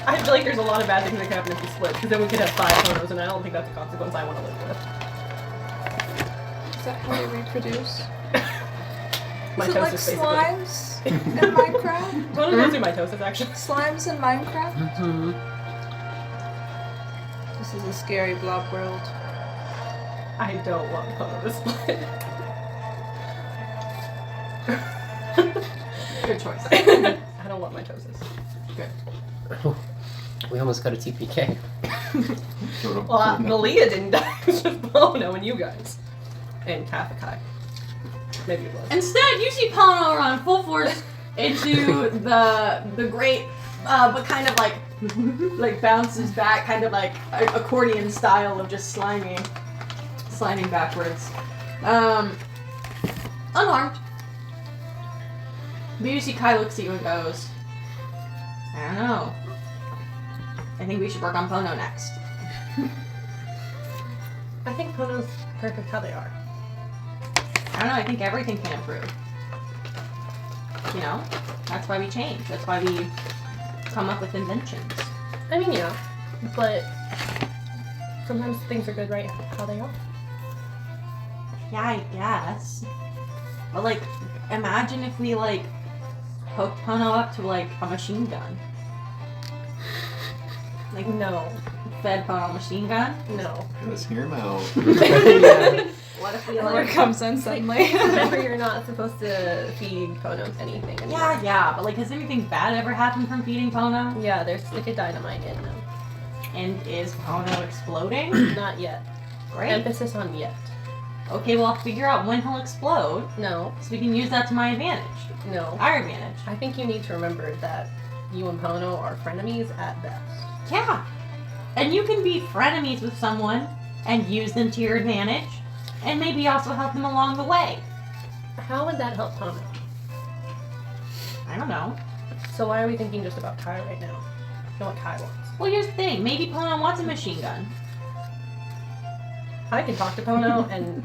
I feel like there's a lot of bad things that could happen if he splits. Because then we could have 5 Ponos, and I don't think that's a consequence I want to live with. Is that how they reproduce? Mitosis, Is it like basically. slimes in Minecraft? Ponos don't do mitosis, actually. Slimes in Minecraft? Mm-hmm. This is a scary blob world. I don't want Pono to split. Good choice. I don't want mitosis. Good. We almost got a TPK. Well, Malia didn't die. It was just Pono and you guys. And Kafakai. Maybe it was. Instead, you see Pono run full force into the great, but kind of like bounces back, kind of like accordion style of just sliding backwards. Unarmed. But you see Kai looks at you and goes, I don't know. I think we should work on Pono next. I think Pono's perfect how they are. I don't know, I think everything can improve. You know? That's why we change. That's why we come up with inventions. I mean, yeah. But sometimes things are good right how they are. Yeah, I guess. But like, imagine if we like hooked Pono up to like a machine gun. Like, No. fed Pono a machine gun? No. Just hear him out. What if we Or it like... comes in suddenly. Remember, you're not supposed to feed Ponos anything anymore. Yeah, but like, has anything bad ever happened from feeding Pono? Yeah, there's like a dynamite in them. And is Pono exploding? Not yet. Great. Emphasis on yet. Okay, well, I'll figure out when he'll explode, No. so we can use that to my advantage. No. Our advantage. I think you need to remember that you and Pono are frenemies at best. Yeah. And you can be frenemies with someone and use them to your advantage. and maybe also help them along the way. How would that help Pono? I don't know. So why are we thinking just about Kai right now? And what Kai wants? Well, here's the thing. Maybe Pono wants a machine gun. I could talk to Pono, and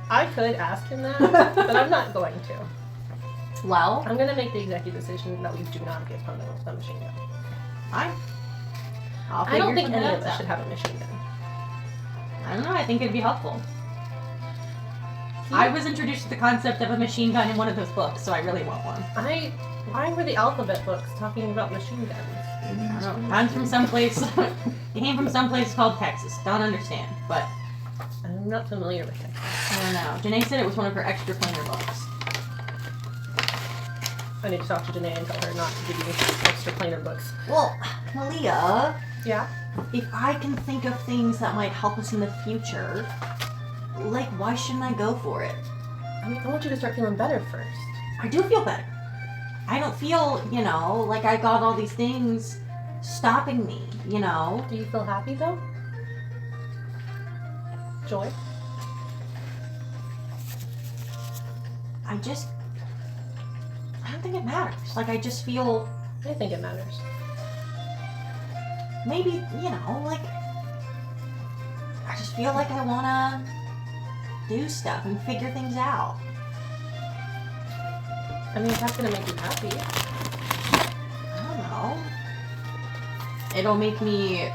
I could ask him that, but I'm not going to. Well, I'm gonna make the executive decision that we do not give Pono a machine gun. I'll I don't figure think something any of else us out. should have a machine gun. I don't know. I think it'd be helpful. I was introduced to the concept of a machine gun in one of those books, so I really want one. Why were the alphabet books talking about machine guns? I don't know. Comes from someplace. It came from someplace called Texas. Don't understand, but I'm not familiar with it. I don't know. Janae said it was one of her extra plainer books. I need to talk to Janae and tell her not to give you extra plainer books. Well, Malia, Yeah? if I can think of things that might help us in the future, like, why shouldn't I go for it? I mean, I want you to start feeling better first. I do feel better. I don't feel, like I got all these things stopping me, Do you feel happy though? Joy? I don't think it matters. Like, I just feel I think it matters. maybe, like, I just feel like I want to do stuff and figure things out. I mean, if that's gonna make you happy. I don't know. It'll make me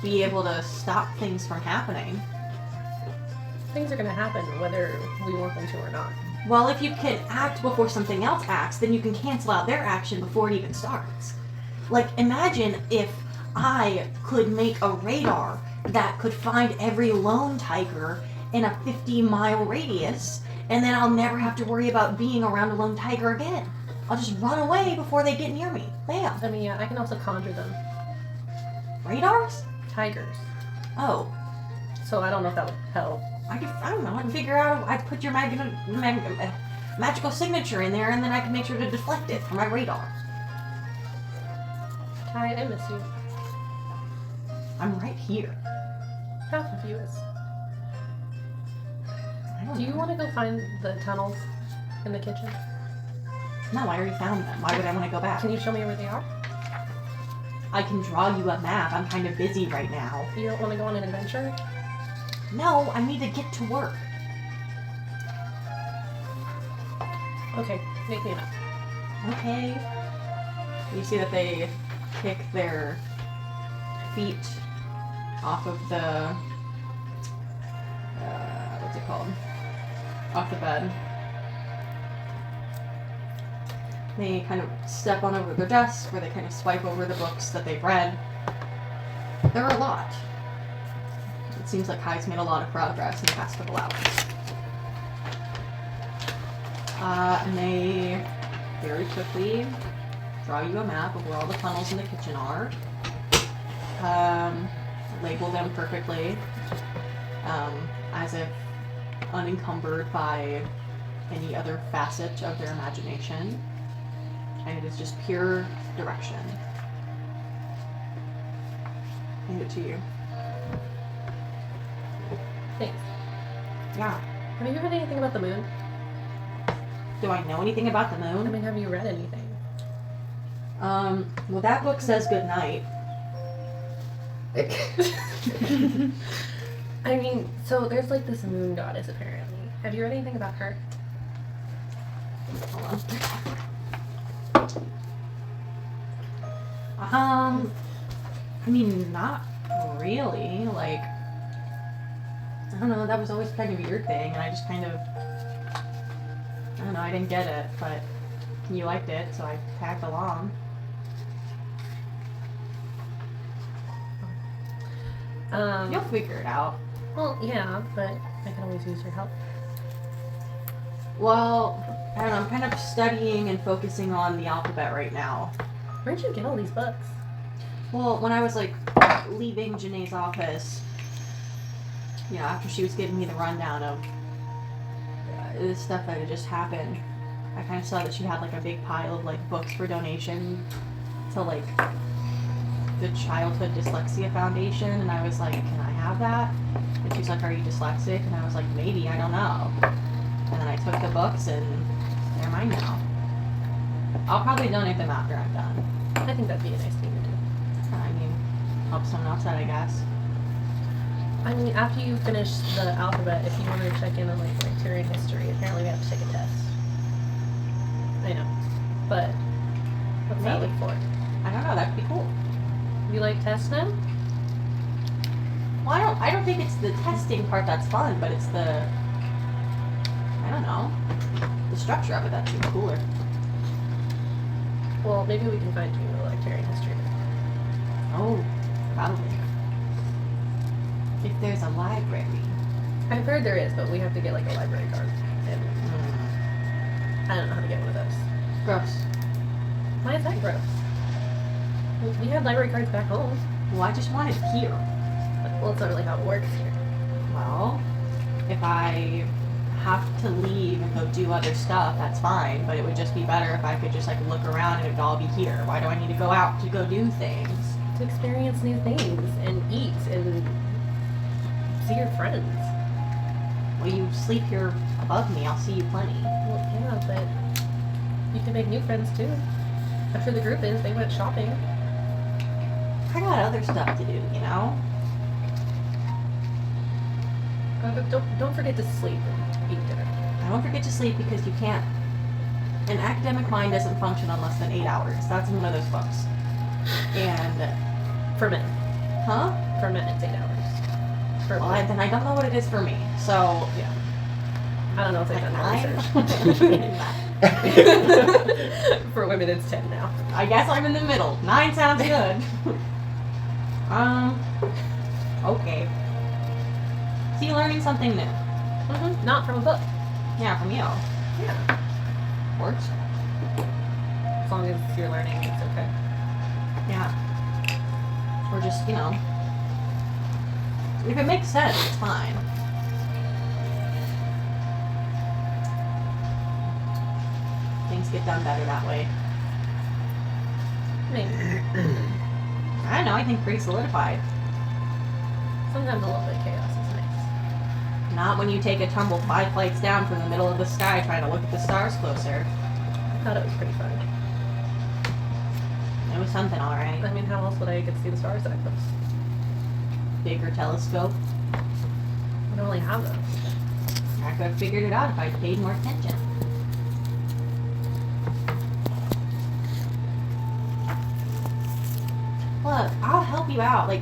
be able to stop things from happening. Things are gonna happen whether we want them to or not. Well, if you can act before something else acts, then you can cancel out their action before it even starts. Like, imagine if I could make a radar that could find every lone tiger in a 50-mile radius, and then I'll never have to worry about being around a lone tiger again. I'll just run away before they get near me. Bam. I mean, yeah, I can also conjure them. Radars? Tigers. Oh. So I don't know if that would help. I don't know. I can figure out. I'd put your magical signature in there, and then I can make sure to deflect it from my radar. Kai, I miss you. I'm right here. Half of you is. I don't Do you know. want to go find the tunnels in the kitchen? No, I already found them. Why would I want to go back? Can you show me where they are? I can draw you a map. I'm kind of busy right now. You don't want to go on an adventure? No, I need to get to work. Okay, make me a map. Okay. You see that they kick their feet off of the what's it called? Off the bed. They kind of step on over their desk, where they kind of swipe over the books that they've read. There are a lot. It seems like Kai's made a lot of progress in the past couple hours. And they very quickly draw you a map of where all the tunnels in the kitchen are. Label them perfectly, as if unencumbered by any other facet of their imagination. And it is just pure direction. Hand it to you. Thanks. Yeah. Have you read anything about the moon? Do I know anything about the I moon? mean, have you read anything? Well, that book says good night. I mean, so there's like this moon goddess apparently. Have you read anything about her? Hold on. I mean, not really. Like, I don't know, that was always kind of a weird thing, and I just kind of, I don't know, I didn't get it, but you liked it, so I tagged along. You'll figure it out. Well, yeah, but I can always use your help. Well, I don't know, I'm kind of studying and focusing on the alphabet right now. Where'd you get all these books? Well, when I was, like, leaving Janae's office, you know, after she was giving me the rundown of the stuff that had just happened, I kind of saw that she had, like, a big pile of, like, books for donation to, like, the Childhood Dyslexia Foundation, and I was like, can I have that? And she's like, are you dyslexic? And I was like, maybe, I don't know. And then I took the books, and they're mine now. I'll probably donate them after I'm done. I think that'd be a nice thing to do. I mean, help someone else out, I guess. I mean, after you finish the alphabet, if you want to check in on like Tyrian history, apparently we have to take a test. I know, but what's that Maybe. look for? I don't know, that'd be cool. You like tests now? Well, I don't think it's the testing part that's fun, but it's the, I don't know, the structure of it that seems cooler. Well, maybe we can find you like Tyrian history. Oh, probably. If there's a library. I've heard there is, but we have to get like a library card, and I don't know how to get one of those. Gross. Why is that gross? We have library cards back home. Well, I just want it here. Well, it's not really how it works here. Well, if I have to leave and go do other stuff, that's fine, but it would just be better if I could just like look around and it would all be here. Why do I need to go out to go do things? To experience new things and eat and see your friends. Well, you sleep here above me, I'll see you plenty. Well, yeah, but you can make new friends too. I'm sure the group is. They went shopping. I got other stuff to do, you know? But don't forget to sleep and eat dinner. I don't forget to sleep because you can't. An academic mind doesn't function on less than 8 hours. That's one of those books. And, For men. huh? For men, it's 8 hours. For Well, women. then I don't know what it is for me. So, Yeah. I don't know if they've done that like research. For women, it's 10 now. I guess I'm in the middle. 9 sounds good. Okay. See, learning something new. Not from a book. Yeah, from you. Yeah. Works. As long as you're learning, it's okay. Yeah. Or just, you know. If it makes sense, it's fine. Things get done better that way. Maybe. I don't know, I think pretty solidified. Sometimes a little bit of chaos is nice. Not when you take a tumble 5 flights down from the middle of the sky trying to look at the stars closer. I thought it was pretty fun. It was something, alright. I mean, how else would I get to see the stars that close? Bigger telescope. I don't really have those. I could have figured it out if I'd paid more attention. Look, I'll help you out. Like,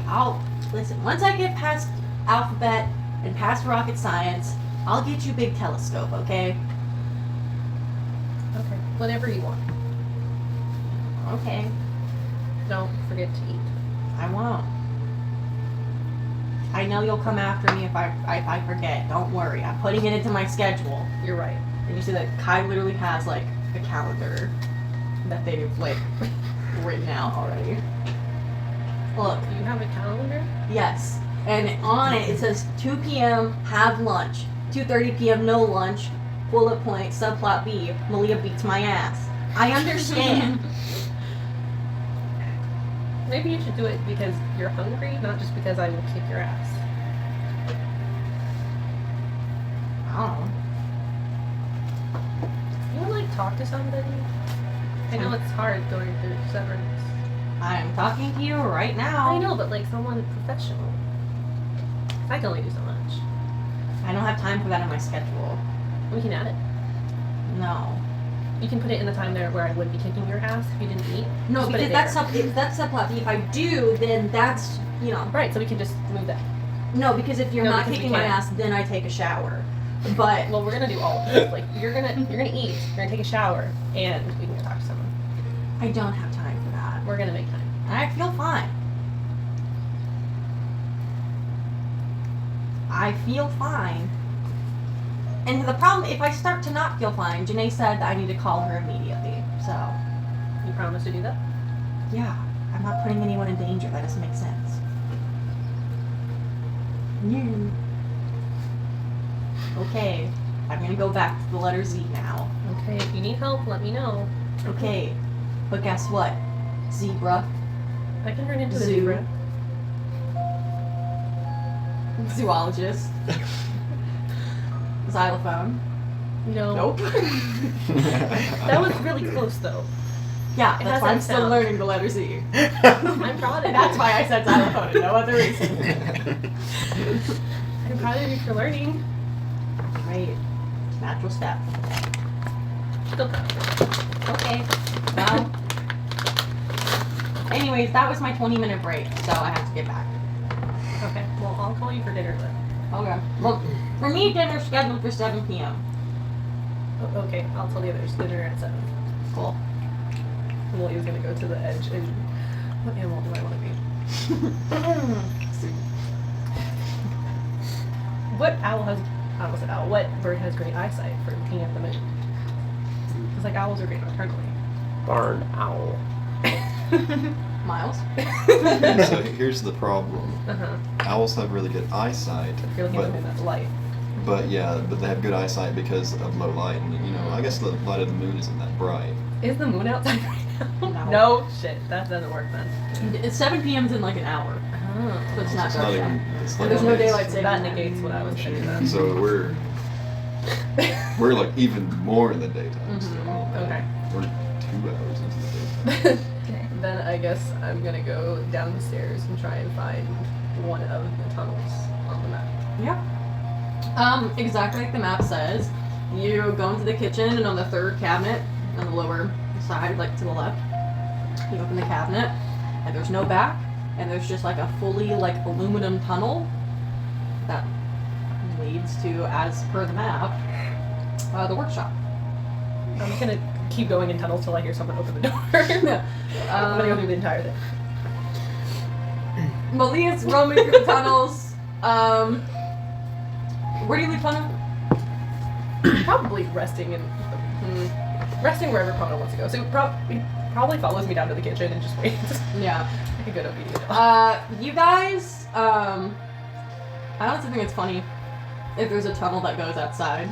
listen, once I get past alphabet and past rocket science, I'll get you big telescope, okay? Okay. Whatever you want. Okay, Don't forget to eat. I won't. I know you'll come after me if I forget. Don't worry, I'm putting it into my schedule. You're right. And you see that Kai literally has like a calendar that they've like written out already. Look, Do you have a calendar? yes. And on it says 2 p.m. have lunch. 2:30 p.m. no lunch. Bullet point, subplot B. Malia beats my ass. I understand. Maybe you should do it because you're hungry, not just because I will kick your ass. Oh. You want to like talk to somebody? I know it's hard going through severance. I'm talking to you right now. I know, but like someone professional. I can only do so much. I don't have time for that in my schedule. We can add it. No. You can put it in the time there where I would be kicking your ass if you didn't eat. No, Just put because it that's subplot B. If I do, then that's, you know. right. So we can just move that. No, because if you're No, not because we kicking my can't. ass, then I take a shower. But Well, we're gonna do all of this. Like you're gonna eat, you're gonna take a shower, and we can go talk to someone. I don't have time for that. We're gonna make time. I feel fine. I feel fine. And the problem, if I start to not feel fine, Janae said that I need to call her immediately. So, You promise to do that? yeah, I'm not putting anyone in danger. That doesn't make sense. You. Okay, I'm gonna go back to the letter Z now. Okay. If you need help, let me know. Okay, but guess what? Zebra. I can run into the Zoo. zebra. Zoologist. Xylophone. No. Nope. That was really close though. Yeah, It that's has why that I'm still sound. learning the letter Z. I'm proud of you. That's why I said xylophone and no other reason. I'm proud of you for learning. Right. Natural step. Still proud of you. Okay. Well. Anyways, that was my 20-minute break, so I have to get back. Okay, well, I'll call you for dinner then. Okay. Well, for me, dinner's scheduled for 7 p.m. Oh, okay, I'll tell the others dinner at 7. Cool. Lily's gonna go to the edge and what animal do I want to be? What owl has, I almost said owl, what bird has great eyesight for looking at the moon? Because like owls are great nocturnally. Barn owl. Miles? So here's the problem. Uh-huh. Owls have really good eyesight, If you're looking at the moon, that's light. but they have good eyesight because of low light. And you know, I guess the light of the moon isn't that bright. Is the moon outside right now? No. No shit, that doesn't work then. It's 7 p.m.'s in like an hour, Oh. so it's not It's dark not yet. even. It's And like there's no it's- daylight saving That time. negates what I was saying then. So we're like even more in the daytime. Still. Okay. We're 2 hours into the daytime. Then I guess I'm gonna go down the stairs and try and find one of the tunnels on the map. Yeah. Exactly like the map says. You go into the kitchen, and on the third cabinet, on the lower side, like to the left, you open the cabinet, and there's no back, and there's just like a fully like aluminum tunnel that leads to, as per the map, the workshop. I'm just gonna keep going in tunnels till I hear someone open the door. I'm gonna go through the entire thing. Malia's roaming through the tunnels. Where do you leave Pano? Probably resting in resting wherever Pano wants to go. So he probably follows me down to the kitchen and just waits. Yeah. Like a good obedient dog. You guys, I honestly think it's funny if there's a tunnel that goes outside.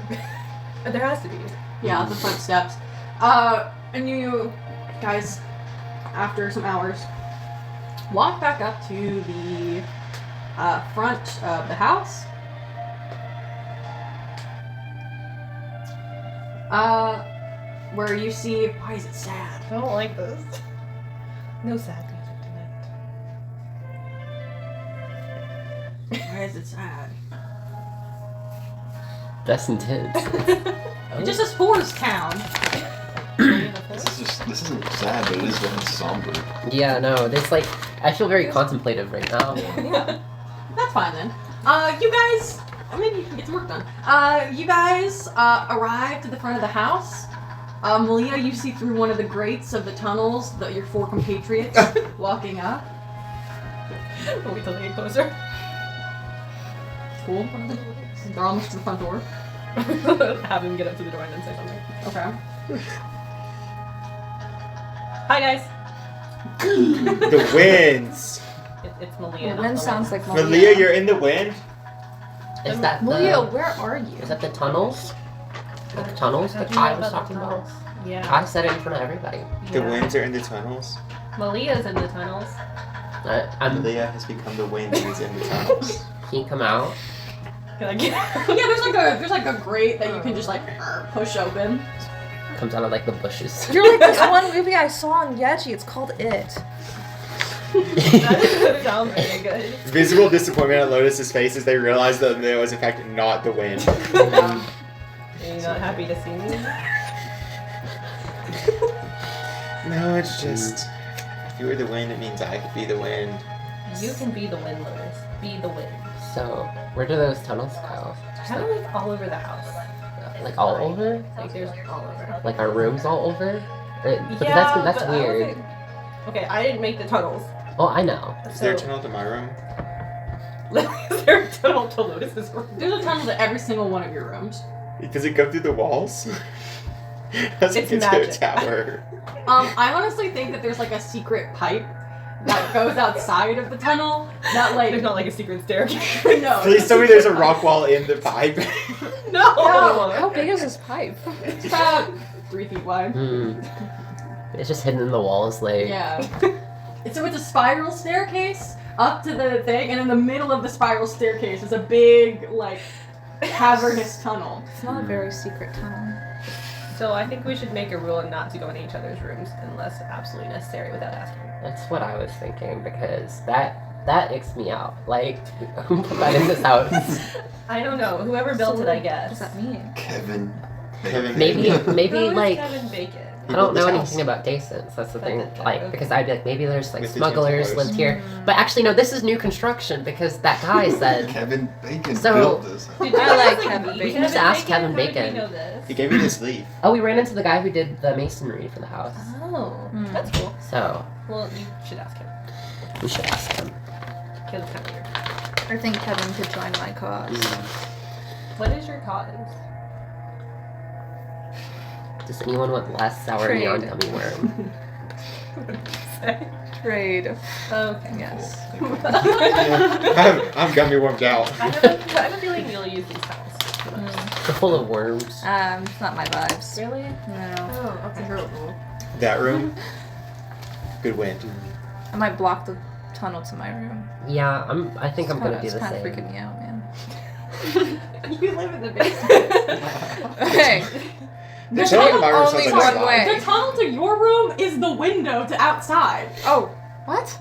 There has to be. Yeah, the front steps. And you guys, after some hours, walk back up to the front of the house. Where you see, why is it sad? I don't like this. No sad music Why is it sad? That's intense. It just says Forest Town. tonight. This isn't sad, but it is very somber. Yeah, no, it's like, I feel very contemplative right now. Yeah. That's fine then. You guys, maybe you can get some work done. You guys arrive to the front of the house. Malia, you see through one of the grates of the tunnels your 4 compatriots walking up. We'll wait till they get closer. Cool. They're almost to the front door. Have him get up to the door and then say something. Okay. Hi guys. The winds. It's Malia. The wind sounds like Malia, you're in the wind? Is that Malia, the... where are you? Is that the tunnels? The tunnels that Kai was talking about? Yeah. Kai said it in front of everybody. The winds are in the tunnels? Malia's in the tunnels. Malia has become the wind and is in the tunnels. Can you come out? Can I get Yeah, there's like a grate that you can just like push open. Comes out of like the bushes. You're like this one movie I saw on Yeji. It's called It. That doesn't sound very good. Visible disappointment on Lotus's face as they realized that it was in fact not the wind. Are you not happy to see me? No, it's just, if you were the wind, it means I could be the wind. You can be the wind, Lotus. Be the wind. So, where do those tunnels go? Kind of like all over the house. Like all over? Like there's all over. Like our rooms all over? Because Yeah, that's but I don't weird. think- Okay, I didn't make the tunnels. Oh, I know. Is there a tunnel to my room? Is there a tunnel to Lotus's room? There's a tunnel to every single one of your rooms. Does it go through the walls? Does it It's get to a magic. tower? I honestly think that there's like a secret pipe that goes outside of the tunnel. That like There's not like a secret staircase. no. Please tell me there's a rock wall in the pipe. No! How big is this pipe? It's about 3 feet wide. Hmm. It's just hidden in the walls, like. Yeah. So it's a spiral staircase up to the thing, and in the middle of the spiral staircase is a big, like, cavernous tunnel. It's not a very secret tunnel. So I think we should make a rule not to go in each other's rooms unless absolutely necessary without asking. That's what I was thinking because that icks me out. Like, who put that in this house? I don't know. Whoever built it, I guess. What does that mean? Kevin. Maybe Who is like Kevin Bacon? I don't know This anything about Dasons. That's the thing. Like, because I'd be like, maybe there's like Mr. smugglers Templars. lived here, but actually no, this is new construction because that guy said. Kevin Bacon So- built this. Did I like ask Kevin me? Bacon. Just ask Kevin How did Bacon. we know this? He gave me this leaf. Oh, we ran into the guy who did the masonry for the house. Oh, Mm. that's cool. So Well, you should ask him. we should ask him. Because it's kind of weird. I think Kevin could join my cause. What is your cause? Does anyone want less sour Trade. neon gummy worm? What did you say? Trade. Okay. Yes. I'm gummy wormed out. I have a feeling you'll use these tiles. They're full of worms. It's not my vibes. Really? No. Oh, It's a okay. girl rule. That room. Good wind. I might block the tunnel to my room. Yeah, I think I'm gonna do the It's kind same. of freaking me out, man. You live in the basement. Okay. There's something in my room only sounds like a one slide. way. The tunnel to your room is the window to outside. Oh, what?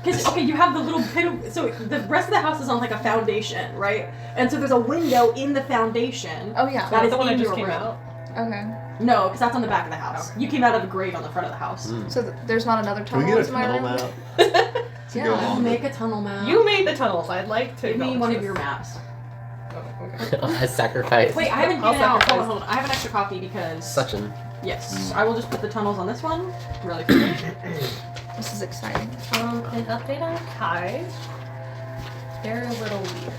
Because, okay, you have the little bit of, so the rest of the house is on like a foundation, right? And so there's a window in the foundation. Oh yeah. That is the one in that just your came room. out. Okay. No, because that's on the back of the house. You came out of the grate on the front of the house. So there's not another Can we tunnel get a into my tunnel room? map? To Yeah. go I'll along make with? a tunnel map. You made the tunnels. I'd like to. Give me acknowledge one of this. your maps. Oh, okay. A sacrifice. Wait, I haven't I'll given out. sacrifice. Hold on. I have an extra copy because. Such an. Yes. I will just put the tunnels on this one. Really quickly. This is exciting. An update on Kai. They're a little weird.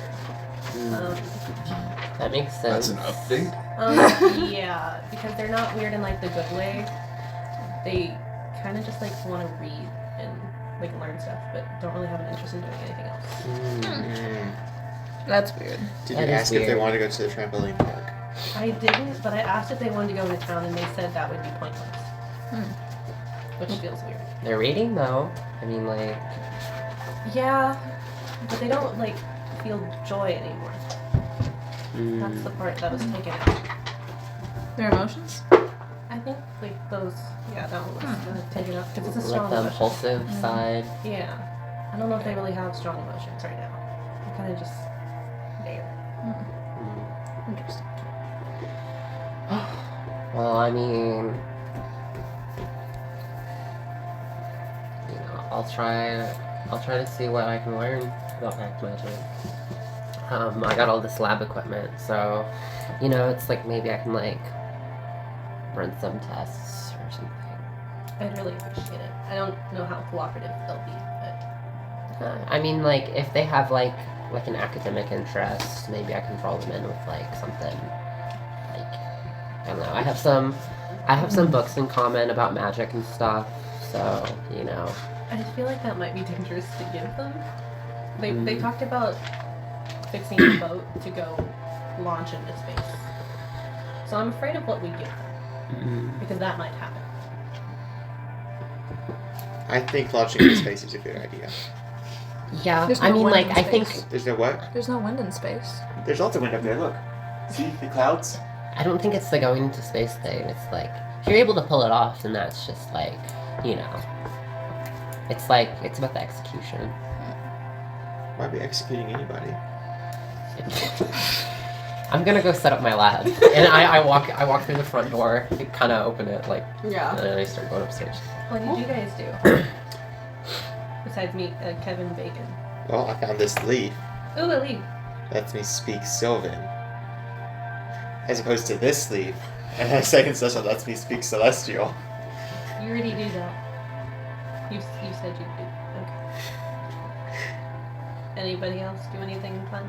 That makes That's sense. an update. Yeah, because they're not weird in like the good way. They kind of just like want to read and like learn stuff, but don't really have an interest in doing anything else. That's weird. Did That you is ask if they weird. want to go to the trampoline park? I didn't, but I asked if they wanted to go to town, and they said that would be pointless. Which feels weird. They're reading though. I mean, like. Yeah, but they don't like feel joy anymore. That's the part that was taken out. Their emotions? I think like those, yeah, that one was taken out because it's a Like strong the emotion. impulsive side. Yeah, I don't know if they really have strong emotions right now. They're kind of just there. Interesting. Well, I mean, you know, I'll try to see what I can learn about Act Magic. I got all this lab equipment, so, you know, it's like maybe I can like run some tests or something. I'd really appreciate it. I don't know how cooperative they'll be, but I mean, like if they have like an academic interest, maybe I can draw them in with like something. Like I don't know. I have some books in common about magic and stuff, so you know. I feel like that might be dangerous to give them. They talked about fixing a boat to go launch into space. So I'm afraid of what we give them, because that might happen. I think launching into space is a good idea. Yeah, There's I no mean, wind like in I think space. There's no what? There's no wind in space. There's lots of wind up there. Look. See the clouds? I don't think it's the going into space thing. It's like if you're able to pull it off, then that's just like, you know. It's like it's about the execution. Might be executing anybody. I'm gonna go set up my lab, and I walk through the front door, kind of open it like, Yeah. and then I start going upstairs. What did you guys do? Besides me, Kevin Bacon. Well, I found this leaf. Ooh, a leaf. Lets me speak Sylvan. As opposed to this leaf. And a second special lets me speak Celestial. You already do that. You said you do. Okay. Anybody else do anything fun?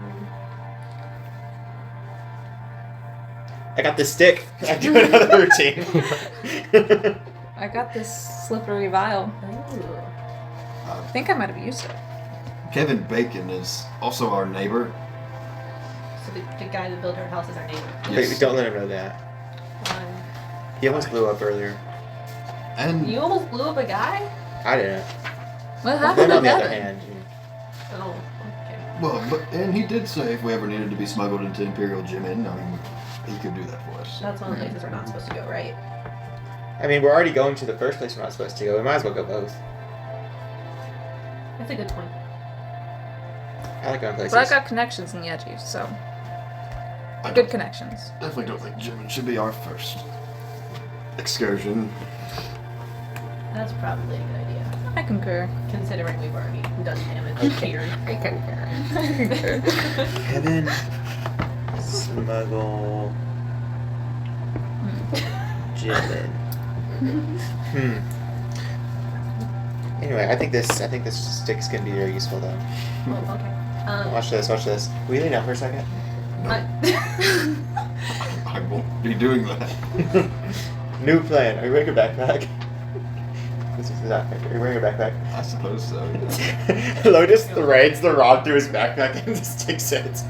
I got this stick. I do another routine. I got this slippery vial. Ooh. I think I might have used it. Kevin Bacon is also our neighbor. So the guy that built our house is our neighbor. Wait, don't let him know that. He almost blew up earlier. And You almost blew up a guy? I didn't. What Then happened on to the other Devin? hand, Oh, okay. Well, and he did say if we ever needed to be smuggled into Imperial Jimin, I mean, he could do that for us. That's one of the places we're not supposed to go, right? I mean, we're already going to the first place we're not supposed to go. We might as well go both. That's a good point. I like going places. But I got connections in Yeji, so I good connections. definitely don't think Jimin should be our first excursion. That's probably a good idea, I concur. considering we've already done damage here. I concur. Kevin, smuggle, Jimin. Anyway, I think this stick's gonna be very useful though. Oh, okay. Watch this. Will you lay down for a second? I won't be doing that. New plan. Are you wearing a backpack? This is the backpack. Are you wearing a backpack? I suppose so. Lotus threads the rod through his backpack and the stick sits.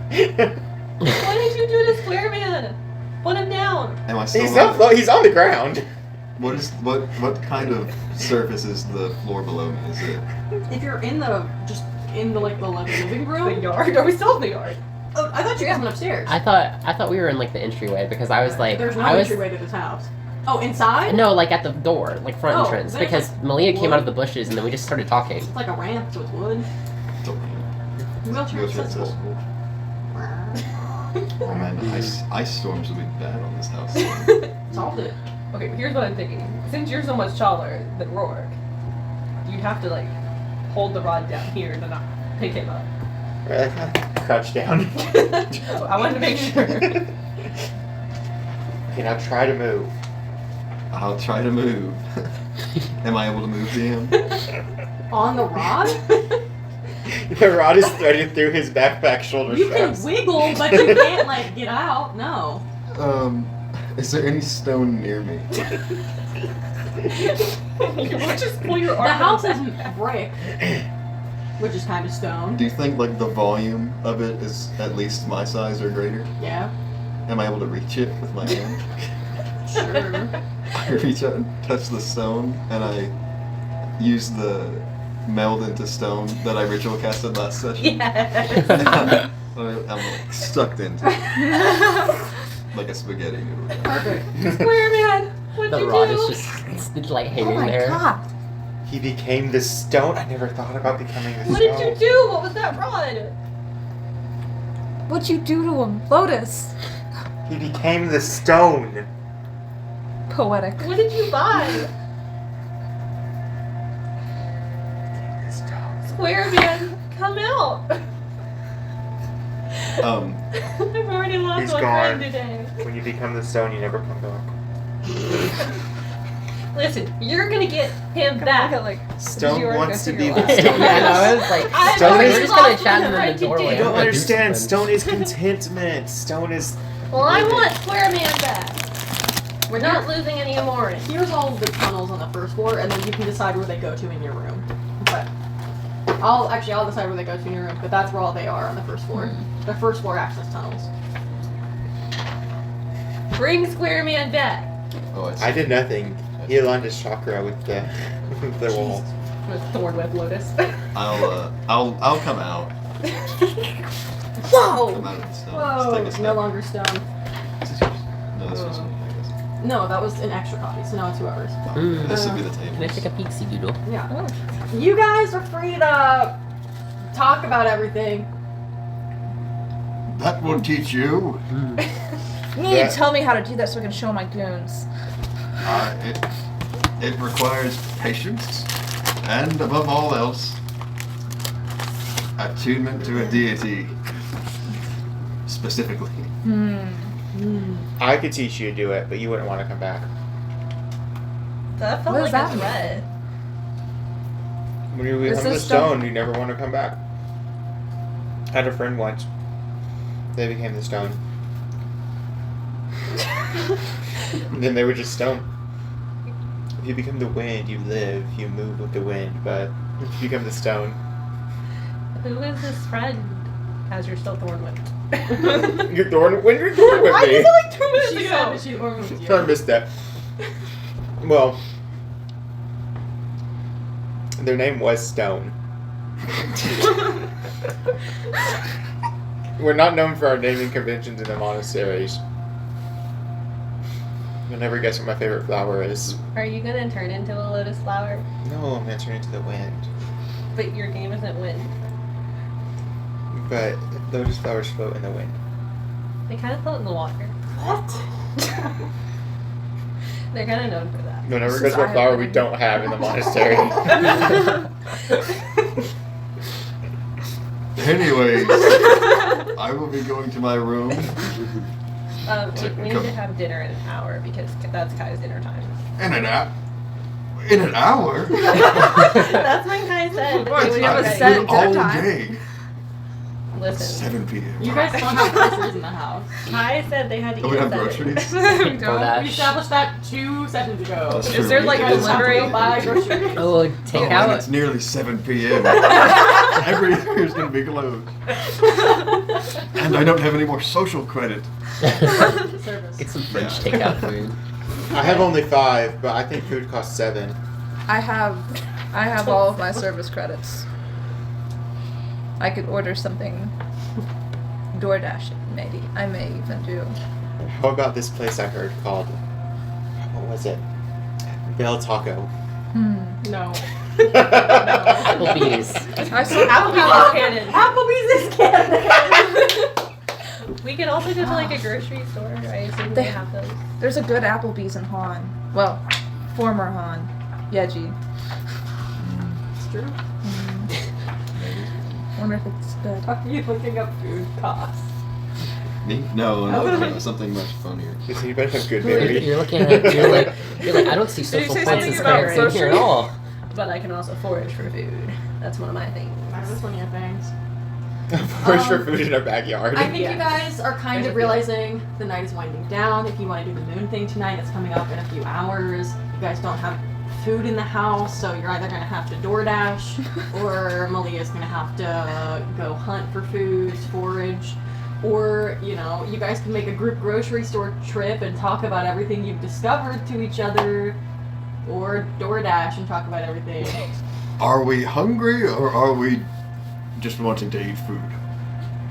What did you do to Square Man? Put him down. Am I still He's not. He's on the ground. What kind of surface is the floor below me? Is it? If you're in the living room. The yard? Are we still in the yard? Oh, I thought you guys went upstairs. I thought we were in like the entryway because I was like There's no I was entryway to this house. Oh, inside? no like at the door, like front Oh, entrance, then it's because like Malia came wood. out of the bushes and then we just started talking. It's like a ramp, so it's wood. Wheelchair Wheelchair accessible. Oh man, ice storms will be bad on this house. Solved it. Okay, but here's what I'm thinking. Since you're so much taller than Rourke, you'd have to like hold the rod down here to not pick him up. Right, crouch down. So I wanted to make sure. Okay, now try to move. I'll try to move. Am I able to move to him? On the rod? The rod is threaded through his backpack shoulder You can straps. wiggle, but you can't like get out. No. Is there any stone near me? You would just pull your arm. The house out. is brick, which is kind of stone. Do you think like the volume of it is at least my size or greater? Yeah. Am I able to reach it with my hand? Sure. I reach out and touch the stone, and I use the meld into stone that I ritual casted last session. Yes. I'm like stuck into it. Like a spaghetti noodle. Perfect. Square Man, what'd The you rod do? is just it's like Oh hanging my there. god. He became the stone. I never thought about becoming the What stone. did you do? What was that rod? What'd you do to him? Lotus. He became the stone. Poetic. What did you buy? The stone. Square Man, come out. I've already lost He's one gone. friend today. When you become the stone, you never come back. Listen, you're gonna get him Look back. at, like, Stone you already wants go to through be your the life? stone. Yeah, no, I was like, I've Stone already is- we're just gonna lost chat one in the friend doorway. today. You don't I'm gonna do understand. something. Stone is contentment. Stone is. Well, I want Square Man back. We're not losing any more. Here's all the tunnels on the first floor, and then you can decide where they go to in your room. But I'll decide where they go to in your room. But that's where all they are on the first floor. The first floor access tunnels. Bring Square Man back. Oh, I did nothing. He aligned his chakra with the wall. With Thornweb Lotus. I'll come out. Whoa! Come out of the stone. Whoa! Take a It's step. no longer stone. This is yours. No, this was me, I guess. No, that was an extra copy, so now it's whoever's. Mm. This would be the Can I table. take a peeksy doodle? Yeah. You guys are free to talk about everything. That will teach you. You need Yeah. to tell me how to do that so I can show my goons. It requires patience, and above all else, attunement to a deity. Specifically. I could teach you to do it, but you wouldn't want to come back. That What does that mean? threat. When you Is become the this stone, you never want to come back. I had a friend once. They became the stone. And then they were just stone. If you become the wind, you live, you move with the wind, but if you become the stone, Who is this friend? As you're still Thornweb. you're thorn with Why me. did it like 2 minutes She ago? said that she ordered you. Sorry, I missed that. Well, Their name was Stone. We're not known for our naming conventions in the monasteries. You'll never guess what my favorite flower is. Are you gonna turn into a lotus flower? No, I'm answering into the wind. But your game isn't wind. But lotus flowers float in the wind. They kind of float in the water. What? They're kind of known for that. No one ever This guess is what flower we eye-opening. don't have in the monastery. Anyways, I will be going to my room. We need to have dinner in an hour because that's Kai's dinner time. In an hour? In an hour? That's when Kai said. What, he do would you have a be ready. set Food all dinner time? day. Listen, 7 p.m. You guys don't have groceries in the house. Kai said they had to Don't eat we at have 7. groceries? DoorDash. We established that 2 sessions ago. That's Is true. there, like, You guys have to delivery? go buy groceries. Oh, Oh, take man, out. it's nearly 7 p.m. Everywhere is going to be closed. And I don't have any more social credit. Service. Get some French Yeah. takeout food. I have only 5, but I think food costs 7. I have all of my service credits. I could order something. DoorDash it, maybe. I may even do. How about this place I heard called, what was it? Bell Taco. No. Applebee's. I saw Applebee's is canon. Applebee's is canon. We could also go to like a grocery store. I assume they have those. There's a good Applebee's in Han. Well, former Han. Yeji. It's true. Wonder if it's good. Are you looking up food costs? Me? No, something much funnier. So you better have good You're memory. looking at it, you're like, I don't see Did you social say points something and about square in here grocery? at all. But I can also forage for food. That's one of my things. There's plenty of things. Push for food in our backyard. I think Yeah. you guys are kind There's of a realizing the night is winding down. If you want to do the moon thing tonight, it's coming up in a few hours. You guys don't have food in the house, so you're either going to have to DoorDash or Malia's going to have to go hunt for food, forage, or, you know, you guys can make a group grocery store trip and talk about everything you've discovered to each other, or DoorDash and talk about everything. Are we hungry or are we just wanting to eat food?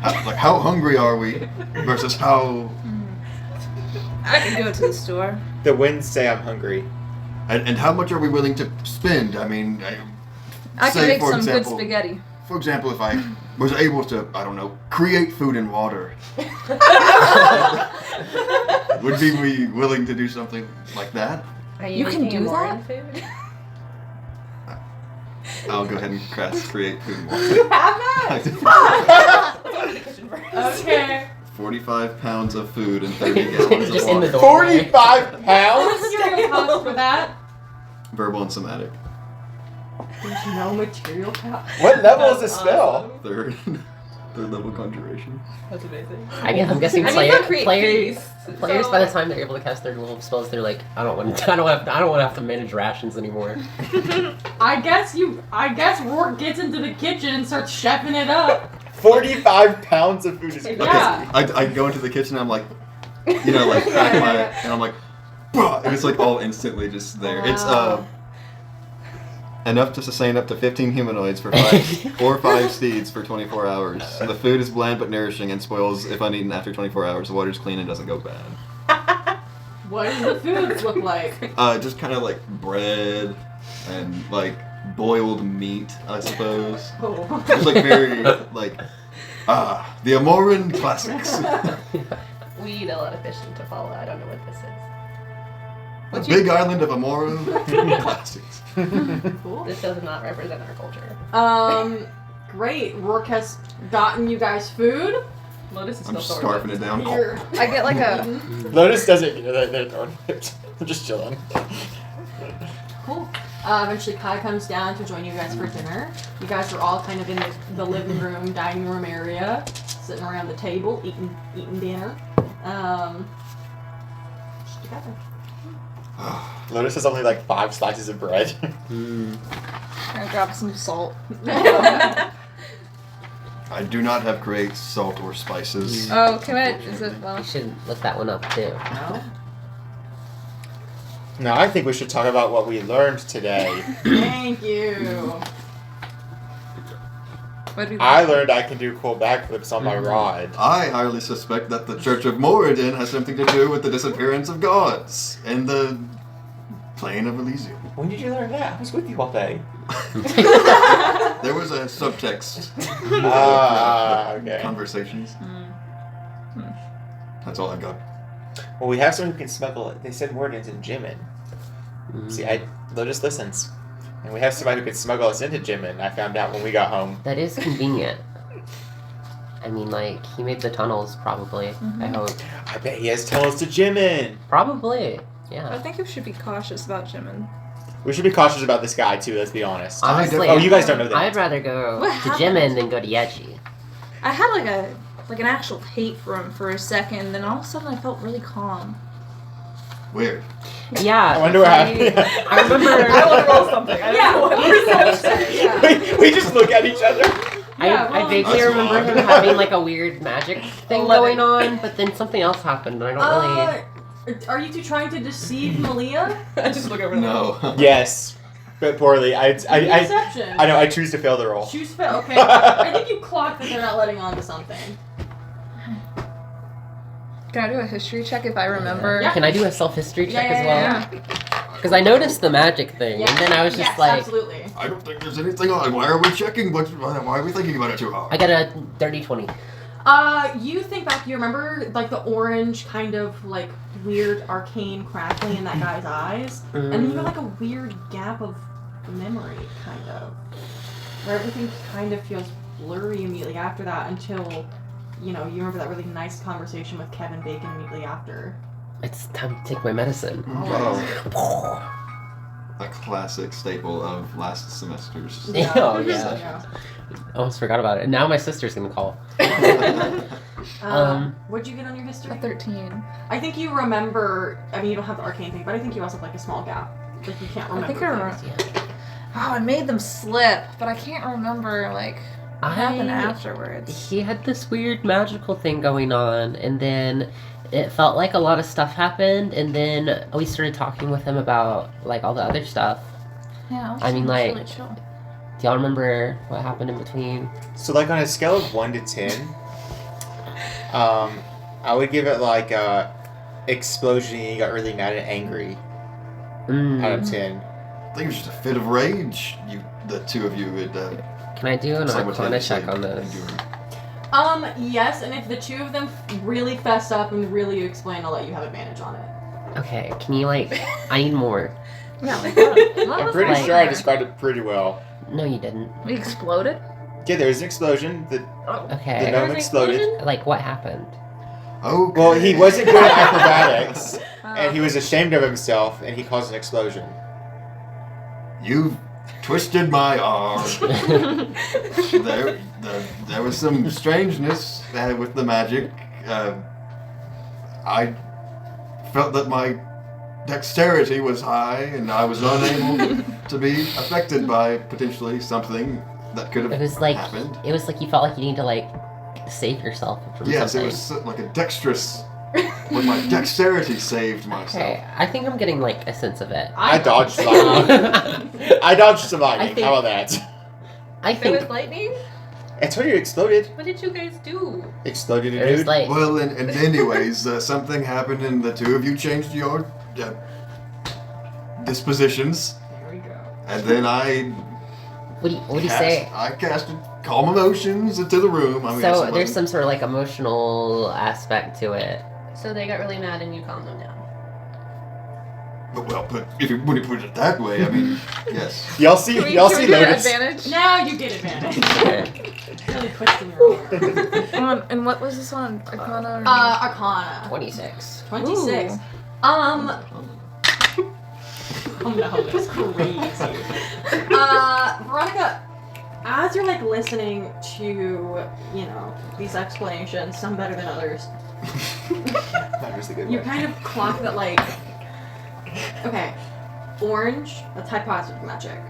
How hungry are we versus how... I can go to the store. The winds say I'm hungry. And how much are we willing to spend? I mean, I can say, make for some example, good spaghetti. For example, if I was able to, I don't know, create food in water, would we willing to do something like that? Are You can making do more that? in food? I'll go ahead and create food in You water. have that? Okay. 45 pounds of food and 30 gallons of Just in the water. door. 45 pounds? What's your cost for that? Verbal and somatic. There's no material cost. What level is this That's spell? awesome. Third level conjuration. That's amazing. I'm guessing I mean, they'll create players feast, by so- the time they're able to cast their little spells, they're like, I don't want to have to manage rations anymore. I guess Rourke gets into the kitchen and starts chefing it up. 45 pounds of food is crazy. Yeah. I go into the kitchen and I'm like, you know, like crack my, and I'm like, "Bruh," and it's like all instantly just there. It's Wow. enough to sustain up to 15 humanoids for 5 steeds for 24 hours. The food is bland but nourishing and spoils if uneaten after 24 hours. The water's clean and doesn't go bad. What does the food look like? Just kind of like bread and like boiled meat, I suppose. Oh. It's like very like the Amoran classics. We eat a lot of fish to follow. I don't know what this is. The big island of Amoro classics. Cool. This does not represent our culture. Great. Rourke has gotten you guys food. Lotus is I'm still scarfing it down. Here. I get like a. Lotus doesn't get it. They're throwing it. They're just chilling. Cool. Eventually Kai comes down to join you guys for dinner. You guys are all kind of in the living room, dining room area, sitting around the table, eating dinner. Just together. Lotus has only like 5 slices of bread. I'm gonna grab some salt. I do not have great salt or spices. Oh, can I? Is it? Well, You should look that one up too. No? Now I think we should talk about what we learned today. Thank you. What do we I learned I can do cool backflips on my rod. I highly suspect that the Church of Moradin has something to do with the disappearance of gods in the plane of Elysium. When did you learn that? I was with you all day. There was a subtext. Okay. Conversations. That's all I got. Well, we have someone who can smuggle it. They said Morden's in Jimin. See, Lotus listens. And we have somebody who can smuggle us into Jimin, I found out when we got home. That is convenient. I mean, like, he made the tunnels, probably. I hope. I bet he has tunnels to Jimin. Probably. I Yeah. think we should be cautious about Jimin. We should be cautious about this guy, too, let's be honest. Honestly, Oh, you guys don't know that. I'd rather go What to happened? Jimin than go to Yechi. I had like an actual hate for him for a second, then all of a sudden I felt really calm. Weird. Yeah. I wonder what happened. I remember. I want to roll something. I don't know what Yeah. we just look at each other. I vaguely That's remember fine. him having like a weird magic thing 11. going on, but then something else happened, and I don't really. Are you two trying to deceive Malia? I just look over No. Yes, but poorly. I Deception. know, I choose to fail the roll. Choose fail. Okay. I think you clocked that they're not letting on to something. Can I do a history check if I remember? Yeah. Can I do a self-history check as well? Yeah. Because I noticed the magic thing, and then I was just yes, like, absolutely. I don't think there's anything on. Why are we checking? Why are we thinking about it too hard? I got a dirty 20. You think back, you remember like the orange kind of like weird arcane crackling in that guy's eyes? And then you got like a weird gap of memory, kind of. Where everything kind of feels blurry immediately after that until, you know, you remember that really nice conversation with Kevin Bacon immediately after. It's time to take my medicine. Oh. A classic staple of last semester's. Oh, yeah. I almost forgot about it. And now my sister's gonna call. What'd you get on your history? A 13. I think you remember, I mean, you don't have the arcane thing, but I think you also have like a small gap. Like you can't remember. I think I remember. things. Oh, I made them slip, but I can't remember like what happened I- afterwards. He had this weird magical thing going on, and then it felt like a lot of stuff happened, and then we started talking with him about like all the other stuff. Yeah. I mean, it's like- really chill. Do y'all remember what happened in between? So, like, on a scale of 1 to 10, I would give it, like, a explosion and you got really mad and angry out of 10. I think it was just a fit of rage. The two of you would. Can I do an Arcana check on this? Yes, and if the two of them really fess up and really explain, I'll let you have advantage on it. Okay, can you like... I need more. Yeah, like I'm pretty like- sure I described it pretty well. No, you didn't. we exploded. Yeah, there was an explosion. The Okay. gnome exploded. Like, what happened? Okay. Well, he wasn't good at acrobatics, and he was ashamed of himself, and he caused an explosion. You've twisted my arm. There was some strangeness with the magic. I felt that my dexterity was high, and I was unable to be affected by potentially something that could have It was like... happened. It was like you felt like you need to like save yourself from Yes, something. it was like a dexterous. When my dexterity saved myself. Okay, I think I'm getting like a sense of it. I dodged lightning. I dodged some lightning. think- How about that? I There was think lightning? I told you it exploded. What did you guys do? Exploded, it was dude. like... Well, and anyways, something happened, and the two of you changed your dispositions, There we go. and then I What do you say? I casted calm emotions into the room. I mean, So it there's wasn't- some sort of like emotional aspect to it. So they got really mad and you calmed them down. Well, but when you put it that way, I mean, yes. Y'all see Can we Lotus. get advantage? Now you get advantage. Okay. Really twisting your arm. And what was this one? Arcana? Or Arcana. 26. 26. Ooh. Oh no, that's crazy. Veronica, as you're like listening to, you know, these explanations, some better than others, That was the good you one. kind of clock that like, okay, orange, that's hypoxic magic.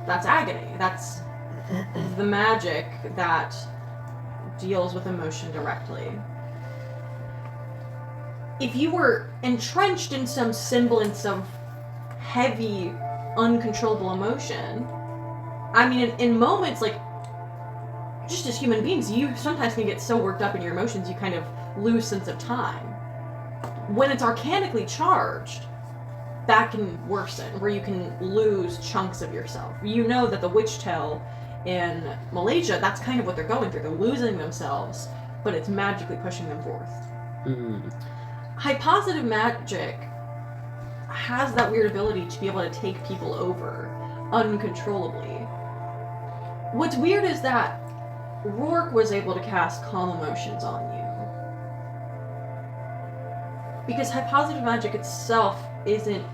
That's agony. That's the magic that deals with emotion directly. If you were entrenched in some semblance of heavy, uncontrollable emotion. I mean, in moments, like, just as human beings, you sometimes can get so worked up in your emotions you kind of lose sense of time. When it's arcanically charged, that can worsen, where you can lose chunks of yourself. You know that the witch tale in Malaysia, that's kind of what they're going through. They're losing themselves, but it's magically pushing them forth. Hypositive magic has that weird ability to be able to take people over uncontrollably. What's weird is that Rourke was able to cast calm emotions on you. Because hypositive magic itself isn't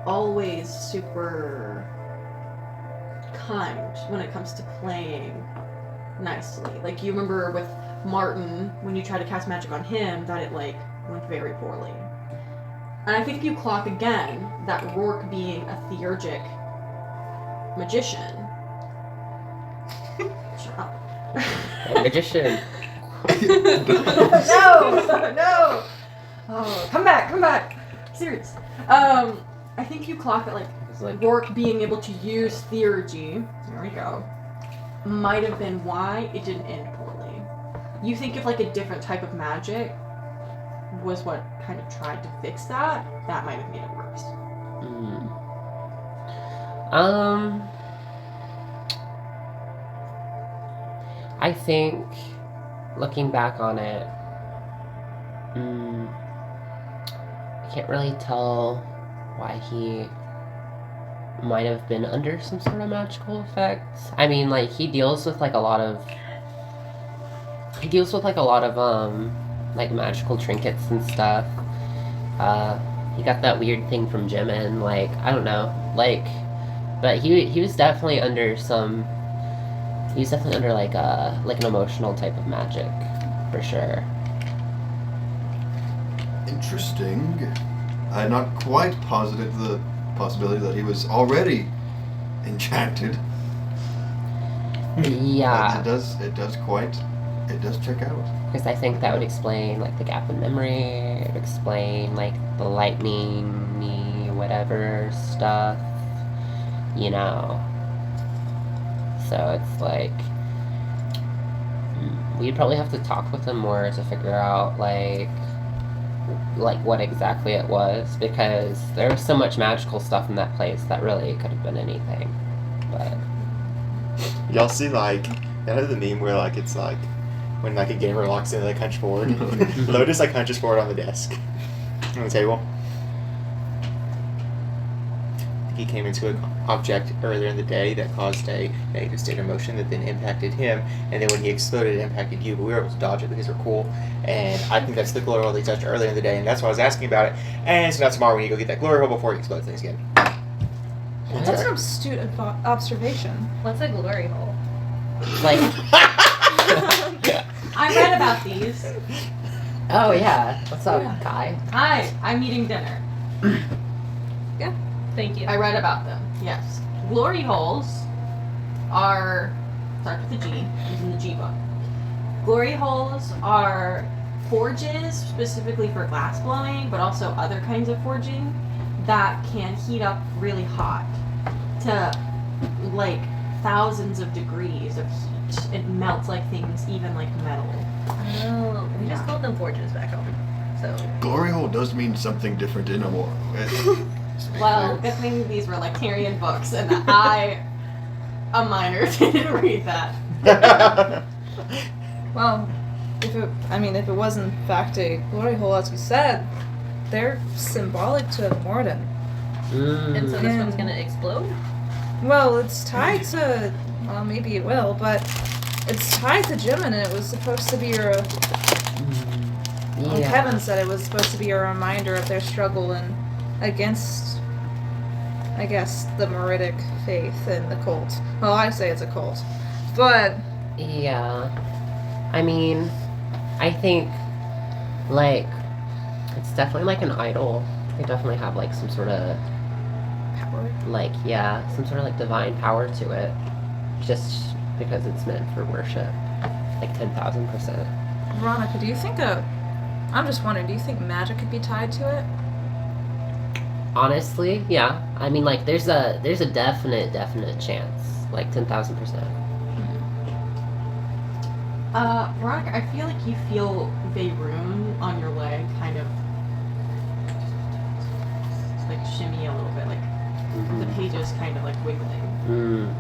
always super kind when it comes to playing nicely. Like, you remember with Martyn, when you tried to cast magic on him, that it, like, went very poorly. And I think if you clock again that Rourke being a theurgic magician... Shut up. A magician. No! Oh, come back! Serious. I think you clock that, like, Rourke being able to use theurgy, there we go, might have been why it didn't end poorly. You think if, like, a different type of magic was what kind of tried to fix that, that might have made it worse. I think, looking back on it, I can't really tell why he might have been under some sort of magical effect. I mean, like, he deals with a lot of like magical trinkets and stuff. He got that weird thing from Jimin, like, I don't know, like, but he was definitely under like an emotional type of magic, for sure. Interesting. I'm not quite positive the possibility that he was already enchanted. Yeah. It does check out. Because I think that would explain, like, the gap in memory, it would explain, like, the lightning-y whatever stuff, you know. So it's like, we'd probably have to talk with him more to figure out, like what exactly it was, because there was so much magical stuff in that place that really could have been anything. But y'all see, like, you know the meme where, like, it's like when, like, a gamer locks into the punch board. Lotus, like, punches forward on the desk, on the table. He came into an object earlier in the day that caused a negative state of motion that then impacted him, and then when he exploded, it impacted you, but we were able to dodge it because we're cool. And I think that's the glory hole they touched earlier in the day, and that's why I was asking about it. And so now tomorrow we need to go get that glory hole before he explodes things again. That's an astute observation. What's a glory hole? like, I read about these. oh yeah, what's up, Yeah. Kai? Hi, I'm eating dinner. Thank you. I read about them, yes. Glory holes are, starts with a G, it's in the G book. Glory holes are forges specifically for glass blowing, but also other kinds of forging that can heat up really hot to like thousands of degrees of heat. It melts like things, even like metal. Oh, we just called them forges back home. So Glory hole does mean something different in Amor. Well, good thing these were Lectarian books, and I, a minor, didn't read that. Well, if it was in fact a glory hole, as we said, they're symbolic to Morden. and so this Yeah. one's gonna explode. Well, it's tied to, well, maybe it will, but it's tied to Jimin, and it was supposed to be well, Kevin said it was supposed to be a reminder of their struggle against, I guess, the Meridic faith and the cult. Well, I say it's a cult, but Yeah. I mean, I think, like, it's definitely like an idol. They definitely have, like, some sort of, power. like, yeah, some sort of, like, divine power to it. Just because it's meant for worship. Like, 10,000%. Veronica, do you think I'm just wondering, do you think magic could be tied to it? Honestly, yeah. I mean, like, there's a definite chance, like 10,000%. Veronica, I feel like you feel Veyroon on your leg kind of like shimmy a little bit, like the pages kind of like wiggling.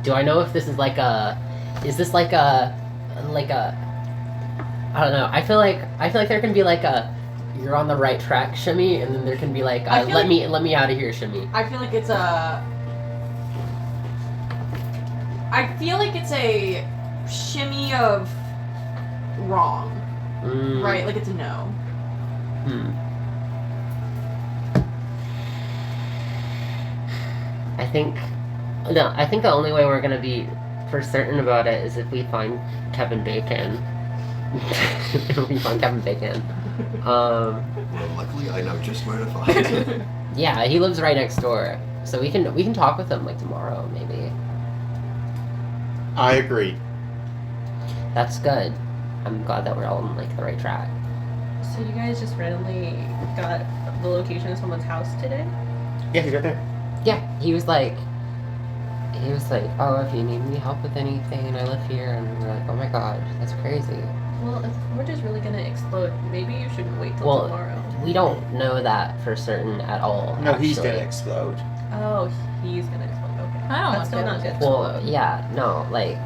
Do I know if this is like a? Is this like a? I don't know. I feel like there can be like a, you're on the right track shimmy, and then there can be like a, let me out of here shimmy. I feel like it's a. I feel like it's a shimmy of wrong, right? Like it's a no. I think the only way we're gonna be for certain about it is if we find Kevin Bacon. If we find Kevin Bacon. Well, luckily I know just where to find him. Yeah, he lives right next door, so we can talk with him like tomorrow maybe. I agree. That's good. I'm glad that we're all on like the right track. So you guys just randomly got the location of someone's house today? Yeah, he's right there. Yeah, he was like, oh, if you need me help with anything, I live here, and we're like, oh my god, that's crazy. Well, if we're just really gonna explode, maybe you shouldn't wait till Well, tomorrow. we don't know that for certain at all. No, he's actually. gonna explode. Oh, he's gonna explode. Okay. I don't That's want still not Kevin good. to Well, yeah, no, like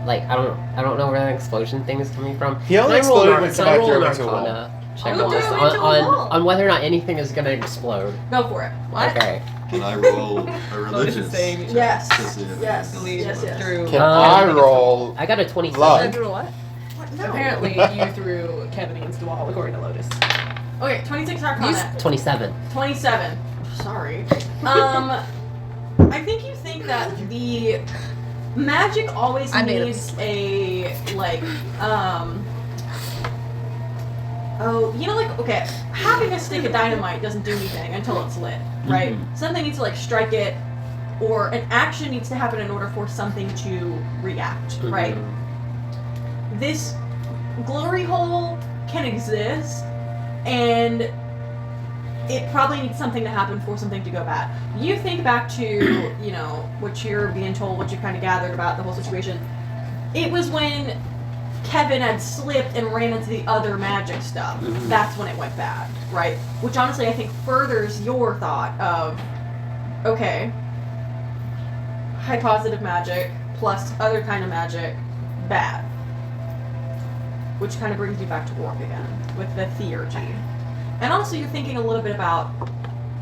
I don't know where that explosion thing is coming from. He only Can I roll exploded an- when can I somebody roll threw an him into a wall. Arcana check Who on threw this- him into a wall? on whether or not anything is gonna explode. Go for it. What? Okay. Can I roll a religious? saying- check Yes. to see if Yes. it's Yes, yes. Threw. Can Um, I roll? I got a 27. Blood. Drew what? No. Apparently, you threw Kevin against the wall, according to Lotus. Okay, 26 Arcana. 27. 27. Sorry. I think you think that the magic always I made needs a like oh, you know, like, okay, having a stick of dynamite doesn't do anything until it's lit, right? Something needs to like strike it, or an action needs to happen in order for something to react, right? This glory hole can exist, and it probably needs something to happen for something to go bad. You think back to, you know, what you're being told, what you kind of gathered about the whole situation. It was when Kevin had slipped and ran into the other magic stuff. That's when it went bad, right? Which honestly I think furthers your thought of, okay, high positive magic plus other kind of magic, bad. Which kind of brings you back to work again with the theurgy. And also you're thinking a little bit about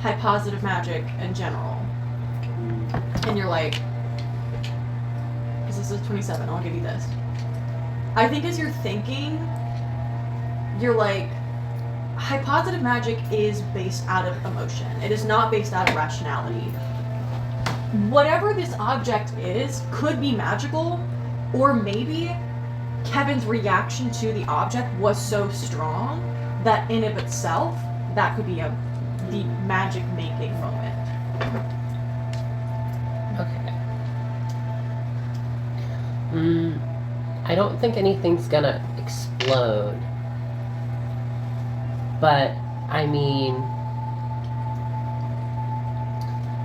high positive magic in general. And you're like, because this is 27, I'll give you this. I think as you're thinking, you're like, high positive magic is based out of emotion. It is not based out of rationality. Whatever this object is could be magical, or maybe Kevin's reaction to the object was so strong that in of itself, that could be the magic making moment. Okay. I don't think anything's gonna explode. But, I mean,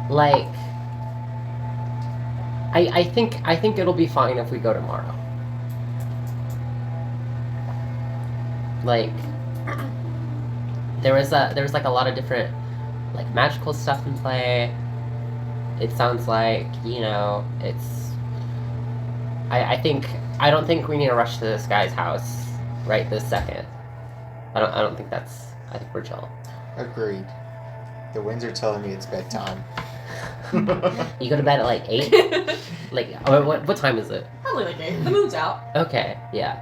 like, I think it'll be fine if we go tomorrow. Like, there was like a lot of different like magical stuff in play. It sounds like, you know, it's I don't think we need to rush to this guy's house right this second. I don't think that's, I think we're chill. Agreed. The winds are telling me it's bedtime. You go to bed at like 8? Like, what time is it? Probably like 8. The moon's out. Okay, yeah.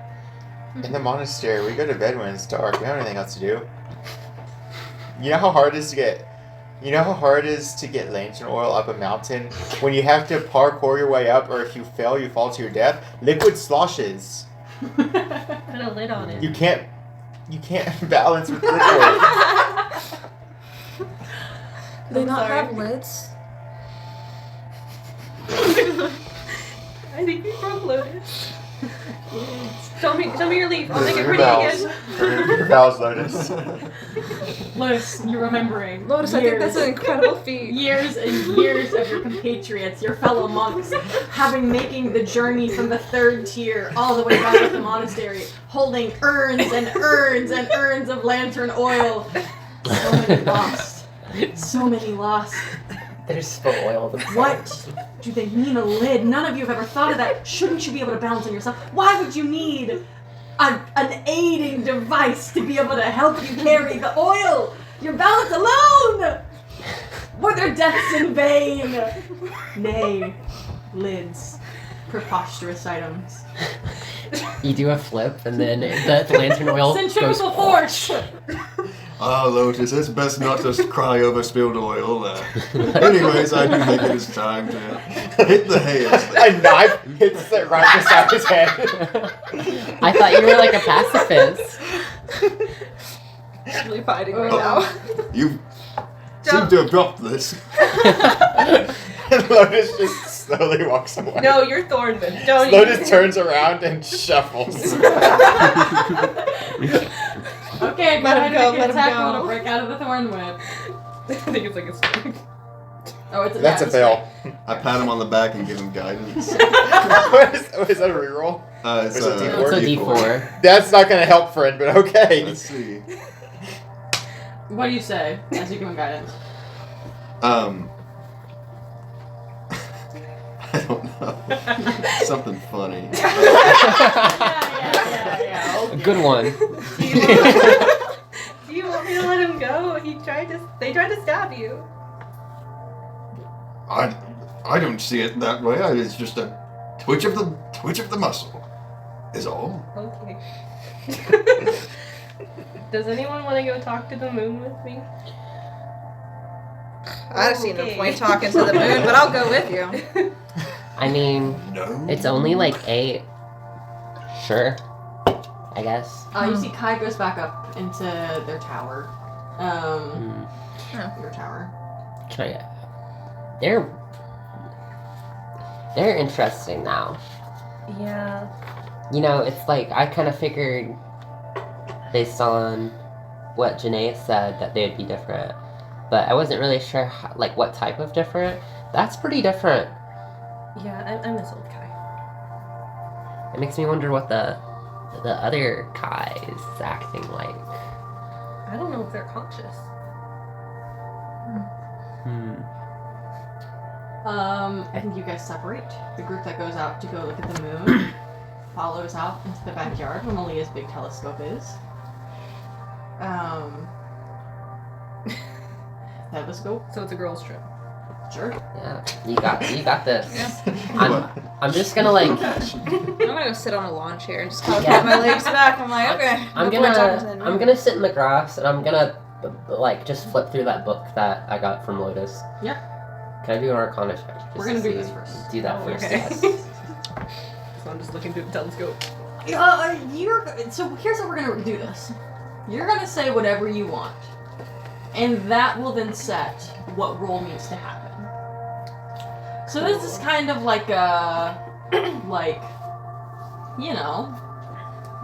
In the monastery, we go to bed when it's dark. We don't have anything else to do. You know how hard it is to get lantern oil up a mountain? When you have to parkour your way up, or if you fail, you fall to your death? Liquid sloshes. Put a lid on it. You can't balance with liquid. Do they I'm not sorry. have lids? I think we broke Lotus. Show me your leaf. I'll make it Your pretty bells. again. Your bells, Lotus. Lotus, you're remembering. Lotus, I think that's an incredible feat. Years and years of your compatriots, your fellow monks, making the journey from the 3rd tier all the way back to the monastery, holding urns and urns and urns of lantern oil. So many lost. So many lost. They're spill oil themselves. What do they mean a lid? None of you have ever thought of that. Shouldn't you be able to balance on yourself? Why would you need an aiding device to be able to help you carry the oil? Your balance alone! Were their deaths in vain? Nay, lids. Preposterous items. You do a flip, and then the lantern oil goes... Centrifugal force! Ah, Lotus, it's best not to cry over spilled oil. Anyways, I do think it is time to hit the hay. A knife hits it right beside his head. I thought you were like a pacifist. Really fighting right now. You seem to have dropped this. And Lotus just slowly walks away. No, you're Thornman. Don't Lotus turns around and shuffles. Okay, go Let him ahead and go, make let an him attack go. roll to break out of the thorn whip. I think it's like a snake. Oh, it's a That's a fail. I pat him on the back and give him guidance. what is that a reroll? It's It's a a D4. It's a D4. That's not gonna help, friend, but okay. Let's see. What do you say as you give him guidance? I don't know. Something funny. Yeah. A good one. Do you want me to let him go? They tried to stab you. I don't see it that way. It's just a twitch of the muscle, is all. Okay. Does anyone want to go talk to the moon with me? I don't see no Okay. point talking to the moon, but I'll go with you. I mean, No. it's only like 8. Sure. I guess. You see Kai goes back up into their tower. Your tower. Try. They're interesting now. Yeah. You know, it's like I kind of figured, based on what Janae said, that they'd be different, but I wasn't really sure how, like what type of different. That's pretty different. Yeah, I miss old Kai. It makes me wonder what the other Kai is acting like. I don't know if they're conscious. I think you guys separate. The group that goes out to go look at the moon follows out into the backyard where Malia's big telescope is. Telescope? So it's a girls' trip. Sure. Yeah, you got this. I'm just gonna like. I'm gonna go sit on a lawn chair and just kind of Yeah. put my legs back. I'm like, okay. I'm no point talking to the gonna moon. sit in the grass and I'm gonna like just flip through that book that I got from Lotus. Yeah. Can I do an Arcana check? Just We're gonna to do see- this first. Do that Oh, first. okay. Yes. So I'm just looking through the telescope. So here's how we're gonna do this. You're gonna say whatever you want, and that will then set what roll needs to happen. So this is kind of like a,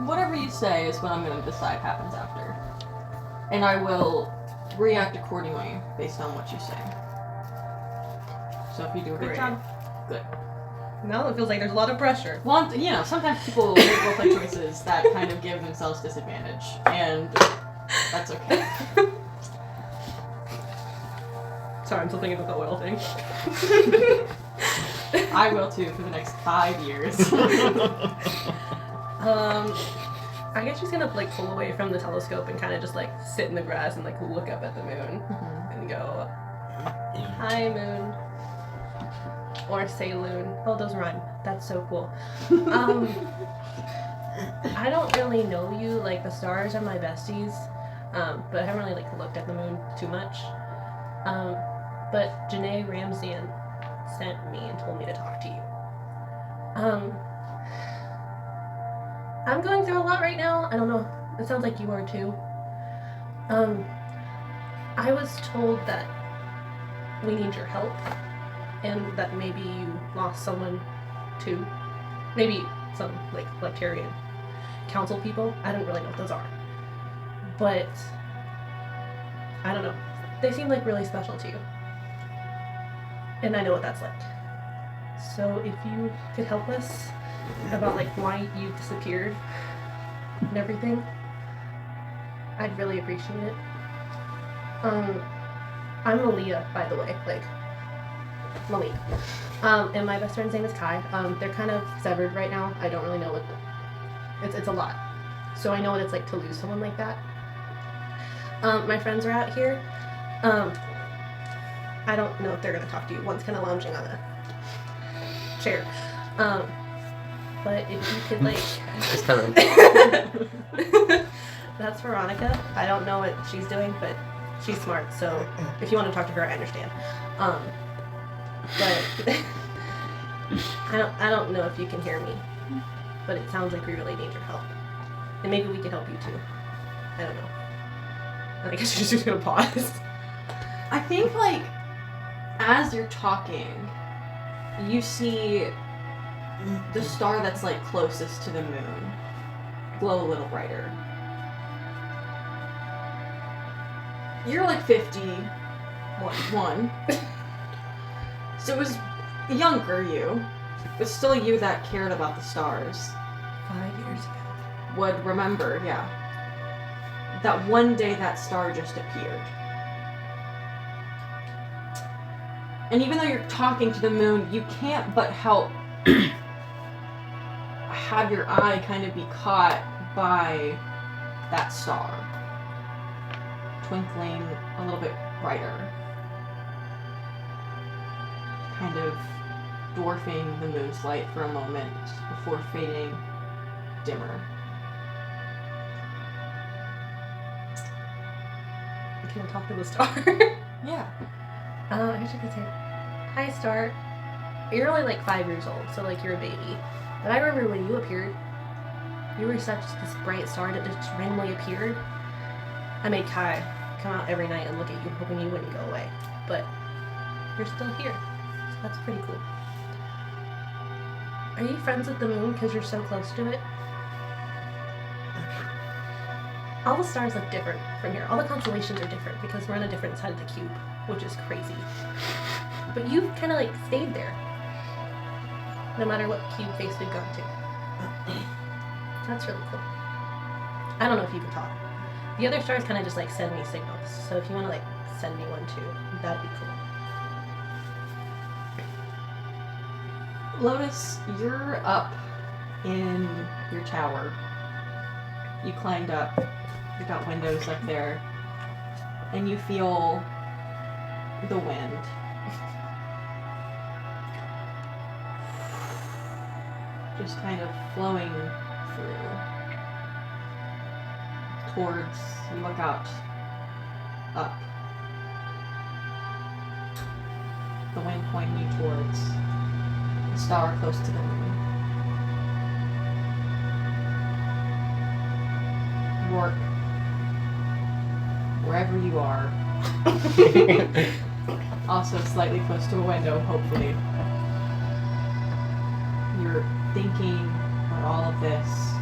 whatever you say is what I'm gonna decide happens after, and I will react accordingly based on what you say. So if you do a good Great. job, good. Now it feels like there's a lot of pressure. Well, sometimes people make roleplay choices that kind of give themselves disadvantage, and that's okay. Sorry, I'm still thinking about the oil thing. I will too for the next 5 years. I guess she's gonna pull away from the telescope and kind of just sit in the grass and look up at the moon and go, "Hi, moon," or Selune. Oh, those rhyme. That's so cool. I don't really know you. The stars are my besties, but I haven't really looked at the moon too much. But Janae Ramsian sent me and told me to talk to you. I'm going through a lot right now. I don't know. It sounds like you are too. I was told that we need your help, and that maybe you lost someone too. Maybe some like Lectarian council people. I don't really know what those are, but I don't know. They seem like really special to you, and I know what that's like. So if you could help us about like why you disappeared and everything, I'd really appreciate it. I'm Malia, by the way, like Malia. And my best friend's name is Kai. They're kind of severed right now. I don't really know what it's a lot. So I know what it's like to lose someone like that. My friends are out here. I don't know if they're gonna talk to you. One's kind of lounging on a chair. But if you could like Just kind of. That's Veronica. I don't know what she's doing, but she's smart, so if you want to talk to her, I understand. But I don't know if you can hear me, but it sounds like we really need your help. And maybe we can help you too. I don't know. I guess you're just gonna pause. I think, like, as you're talking, you see the star that's, like, closest to the moon glow a little brighter. You're, like, 51. So it was younger you, but still you that cared about the stars. 5 years ago. Would remember, yeah. That one day that star just appeared. And even though you're talking to the moon, you can't but help have your eye kind of be caught by that star. Twinkling a little bit brighter. Kind of dwarfing the moon's light for a moment before fading dimmer. Can I talk to the star? Yeah. I guess you could say, hi, Star. You're only like 5 years old, so like you're a baby. But I remember when you appeared, you were such this bright star that just randomly appeared. I made Kai come out every night and look at you, hoping you wouldn't go away. But you're still here, so that's pretty cool. Are you friends with the moon because you're so close to it? All the stars look different from here. All the constellations are different because we're on a different side of the cube, which is crazy. But you've kind of like stayed there, no matter what cube face we've gone to. That's really cool. I don't know if you can talk. The other stars kind of just like send me signals. So if you want to like send me one too, that'd be cool. Lotus, you're up in your tower. You climbed up. You've got windows up there. And you feel the wind. Just kind of flowing through. Towards, you look out, up. The wind pointing you towards the star close to the moon. Rourke, wherever you are, also slightly close to a window, hopefully. You're thinking about all of this,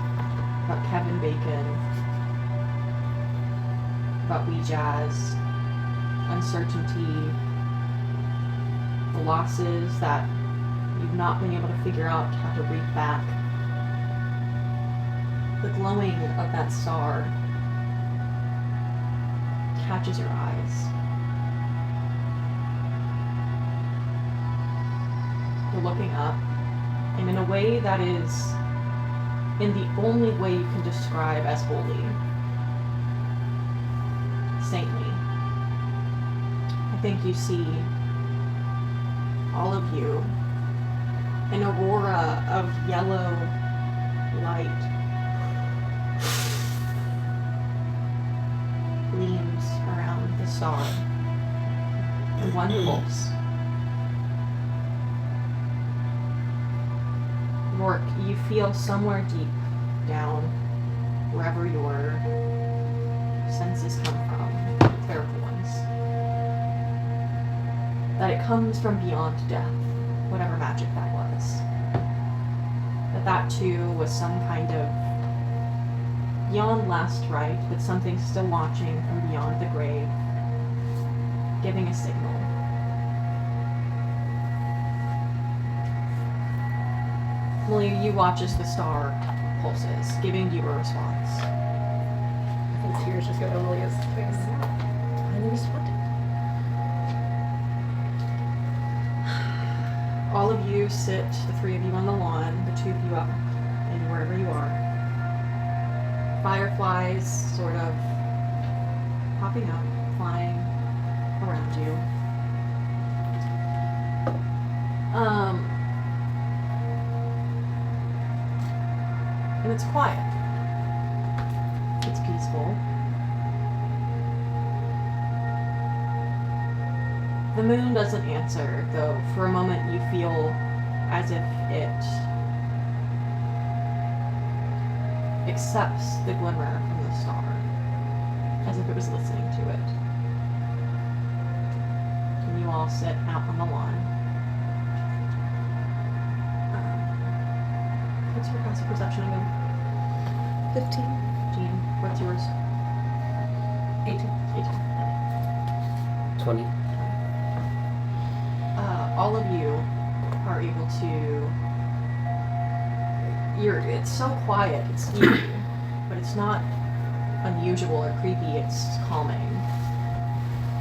about Kevin Bacon, about Wee Jazz, uncertainty, the losses that you've not been able to figure out how to read back. The glowing of that star catches your eyes. You're looking up, and in a way that is in the only way you can describe as holy, saintly. I think you see all of you, an aurora of yellow light gleams around the star. And one pulse. Rourke, you feel somewhere deep down, wherever your senses come from, clerical ones, that it comes from beyond death, whatever magic that was. that too was some kind of beyond last rite, but something still watching from beyond the grave, giving a signal. Malia, you watch as the star pulses, giving you a response. I think tears just go down Malia's face. Finally responded. All of you sit, the three of you on the lawn, the two of you up, and wherever you are. Fireflies sort of popping up, flying around you. And it's quiet. It's peaceful. The moon doesn't answer, though for a moment you feel as if it accepts the glimmer from the star, as if it was listening to it. And you all sit out on the lawn. What's your passive perception again? 15. Jean, what's yours? 18. 20. All of you are able to. It's so quiet, it's eerie, but it's not unusual or creepy, it's calming.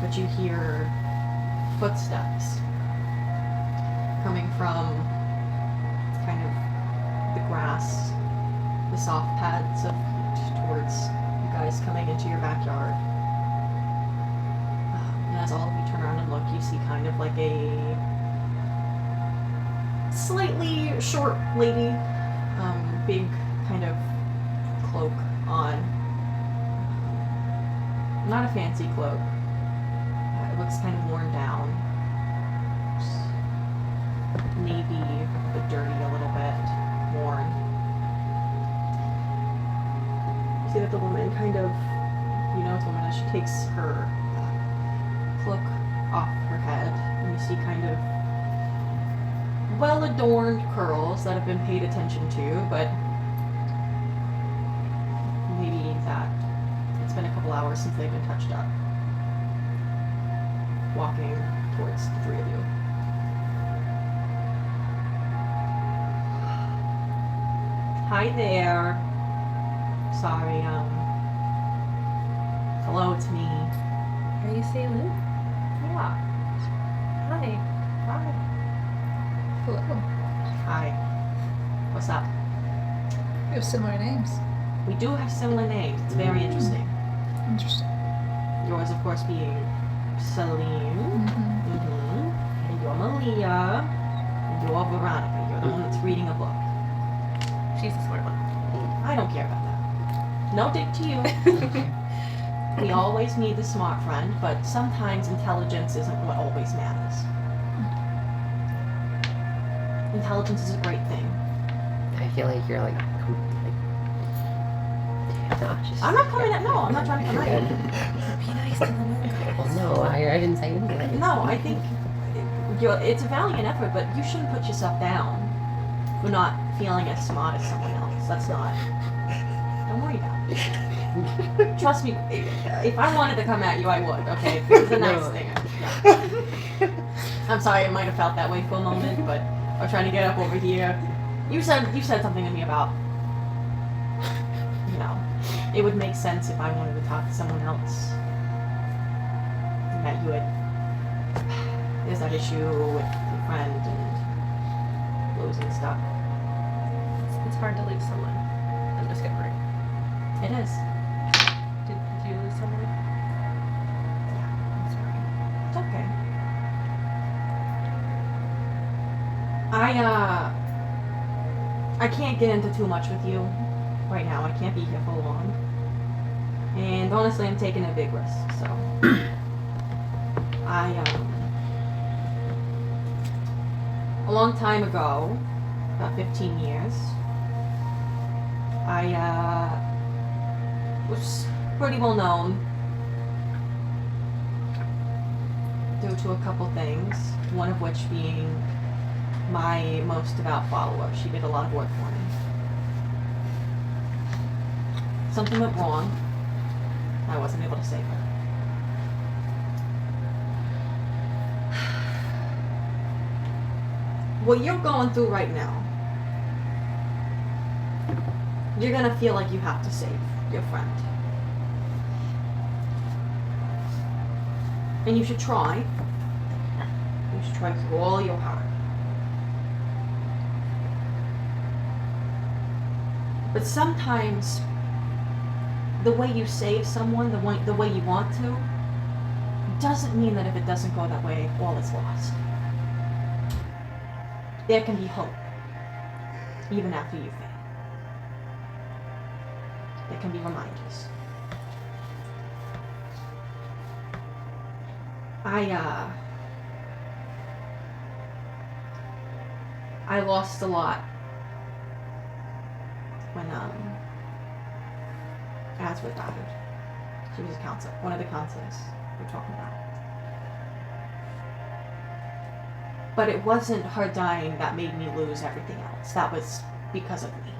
But you hear footsteps coming from kind of the grass, the soft pads of feet towards you guys coming into your backyard. And as all of you turn around and look, you see kind of like a slightly short lady, big kind of cloak on. Not a fancy cloak. It looks kind of worn down. Navy, but dirty a little bit. Worn. You see that the woman kind of, you know it's a woman as she takes her cloak off her head, and you see kind of well-adorned curls that have been paid attention to, but maybe that it's been a couple hours since they've been touched up. Walking towards the three of you. Hi there. Sorry, hello, it's me. Are you Selune? Yeah. Hi. Hi. Hello. Hi. What's up? We have similar names. We do have similar names. It's very interesting. Interesting. Yours, of course, being Selene. Mm-hmm. And you're Malia. And you're Veronica. You're the one that's reading a book. She's the smart one. I don't care about that. No dig to you. We always need the smart friend, but sometimes intelligence isn't what always matters. Intelligence is a great thing. I feel like you're like obnoxious. I'm not coming at no. I'm not trying to come at you. Be nice to the moon goddess. Well, no, I didn't say anything. No, I think it's a valiant effort, but you shouldn't put yourself down for not feeling as smart as someone else. That's not. Don't worry about it. Trust me, if I wanted to come at you, I would. Okay, it's a nice No. thing. Yeah. I'm sorry, it might have felt that way for a moment, but I'm trying to get up over here. You said something to me about, you know, it would make sense if I wanted to talk to someone else. And that you would. There's that issue with your friend and losing stuff. It's hard to leave someone and discover it. It is. Did you lose someone? I'm sorry. It's okay. I can't get into too much with you right now. I can't be here for long. And honestly, I'm taking a big risk, so. A long time ago, about 15 years, I was pretty well known due to a couple things, one of which being my most devout follower. She did a lot of work for me. Something went wrong. I wasn't able to save her. What you're going through right now, you're gonna feel like you have to save your friend. And you should try. You should try with all your heart. But sometimes, the way you save someone, the way you want to, doesn't mean that if it doesn't go that way, all is lost. There can be hope, even after you fail. There can be reminders. I lost a lot when Asworth died. She was a counselor, one of the counselors we're talking about. But it wasn't her dying that made me lose everything else. That was because of me.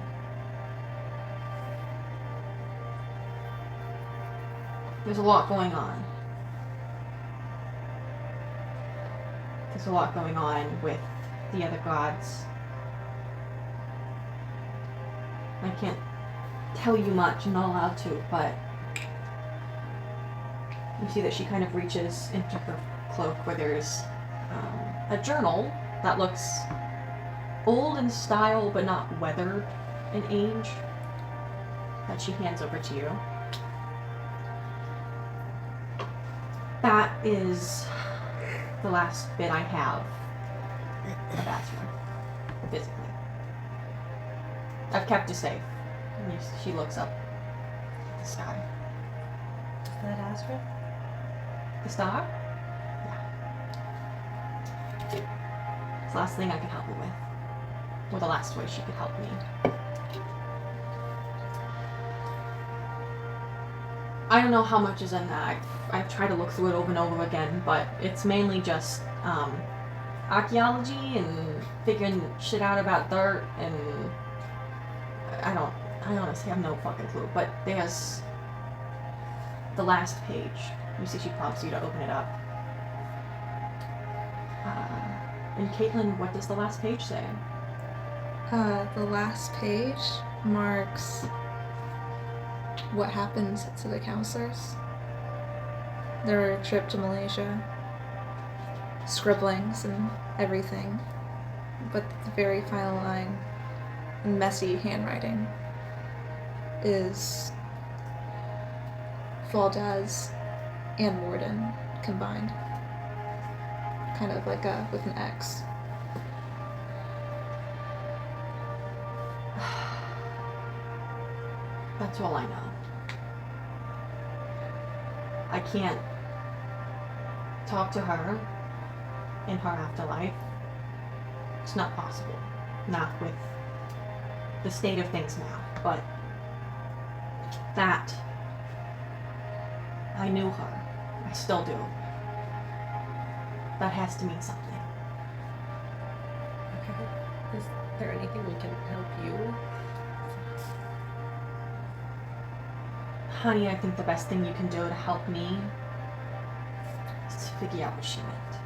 There's a lot going on. There's a lot going on with the other gods. I can't tell you much, I'm not allowed to, but you see that she kind of reaches into her cloak where there's a journal that looks old in style but not weathered in age that she hands over to you. That is the last bit I have of Asworth, physically. I've kept it safe. And she looks up at the sky. Is that Astra? The star? It's the last thing I could help you with. Or the last way she could help me. I don't know how much is in that. I've tried to look through it over and over again, but it's mainly just archaeology and figuring shit out about dirt, and I honestly have no fucking clue. But there's the last page. You see she prompts you to open it up. And Caitlin, what does the last page say? The last page marks what happens to the counselors. Their trip to Malaysia, scribblings and everything. But the very final line, in messy handwriting, is Valdez and Warden combined. Kind of like with an X. That's all I know. I can't talk to her in her afterlife. It's not possible. Not with the state of things now. But that, I knew her. I still do. That has to mean something. Okay. Is there anything we can help you? Honey, I think the best thing you can do to help me is to figure out what she meant.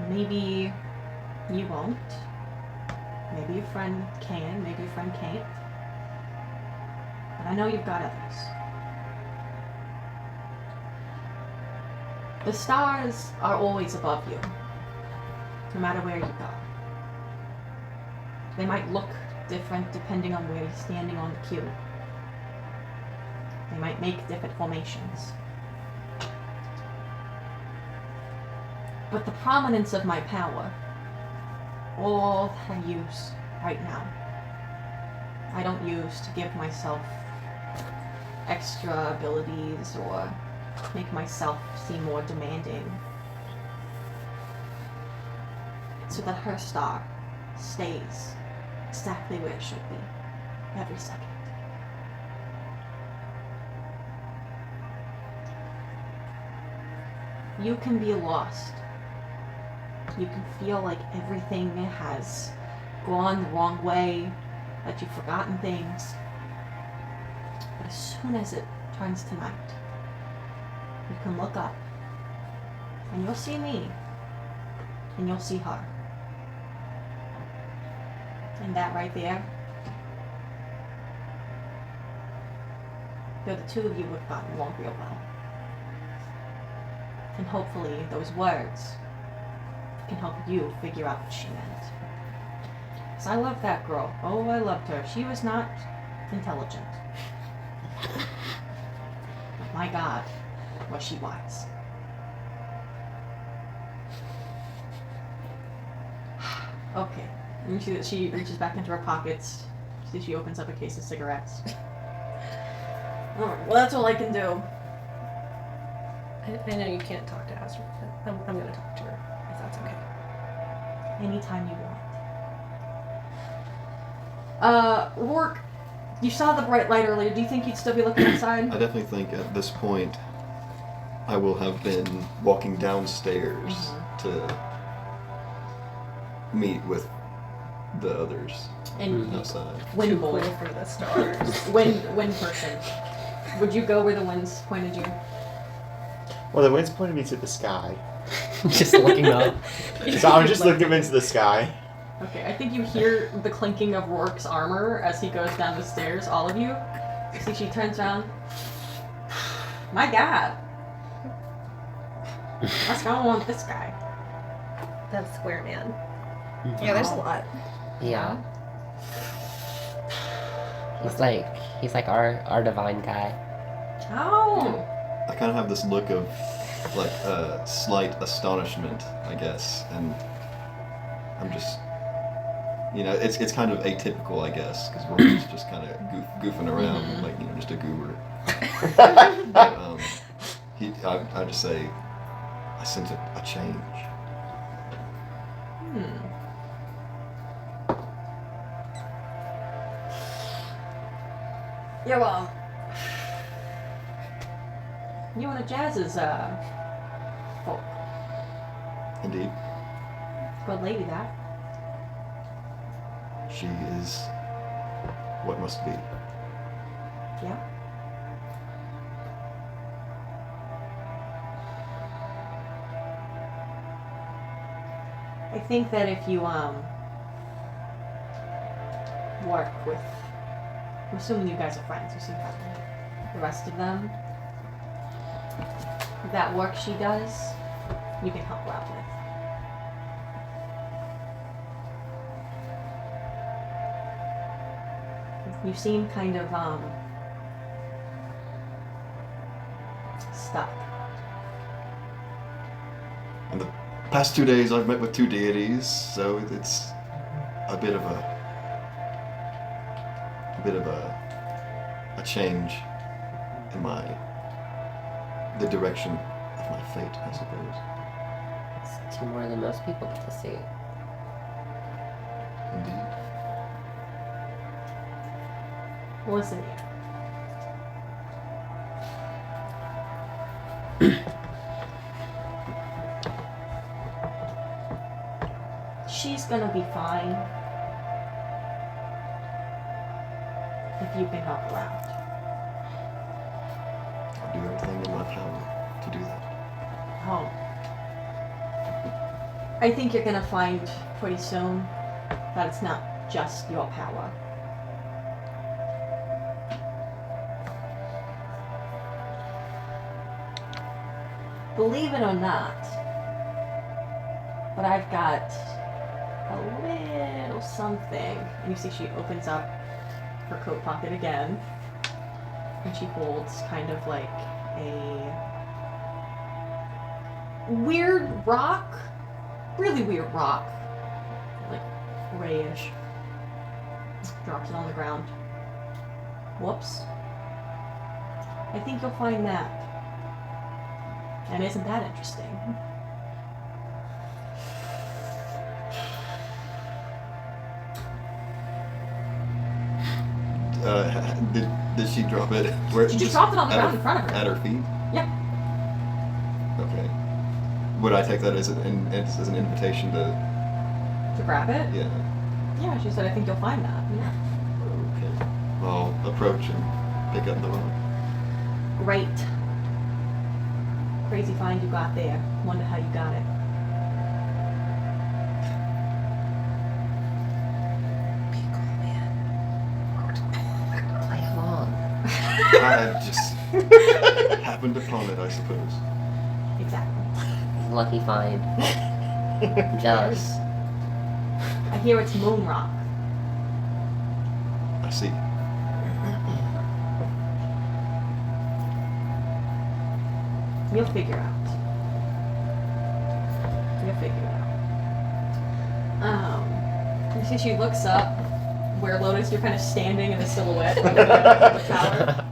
Maybe you won't. Maybe your friend can, maybe your friend can't. But I know you've got others. The stars are always above you, no matter where you go. They might look different depending on where you're standing on the cube. They might make different formations. But the prominence of my power, all I use right now, I don't use to give myself extra abilities or make myself seem more demanding. So that her star stays exactly where it should be, every second. you can be lost. You can feel like everything has gone the wrong way, that you've forgotten things. But as soon as it turns to night, you can look up, and you'll see me, and you'll see her. And that right there, the two of you would have gotten along real well. And hopefully those words can help you figure out what she meant. Because I loved that girl. Oh, I loved her. She was not intelligent. But my God, was she wise. Okay. And you see that she reaches back into her pockets. You see she opens up a case of cigarettes. Alright, well that's all I can do. I know you can't talk to Astrid, but I'm going to talk to her, if that's okay. Anytime you want. Rourke, you saw the bright light earlier. Do you think you'd still be looking outside? I definitely think at this point I will have been walking downstairs to meet with the others And outside. wind boy. Cool for the stars. Wind person. Would you go where the winds pointed you? Well, the wind's pointing me to the sky. Just looking up. So I'm just looking into the sky. Okay, I think you hear the clinking of Rourke's armor as he goes down the stairs, all of you. You see she turns around. My God. What's going on with this guy? That's Square Man. Yeah, there's a lot. Yeah. He's like our divine guy. Oh! I kind of have this look of like slight astonishment, I guess, and I'm just, you know, it's kind of atypical, I guess, because we're just kind of goofing around, like, you know, just a goober. But I just say, I sense a change. Yeah, well, you and the Jazz's folk. Indeed, Good lady, that. she is what must be. Yeah. I think that if you work with, I'm assuming you guys are friends, you seem friendly. The rest of them, that work she does, you can help her out with. You seem kind of stuck. And the past 2 days I've met with 2 deities, so it's a bit of a change in the direction of my fate, I suppose. It's 2 more than most people get to see. Indeed. Listen here. She's gonna be fine if you can help her out. I'll do everything in my power to do that. Oh. I think you're gonna find pretty soon that it's not just your power. Believe it or not, but I've got a little something. And you see she opens up her coat pocket again, and she holds kind of like a weird rock, really weird rock, like grayish. Drops it on the ground. Whoops. I think you'll find that. And isn't that interesting? Did she drop it? Where? She just dropped it on the at ground in front of her. At her feet? Yep. Okay. would I take that as an invitation to? To grab it? Yeah. Yeah, she said, I think you'll find that. Yeah. Okay. I'll approach and pick up the rock. Great. Crazy find you got there. Wonder how you got it. Play along. I just happened upon it, I suppose. Exactly. Lucky find. Jealous. I hear it's moon rock. I see. You'll figure out. You'll figure it out. You see she looks up where Lotus, you're kind of standing in a silhouette of the tower.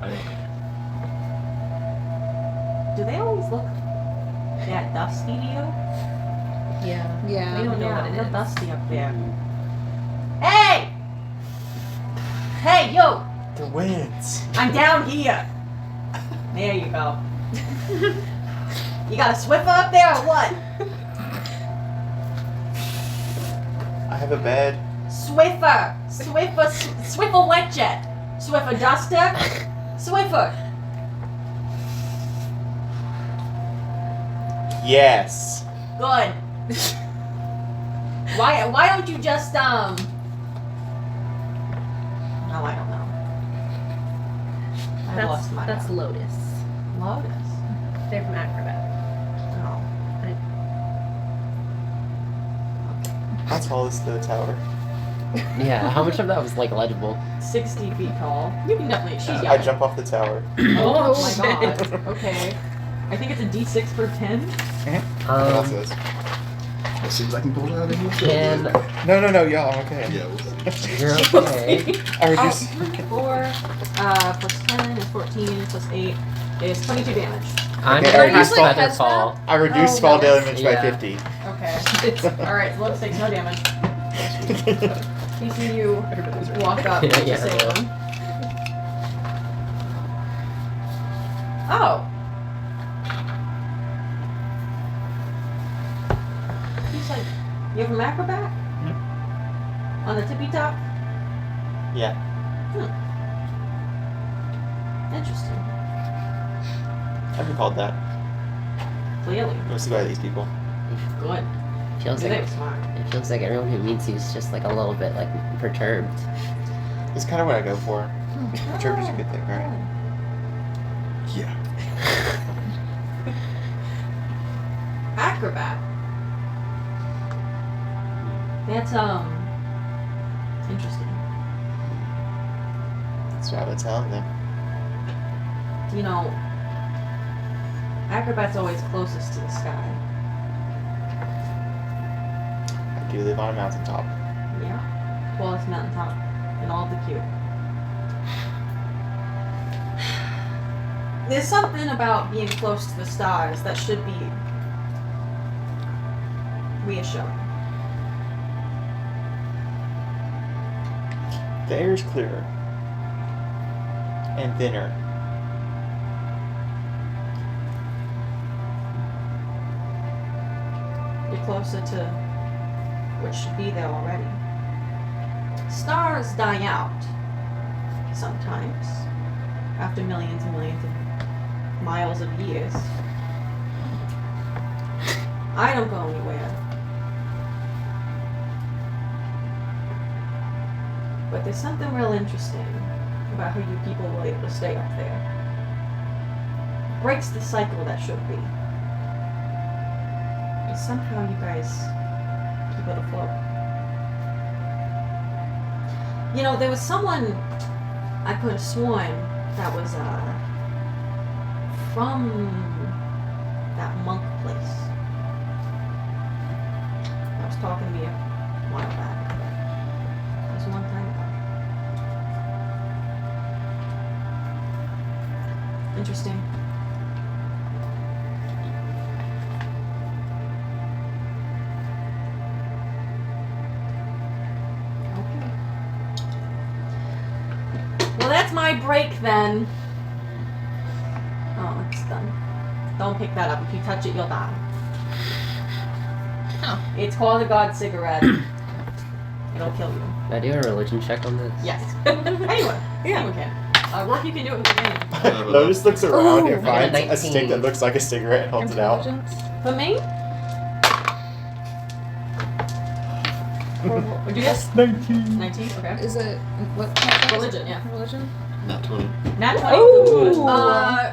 Do they always look that dusty to you? Yeah. Yeah. We don't know Yeah, what it real is. dusty up there. Hey! Hey, yo! The winds. I'm down here. There you go. You got a Swiffer up there or what? I have a bed. Swiffer, Swiffer wet jet, Swiffer duster, Swiffer. Yes. Good. Why don't you just No, I don't know. I lost my That's Lotus. Lotus. They're from Acrobat. Oh. How tall is the tower? Yeah, how much of that was like legible? 60 feet tall. You can definitely. She's young. I jump off the tower. Oh my shit. god. Okay. I think it's a D6 per 10. What else is? As soon as I can pull it out of here. Can No, y'all. I'm okay. Yeah. you're okay? I reduce. 4 plus 10 is 14 plus 8 is 22 damage. I'm Okay, gonna are you cast like Feather hazmat? Fall. I reduce Oh, fall no. damage Yeah. by 50. Okay. Alright, so Lotus takes no damage. You see you walk up Yeah, to yeah, Salem. Oh. He's like, you have a acrobat? On the tippy top? Yeah. Interesting. I've been called that. Clearly. Mostly by these people. Good. Feels They like were smart. it feels like everyone who meets you is just like a little bit like perturbed. It's kind of what I go for. Perturbed is a good thing, right? Yeah. Acrobat. That's interesting. That's what I've been telling them. You know, acrobat's always closest to the sky. I do live on a mountaintop. Yeah. Tallest mountaintop in all of the cube. There's something about being close to the stars that should be reassuring. The air is clearer and thinner. You're closer to what should be there already. Stars die out sometimes after millions and millions of miles of years. I don't go anywhere. But there's something real interesting about how you people were able to stay up there. Breaks the cycle that should be. And somehow you guys keep it afloat. You know, there was someone I could have sworn that was from that monk place. That was talking to me a while back, but that was a long time ago. Interesting. Okay. Well, that's my break then. Oh, it's done. Don't pick that up. If you touch it, you'll die. Oh. It's called a god cigarette. It'll kill you. Can I do a religion check on this? Yes. Anyone can. Rourke, you can do it with your name. Lotus looks around Ooh, and finds a 19. stick that looks like a cigarette and holds it out. Intelligence. But me? Would you guess? 19. 19, okay. Is it what kind of Religion, yeah. Religion? Not 20. Nat 20. Ooh.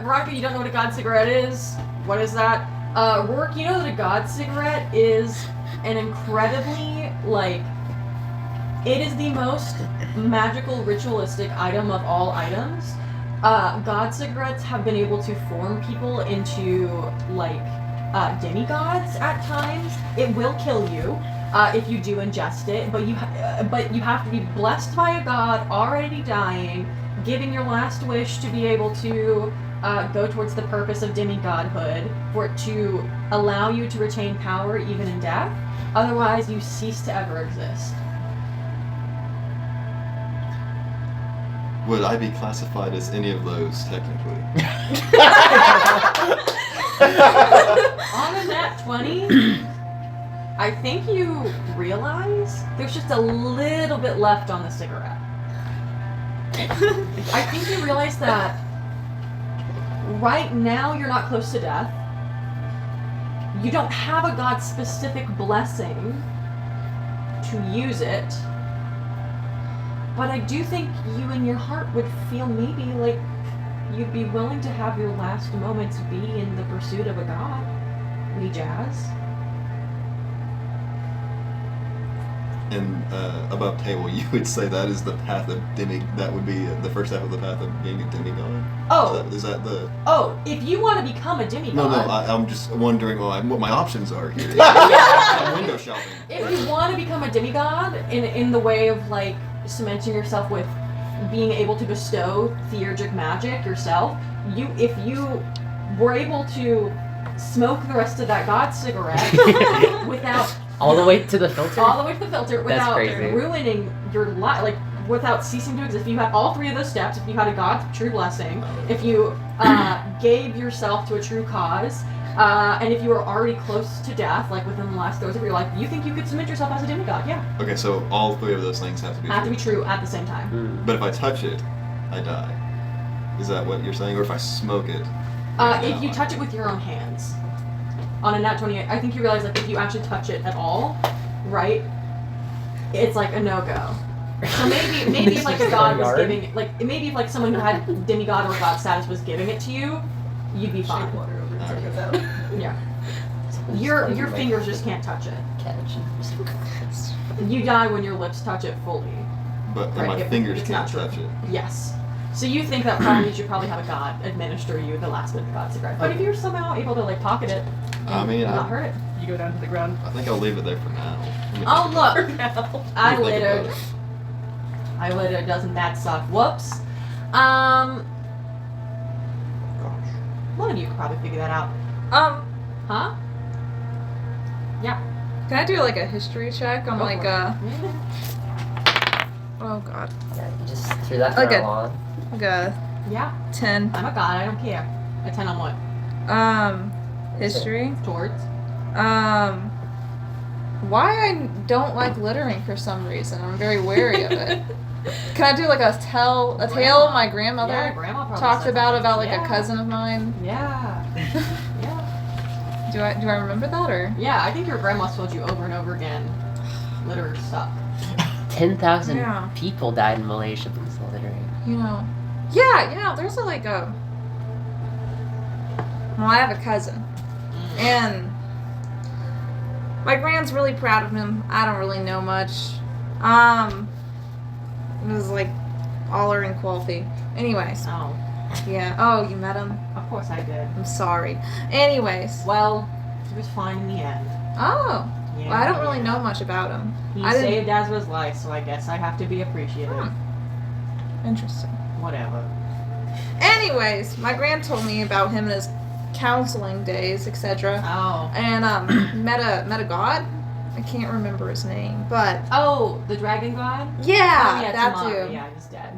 Rocky, you don't know what a god cigarette is? What is that? Rourke, you know that a god cigarette is an incredibly, like, it is the most magical, ritualistic item of all items. God cigarettes have been able to form people into, like, demigods at times. It will kill you if you do ingest it, but you have to be blessed by a god already dying, giving your last wish to be able to go towards the purpose of demigodhood, for it to allow you to retain power even in death. Otherwise, you cease to ever exist. Would I be classified as any of those technically? On a nat 20, I think you realize there's just a little bit left on the cigarette. I think you realize that right now you're not close to death. You don't have a god-specific blessing to use it. But I do think you in your heart would feel maybe like you'd be willing to have your last moments be in the pursuit of a god. Lee Jazz. And above table, you would say that is the path of that would be the first step of the path of being a demigod? Oh, Is that the... oh! If you want to become a demigod, No, I'm just wondering what my options are here. I'm window shopping. if you want to become a demigod in the way of like cementing yourself with being able to bestow theurgic magic yourself, if you were able to smoke the rest of that god cigarette without All the way to the filter? all the way to the filter without crazy. ruining your life, like without ceasing to exist. If you had all three of those steps, if you had a god's true blessing, if you gave yourself to a true cause, and if you were already close to death, like within the last throes of your life, you think you could cement yourself as a demigod? Yeah, Okay, so all three of those things have to be have to true. be true at the same time. But if I touch it, I die. Is that what you're saying? Or if I smoke it? If you touch it with your own hands, on a nat 20, I think you realize like if you actually touch it at all, right? It's like a no-go. So maybe if like a god was giving it, like maybe if like someone who had demigod or god status was giving it to you, you'd be fine. Water over and suck us out. Yeah. Your fingers just can't touch it. You die when your lips touch it fully. But Right, my if fingers it's can't not true. touch it. Yes. So you think that probably you should probably have a god administer you the last bit of god cigarette. But if you're somehow able to like pocket it, I mean, not hurt it. You go down to the ground. I think I'll leave it there for now. Let me Oh think about look, Now. I Let me think littered. about it. I littered. Doesn't that suck? Whoops. One of you could probably figure that out. Huh? Yeah. Can I do like a history check on Go like for it. oh god, Yeah, you just threw that Okay. barrel on. like a Yeah. 10. I'm a god. I don't care. A 10 on what? History. Towards. Why I don't like littering for some reason. I'm very wary of it. Can I do like a tale my Yeah, grandmother grandma probably talked said about something. like Yeah. a cousin of mine? Yeah. Yeah. Do I remember that or? Yeah. I think your grandma told you over and over again. Litterers suck. 10,000 Yeah. people died in Malaysia because of littering. You know. Yeah, there's well, I have a cousin. And my grand's really proud of him. I don't really know much. It was like Aller and Qualfy. Anyways, Oh. yeah. Oh, you met him? Of course I did. I'm sorry. Anyways. Well, he was fine in the end. Oh. Yeah. Well, I don't really know much about him. He I didn't- saved Azra's life, so I guess I have to be appreciative. Interesting. Whatever. Anyways, my grand told me about him and his counseling days, etc. Oh. And met a god. I can't remember his name, but Oh, the dragon god? yeah, Oh, yeah, that Tamara. dude. Yeah, he's dead.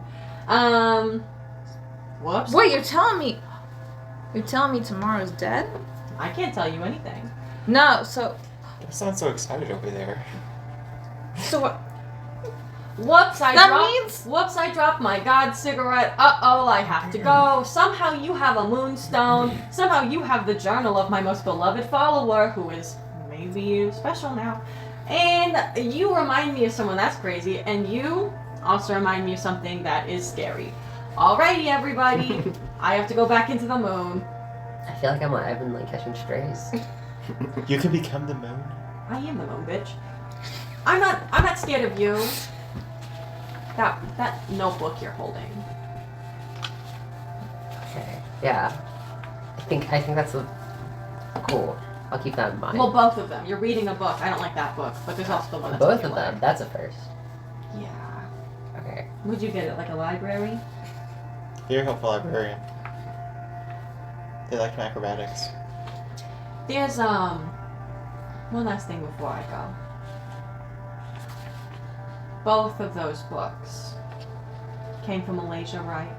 Whoops. Wait, you're telling me tomorrow's dead? I can't tell you anything. No, so You sound so excited over there. So what? Whoops, I That dropped. means- Whoops, I dropped my god cigarette. Uh-oh, I have to go. Somehow you have a moonstone. Somehow you have the journal of my most beloved follower, who is maybe special now. And you remind me of someone that's crazy, and you also remind me of something that is scary. Alrighty, everybody. I have to go back into the moon. I feel like I've been like catching strays. You could become the moon. I am the moon, bitch. I'm not scared of you. That notebook you're holding. Okay. Yeah. I think that's cool. I'll keep that in mind. Well, both of them. You're reading a book. I don't like that book, but there's also the one that's Both on your of them. leg. That's a first. Yeah. Okay. Would you get it, like a library? You're a helpful librarian. They like my acrobatics. There's one last thing before I go. Both of those books came from Malaysia, right?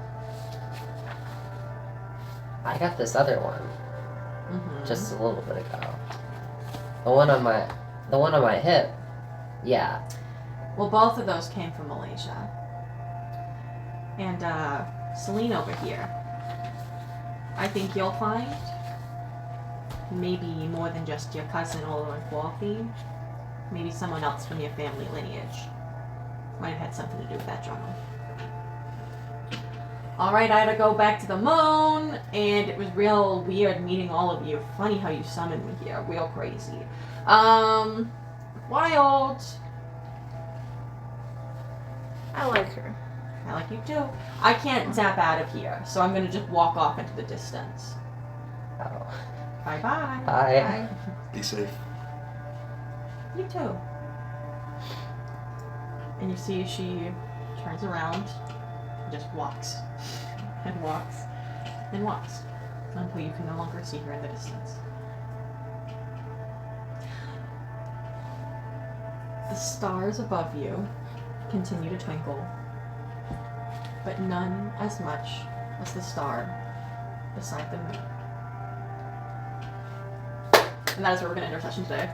I got this other one Mm-hmm. just a little bit ago. The one on my hip. Yeah. Well, both of those came from Malaysia. And Selune over here. I think you'll find maybe more than just your cousin Olo and Qualfie. Maybe someone else from your family lineage. Might have had something to do with that journal. Alright, I had to go back to the moon, and it was real weird meeting all of you. Funny how you summoned me here. Real crazy. Wild. I like her. I like you too. I can't zap out of here, so I'm gonna just walk off into the distance. Oh. Bye-bye. Bye. Be safe. You too. And you see she turns around and just walks. And walks. And walks. Until you can no longer see her in the distance. The stars above you continue to twinkle, but none as much as the star beside the moon. And that is where we're going to end our session today.